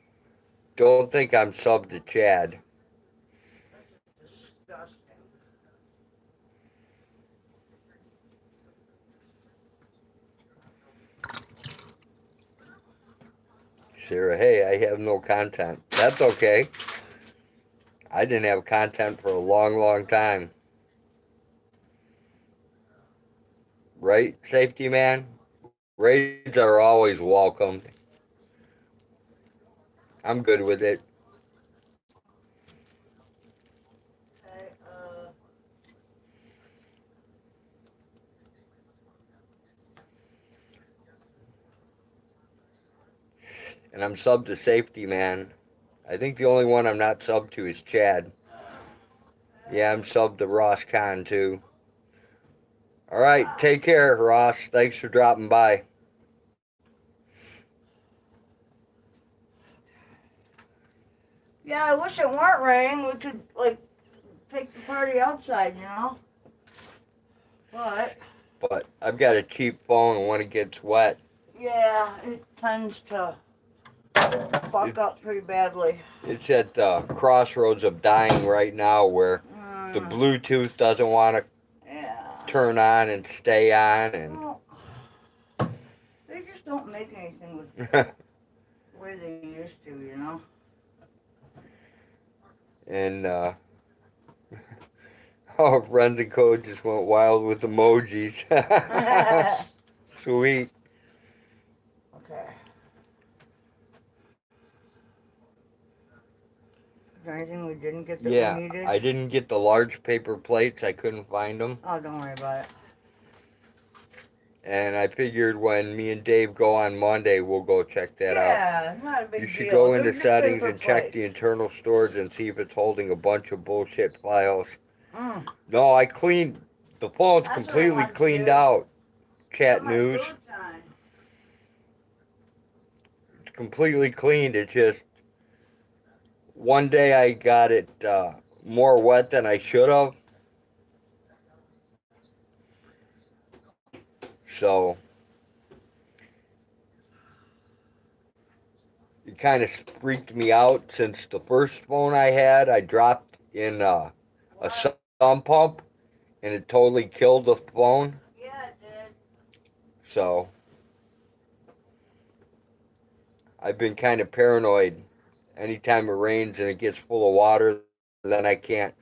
don't think I'm subbed to Chad. Disgusting. Sarah, hey, I have no content. That's okay. I didn't have content for a long, long time. Right, safety man? Raids are always welcomed. I'm good with it. Okay, And I'm subbed to safety man. I think the only one I'm not subbed to is Chad. Yeah, I'm subbed to Ross Khan too. All right, take care, Ross. Thanks for dropping by. yeah, I wish it weren't raining. We could, like, take the party outside, you know? But I've got a cheap phone, and when it gets wet, yeah, it tends to fuck up pretty badly. it's at the crossroads of dying right now where the Bluetooth doesn't want to turn on and stay on, and well, they just don't make anything with the way they used to, you know? and oh, friends and code just went wild with emojis. Sweet. Okay. Is there anything we didn't get that we needed? I didn't get the large paper plates. I couldn't find them. Oh, don't worry about it. And I figured when me and Dave go on Monday, we'll go check that out. Yeah, not a big deal. You should go into They're settings paper and check plates. the internal storage and see if it's holding a bunch of bullshit files. Mm. No, I cleaned, the phone's That's what I completely want to cleaned do. out. Chat Come on, News. food time. It's completely cleaned. It just, one day I got it more wet than I should have. So it kind of freaked me out since the first phone I had, I dropped in a sump pump and it totally killed the phone. Yeah, it did. So I've been kind of paranoid. Anytime it rains and it gets full of water, then I can't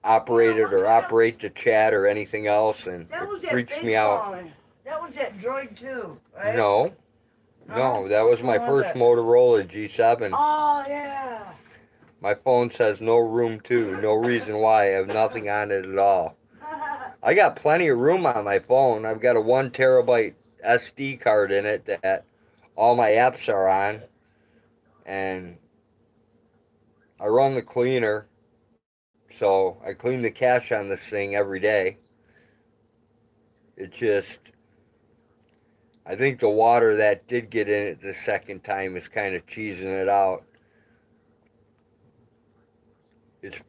operate it or operate the chat or anything else, and it freaks me out. That was that Droid 2, right? No, that was my first Motorola G7. Oh, yeah. My phone says no room 2, no reason why. I have nothing on it at all. I got plenty of room on my phone. I've got a 1 terabyte SD card in it that all my apps are on, and I run the cleaner, so I clean the cache on this thing every day. It just, I think the water that did get in it the second time is kind of cheesing it out. It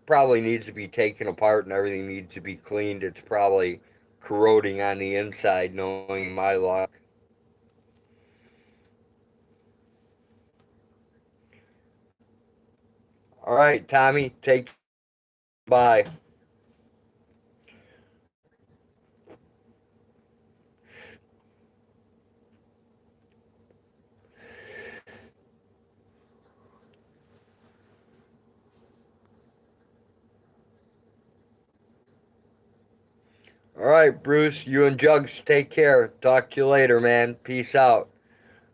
probably needs to be taken apart and everything needs to be cleaned. It's probably corroding on the inside, knowing my luck. All right, Tommy, bye. All right, Bruce, you and Jugs, take care. Talk to you later, man. Peace out.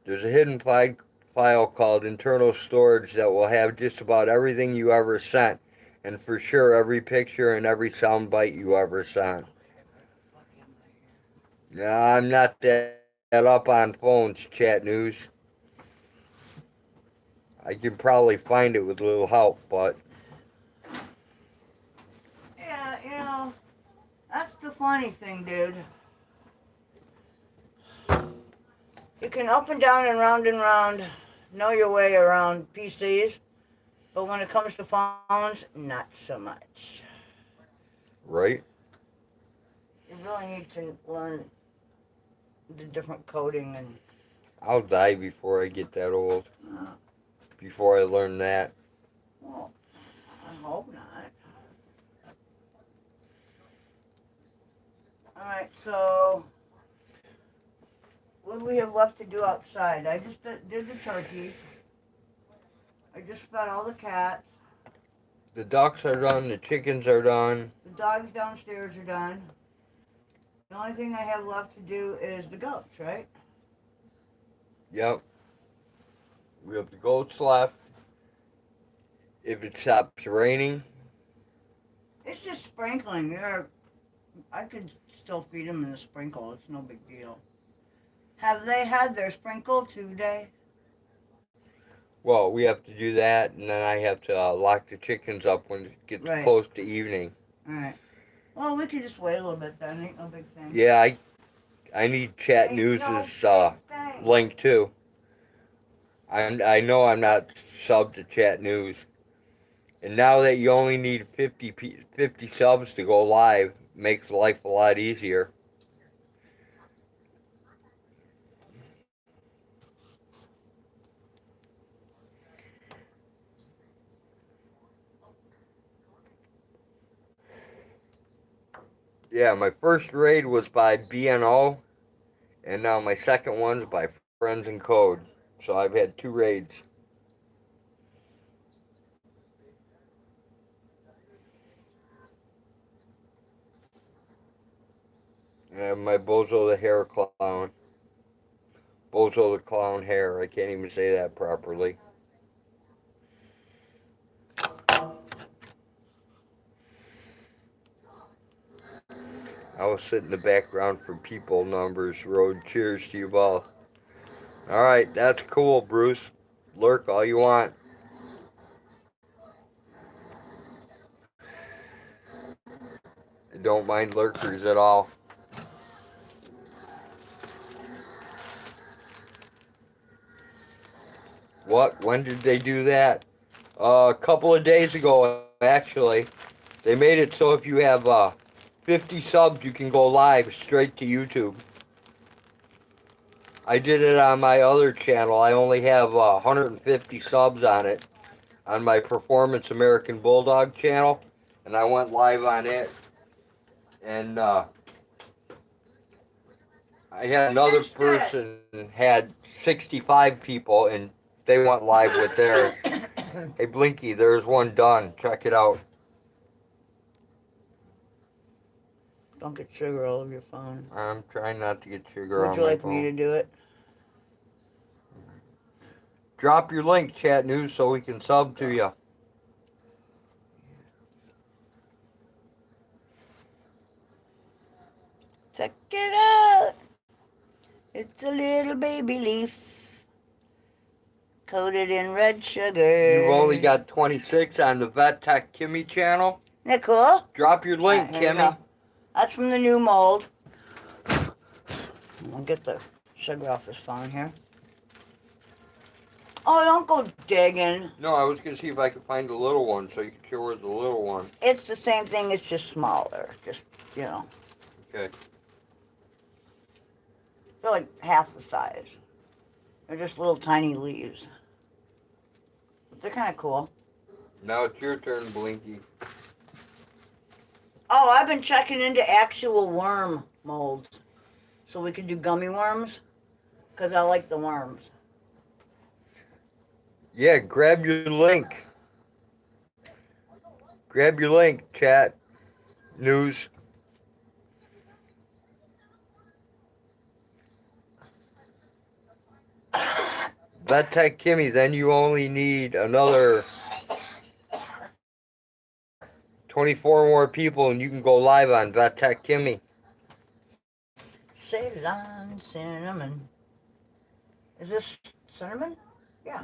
There's a hidden file called internal storage that will have just about everything you ever sent, and for sure every picture and every soundbite you ever sent. Yeah, I'm not that up on phones, chat news. I can probably find it with a little help, but Yeah, you know, that's the funny thing, dude. You can up and round, know your way around PCs, but when it comes to phones, not so much. right? You really need to learn the different coding and. I'll die before I get that old. Uh, Before I learn that. well, I hope not. All right, so what do we have left to do outside? I just did the turkeys. I just fed all the cats. The ducks are done, the chickens are done. The dogs downstairs are done. The only thing I have left to do is the goats, right? Yep. We have the goats left. If it stops raining, It's just sprinkling. I could still feed them in the sprinkle. It's no big deal. Have they had their sprinkle today? well, we have to do that, and then I have to lock the chickens up when it gets Right. close to evening. All right. Well, we could just wait a little bit then. Ain't no big thing. Yeah, I need chat Ain't news' no big thing. link too. I know I'm not subbed to chat news. And now that you only need 50 subs to go live, makes life a lot easier. Yeah, my first raid was by BNO, and now my second one's by Friends in Code. So I've had 2 raids. And my Bozo the Hair Clown. Bozo the Clown Hair. I can't even say that properly. I will sit in the background for People Numbers Road. Cheers to you both. Alright, that's cool, Bruce. Lurk all you want. I don't mind lurkers at all. What? When did they do that? A couple of days ago, actually. They made it so if you have 50 subs, you can go live straight to YouTube. I did it on my other channel. I only have 150 subs on it, on my Performance American Bulldog channel, and I went live on it. And I had another person had 65 people, and they went live with theirs. Hey Blinky, there's one done. Check it out. Don't get sugar all over your phone. I'm trying not to get sugar Would on you my like phone. me to do it? Drop your link, chat news, so we can sub to you. Check it out. It's a little baby leaf coated in red sugar. You've only got 26 on the Vet Tech Kimmy channel. Isn't that cool? Drop your link, Here you Kimmy. go. That's from the new mold. I'll get the sugar off his phone here. Oh, don't go digging. No, I was going to see if I could find the little one so you could show her the little one. It's the same thing, it's just smaller. Just, you know. Okay. They're like half the size. They're just little tiny leaves. But they're kind of cool. Now it's your turn, Blinky. Oh, I've been checking into actual worm molds. So we can do gummy worms. Because I like the worms. Yeah, grab your link. Grab your link, chat. News. Vet Tech Kimmy, then you only need another 24 more people and you can go live on Vet Tech Kimmy. Ceylon cinnamon. Is this cinnamon? Yeah.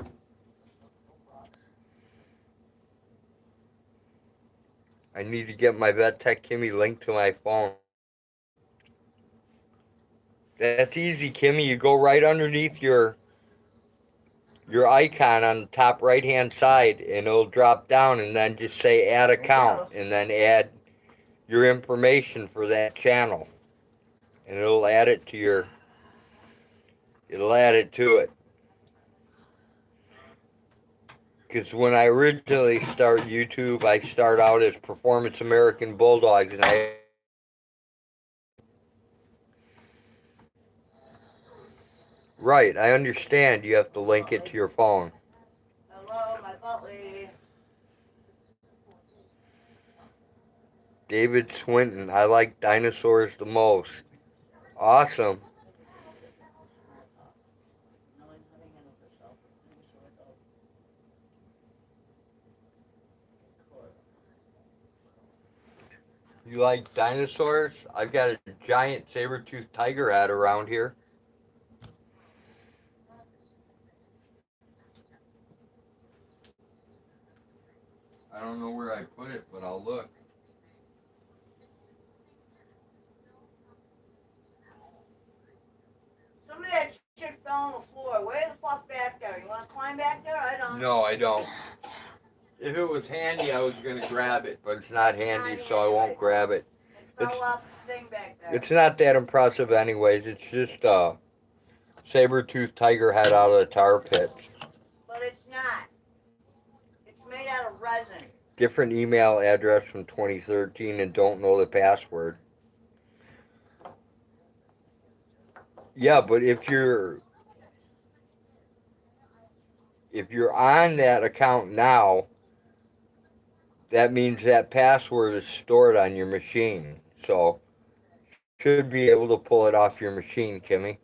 I need to get my Vet Tech Kimmy link to my phone. That's easy, Kimmy. You go right underneath your icon on the top right hand side and it'll drop down and then just say add account and then add your information for that channel. And it'll add it to it. Because when I originally start YouTube, I start out as Performance American Bulldogs, and right, I understand you have to link it to your phone. Hello, my Butley. David Swinton, I like dinosaurs the most. Awesome. You like dinosaurs? I've got a giant saber-toothed tiger hat around here. I don't know where I put it, but I'll look. Some of that shit fell on the floor. Where the fuck back there? You want to climb back there? I don't. No, I don't. If it was handy, I was going to grab it, but it's not handy, so I won't grab it. It fell off the thing back there. It's not that impressive anyways. It's just a saber-toothed tiger head out of the tar pits. But it's not. It's made out of resin. Different email address from 2013 and don't know the password. Yeah, but if you're on that account now, that means that password is stored on your machine. So, should be able to pull it off your machine, Kimmy.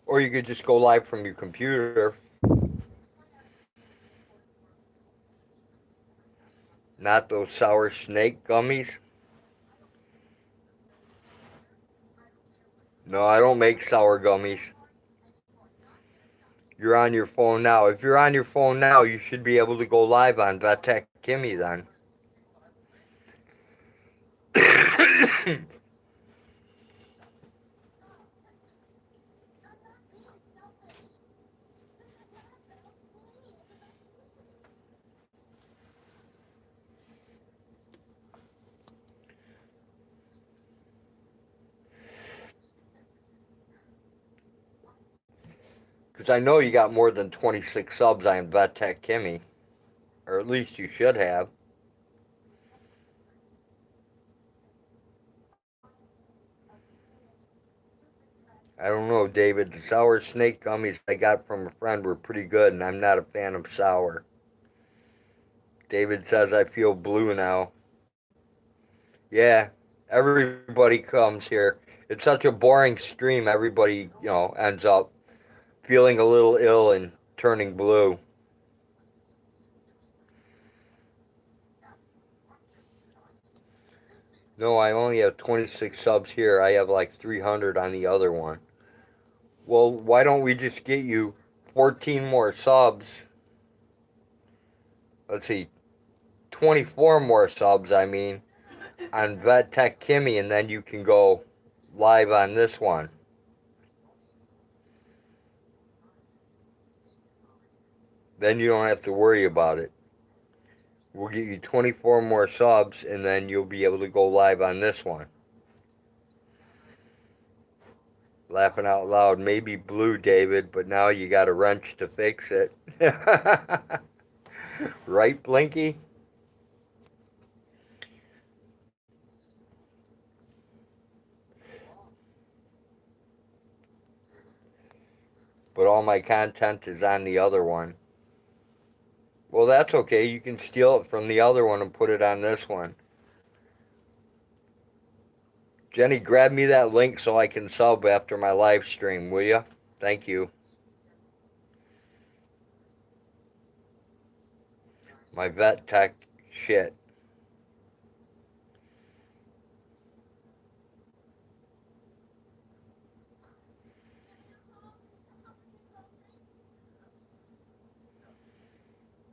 Or you could just go live from your computer. Not those sour snake gummies. No, I don't make sour gummies. You're on your phone now. If you're on your phone now, you should be able to go live on Vet Tech Kimmy then. Because I know you got more than 26 subs on Vet Tech Kimmy. Or at least you should have. I don't know, David. The sour snake gummies I got from a friend were pretty good, and I'm not a fan of sour. David says I feel blue now. Yeah, everybody comes here. It's such a boring stream, everybody, ends up feeling a little ill and turning blue. No, I only have 26 subs here. I have like 300 on the other one. Well, why don't we just get you 14 more subs? Let's see, 24 more subs, on Vet Tech Kimmy, and then you can go live on this one. Then you don't have to worry about it. We'll get you 24 more subs, and then you'll be able to go live on this one. Laughing out loud, maybe blue, David, but now you got a wrench to fix it. Right, Blinky? But all my content is on the other one. Well, that's okay. You can steal it from the other one and put it on this one. Jenny, grab me that link so I can sub after my live stream, will you? Thank you. My vet tech shit.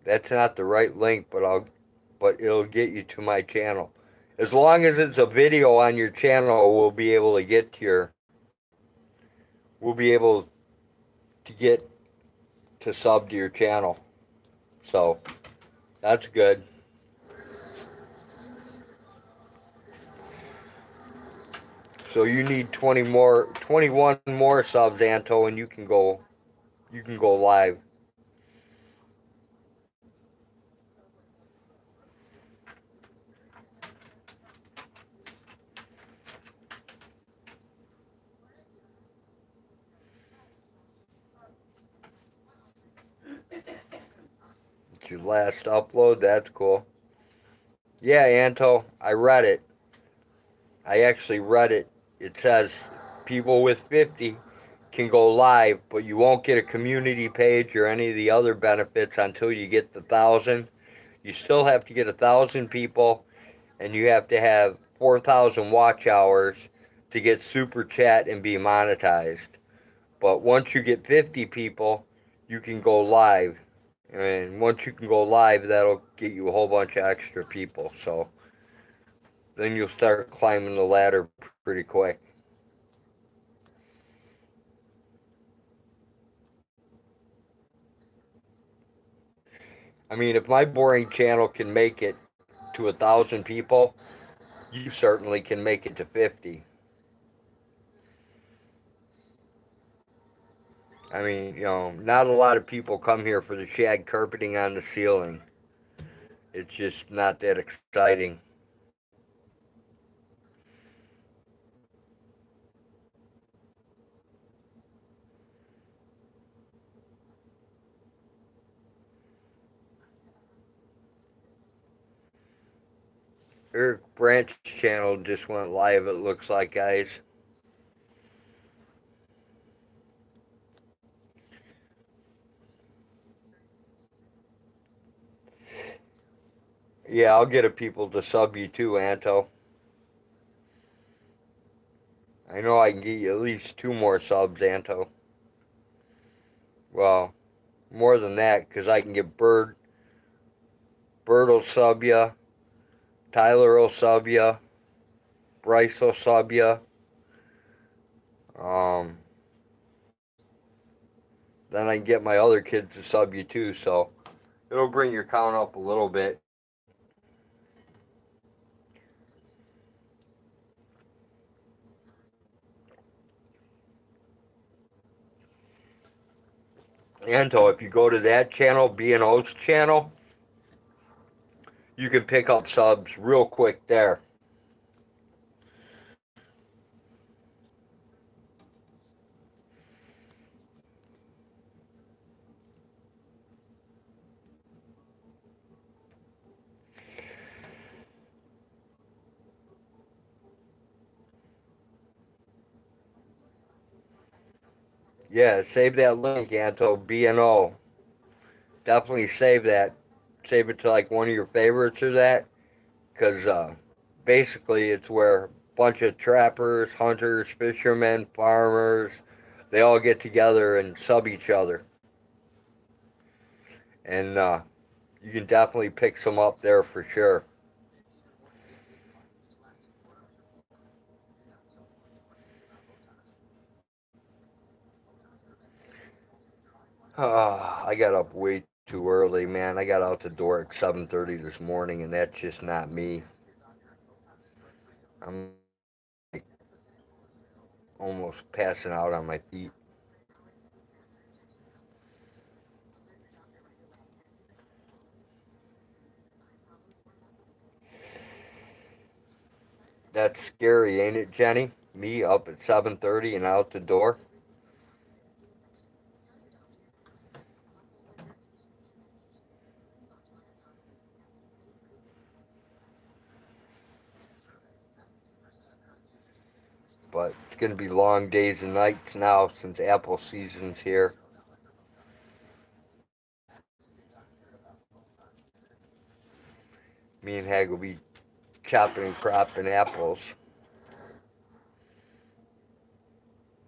That's not the right link, but it'll get you to my channel. As long as it's a video on your channel, we'll be able to get to we'll be able to get to sub to your channel. So that's good. So you need 21 more subs, Anto, and you can go live. It's your last upload. That's cool. Yeah, Anto, I read it. I actually read it. It says people with 50 can go live, but you won't get a community page or any of the other benefits until you get the 1,000. You still have to get 1,000 people, and you have to have 4,000 watch hours to get super chat and be monetized. But once you get 50 people, you can go live. And once you can go live, that'll get you a whole bunch of extra people. So then you'll start climbing the ladder pretty quick. I mean, if my boring channel can make it to 1,000 people, you certainly can make it to 50. I mean, not a lot of people come here for the shag carpeting on the ceiling. It's just not that exciting. Eric Branch's channel just went live, it looks like, guys. Yeah, I'll get a people to sub you too, Anto. I know I can get you at least 2 more subs, Anto. Well, more than that, because I can get Bird will sub you, Tyler will sub you, Bryce will sub you. Then I can get my other kids to sub you too, so it'll bring your count up a little bit. Anto, if you go to that channel, B&O's channel, you can pick up subs real quick there. Yeah, save that link, Anto, B&O. Definitely save that. Save it to like one of your favorites or that, because basically it's where a bunch of trappers, hunters, fishermen, farmers, they all get together and sub each other. And you can definitely pick some up there for sure. I got up way too early, man. I got out the door at 7:30 this morning, and that's just not me. I'm like almost passing out on my feet. That's scary, ain't it, Jenny? Me up at 7:30 and out the door. But it's going to be long days and nights now since apple season's here. Me and Hag will be chopping and cropping apples.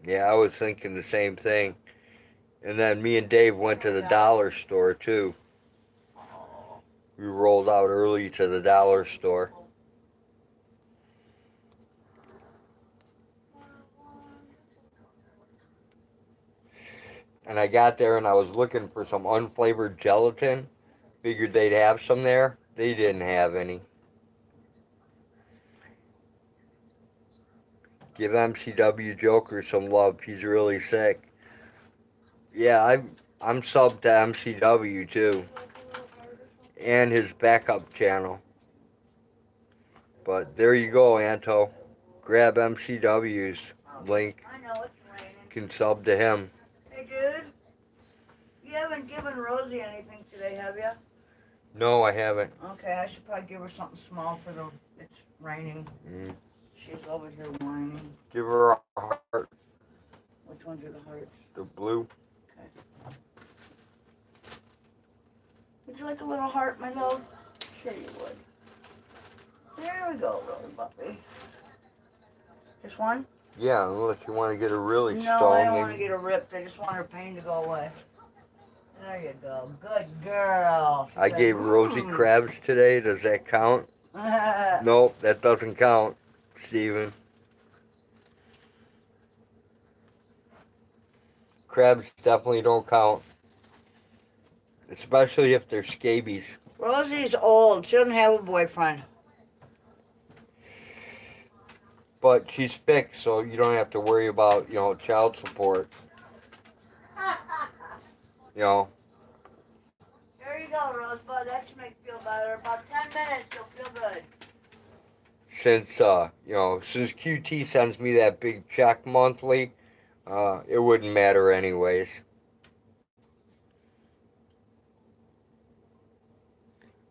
Yeah, I was thinking the same thing. And then me and Dave went to the dollar store too. We rolled out early to the dollar store. And I got there and I was looking for some unflavored gelatin. Figured they'd have some there. They didn't have any. Give MCW Joker some love. He's really sick. Yeah, I'm subbed to MCW too. And his backup channel. But there you go, Anto. Grab MCW's link. I know it's raining. Can sub to him. Hey, dude. You haven't given Rosie anything today, have you? No, I haven't. Okay, I should probably give her something small for the... It's raining. Mm. She's over here whining. Give her a heart. Which ones are the hearts? The blue. Okay. Would you like a little heart, my love? Sure you would. There we go, little puppy. Just one? Yeah, unless you want to get her really stoned. No, I don't want to get her ripped. I just want her pain to go away. There you go. Good girl. I gave Rosie crabs today. Does that count? Nope, that doesn't count, Steven. Crabs definitely don't count. Especially if they're scabies. Rosie's old. She doesn't have a boyfriend. But she's fixed, so you don't have to worry about, child support. There you go, Rosebud. That should make you feel better. About 10 minutes, you'll feel good. Since QT sends me that big check monthly, it wouldn't matter anyways.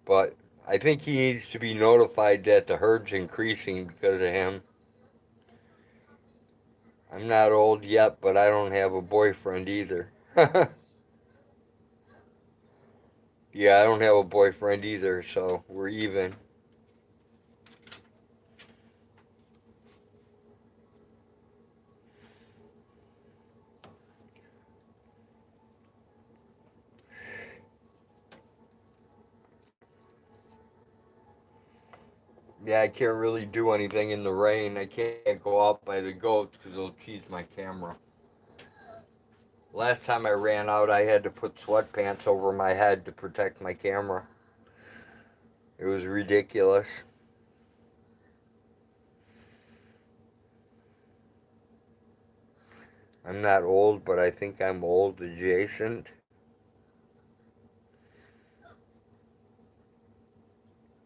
But I think he needs to be notified that the herd's increasing because of him. I'm not old yet, but I don't have a boyfriend either. Yeah, I don't have a boyfriend either, so we're even. Yeah, I can't really do anything in the rain. I can't go out by the goats because they'll cheese my camera. Last time I ran out, I had to put sweatpants over my head to protect my camera. It was ridiculous. I'm not old, but I think I'm old adjacent.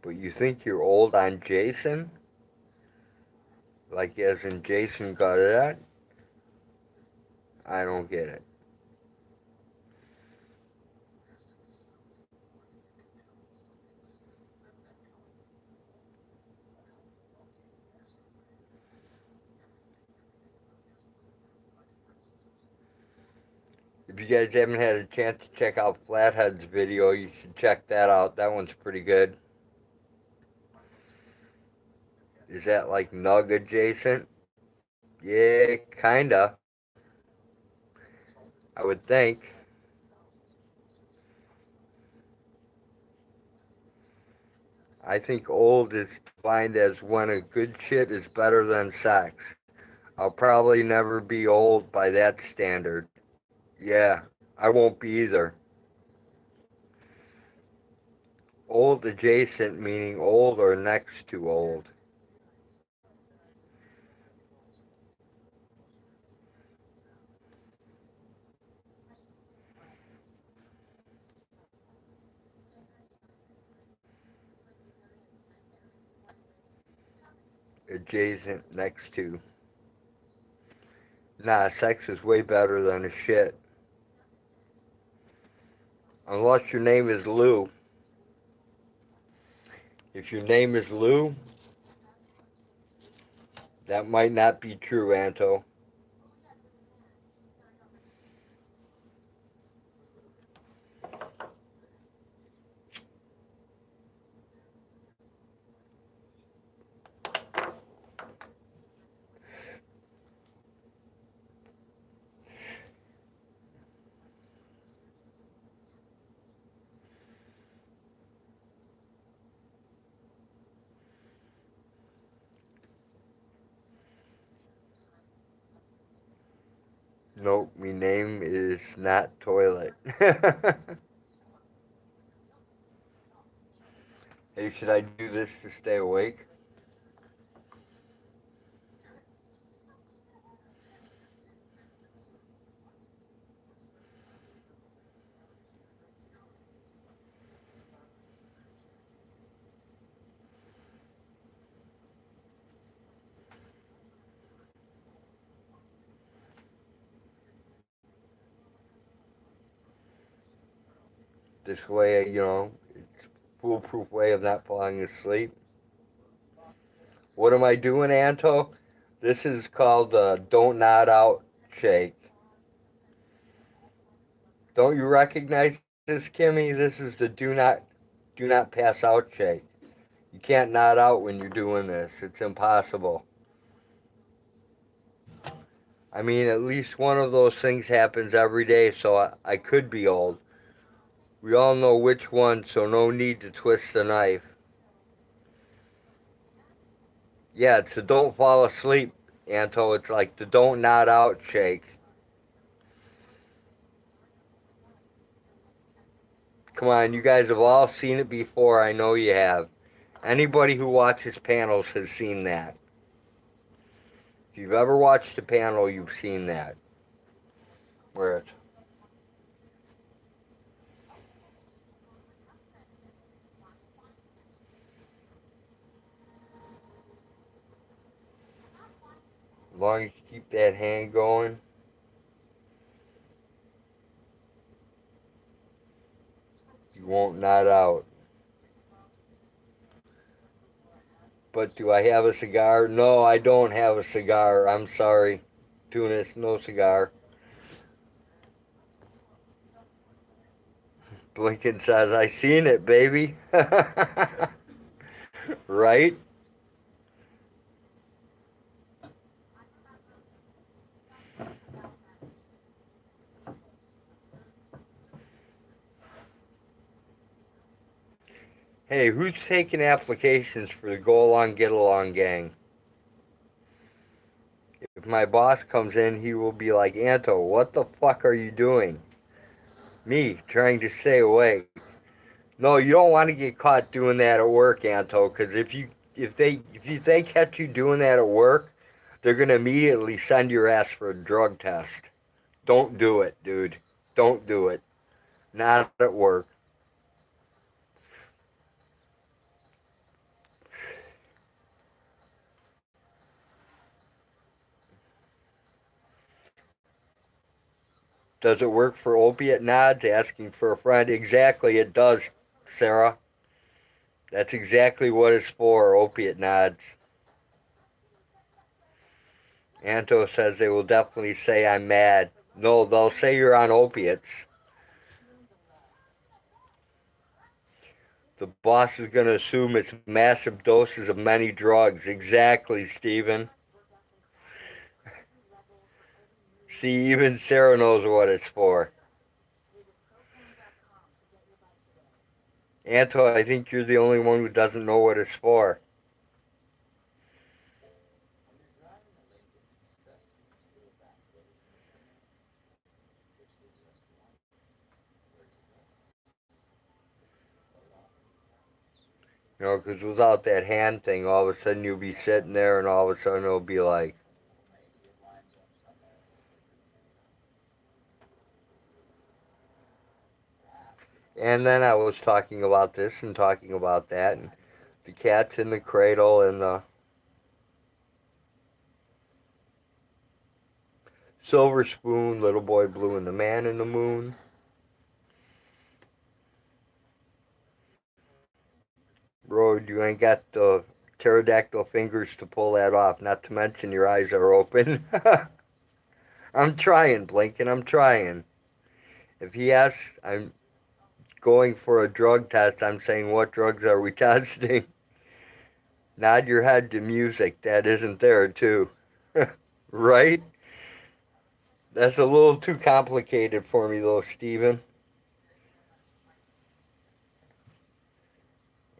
But you think you're old on Jason? Like as in Jason got that? I don't get it. If you guys haven't had a chance to check out Flathead's video, you should check that out. That one's pretty good. Is that like Nug adjacent? Yeah, kinda. I would think. I think old is defined as when a good shit is better than sex. I'll probably never be old by that standard. Yeah, I won't be either. Old adjacent meaning old or next to old. Adjacent next to. Nah, sex is way better than a shit. Unless your name is Lou. If your name is Lou, That might not be true, Anto. Nope, my name is not Toilet. Hey, should I do this to stay awake? This way, it's a foolproof way of not falling asleep. What am I doing, Anto? This is called the Don't Nod Out Shake. Don't you recognize this, Kimmy? This is the do not pass out shake. You can't nod out when you're doing this. It's impossible. I mean, at least one of those things happens every day, so I could be old. We all know which one, so no need to twist the knife. Yeah, it's the don't fall asleep, Anto. It's like the don't nod out shake. Come on, you guys have all seen it before. I know you have. Anybody who watches panels has seen that. If you've ever watched a panel, you've seen that. Where it's as long as you keep that hand going, you won't nod out. But do I have a cigar? No, I don't have a cigar. I'm sorry. Tunis, no cigar. Blinken says, I seen it, baby. Right? Hey, who's taking applications for the Go Along, Get Along gang? If my boss comes in, he will be like, Anto, what the fuck are you doing? Me, trying to stay awake. No, you don't want to get caught doing that at work, Anto, because if they catch you doing that at work, they're gonna immediately send your ass for a drug test. Don't do it, dude. Don't do it. Not at work. Does it work for opiate nods? Asking for a friend. Exactly, it does, Sarah. That's exactly what it's for, opiate nods. Anto says they will definitely say I'm mad. No, they'll say you're on opiates. The boss is going to assume it's massive doses of many drugs. Exactly, Stephen. See, even Sarah knows what it's for. Anto, I think you're the only one who doesn't know what it's for. Because without that hand thing, all of a sudden you'll be sitting there and all of a sudden it'll be like, and then I was talking about this and talking about that, and the cat's in the cradle and the silver spoon, little boy blue and the man in the moon. Bro, you ain't got the pterodactyl fingers to pull that off, not to mention your eyes are open. I'm trying, Blinken, I'm trying. If he asks, I'm going for a drug test, I'm saying, what drugs are we testing? Nod your head to music that isn't there, too. Right? That's a little too complicated for me, though, Steven.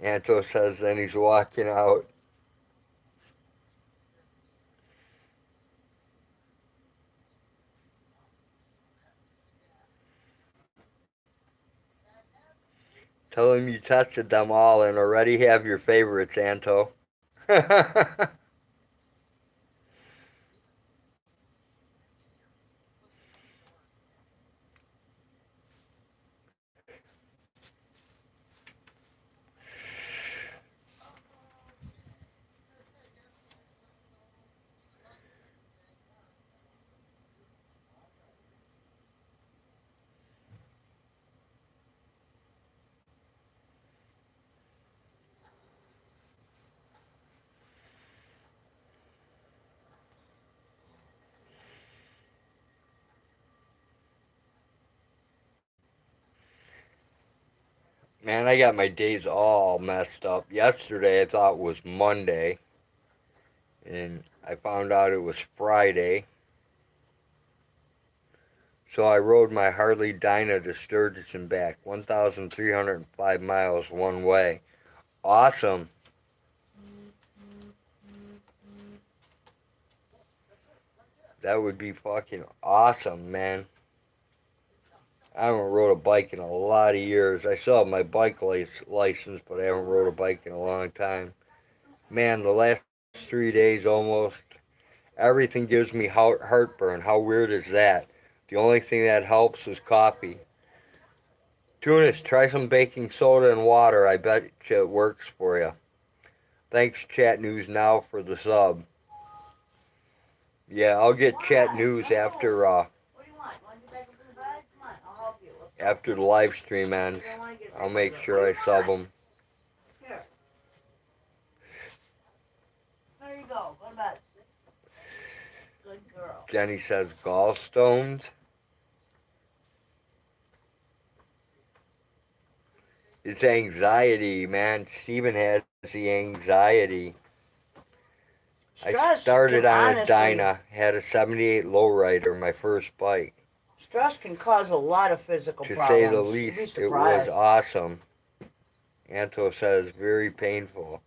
Anto says then he's walking out. Tell him you tested them all and already have your favorites, Anto. Man, I got my days all messed up. Yesterday I thought was Monday, and I found out it was Friday. So I rode my Harley Dyna to Sturgis and back, 1,305 miles one way. Awesome. That would be fucking awesome, man. I haven't rode a bike in a lot of years. I still have my bike license, but I haven't rode a bike in a long time. Man, the last 3 days almost, everything gives me heartburn. How weird is that? The only thing that helps is coffee. Tunis, try some baking soda and water. I bet it works for you. Thanks, Chat News Now, for the sub. Yeah, I'll get Chat News after after the live stream ends. I'll make sure I sub them. Here. There you go. Go to bed. Good girl. Jenny says gallstones. It's anxiety, man. Steven has the anxiety. I started on a Dyna, had a 78 lowrider, my first bike. Stress can cause a lot of physical problems. To say the least, it was awesome. Anto says, very painful.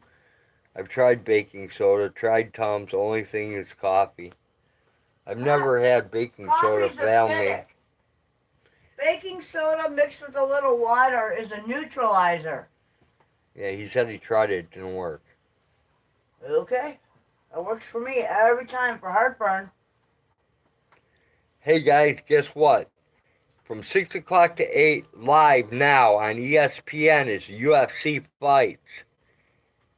I've tried baking soda, tried Tums, only thing is coffee. I've never had baking soda fail me. Baking soda mixed with a little water is a neutralizer. Yeah, he said he tried it, it didn't work. Okay. It works for me every time for heartburn. Hey guys, guess what? From 6 o'clock to 8, live now on ESPN is UFC fights.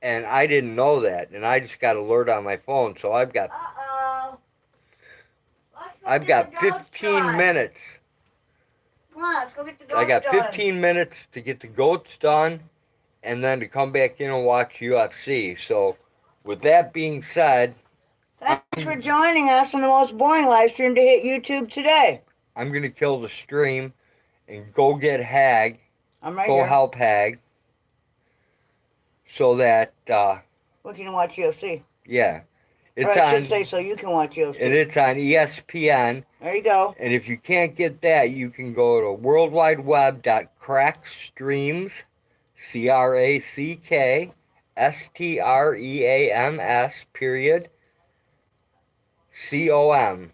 And I didn't know that, and I just got alert on my phone, so I've got 15 minutes. Come on, let's go get the goats I got done. 15 minutes to get the goats done, and then to come back in and watch UFC. So, with that being said, thanks for joining us on the most boring live stream to hit YouTube today. I'm going to kill the stream and go get Hag. I'm right go here. help Hag. So that, we can watch UFC. Yeah. It's or I on, should say so you can watch UFC. And it's on ESPN. There you go. And if you can't get that, you can go to worldwideweb.crackstreams, CRACKSTREAMS.com.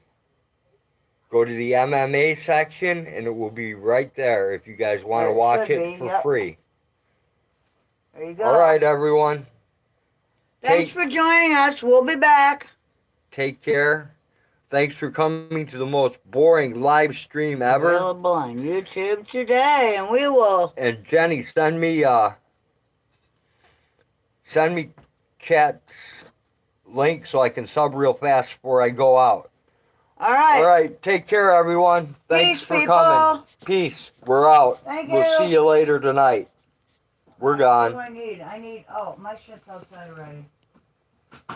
Go to the MMA section, and it will be right there if you guys want to watch it for free. There you go. All right, everyone. Thanks for joining us. We'll be back. Take care. Thanks for coming to the most boring live stream ever. Available on YouTube today, and we will. And Jenny, send me chat's link so I can sub real fast before I go out. All right. All right. Take care, everyone. Thanks for coming. Peace. We're out. We'll see you later tonight. We're gone. What do I need? Oh, my shit's outside already.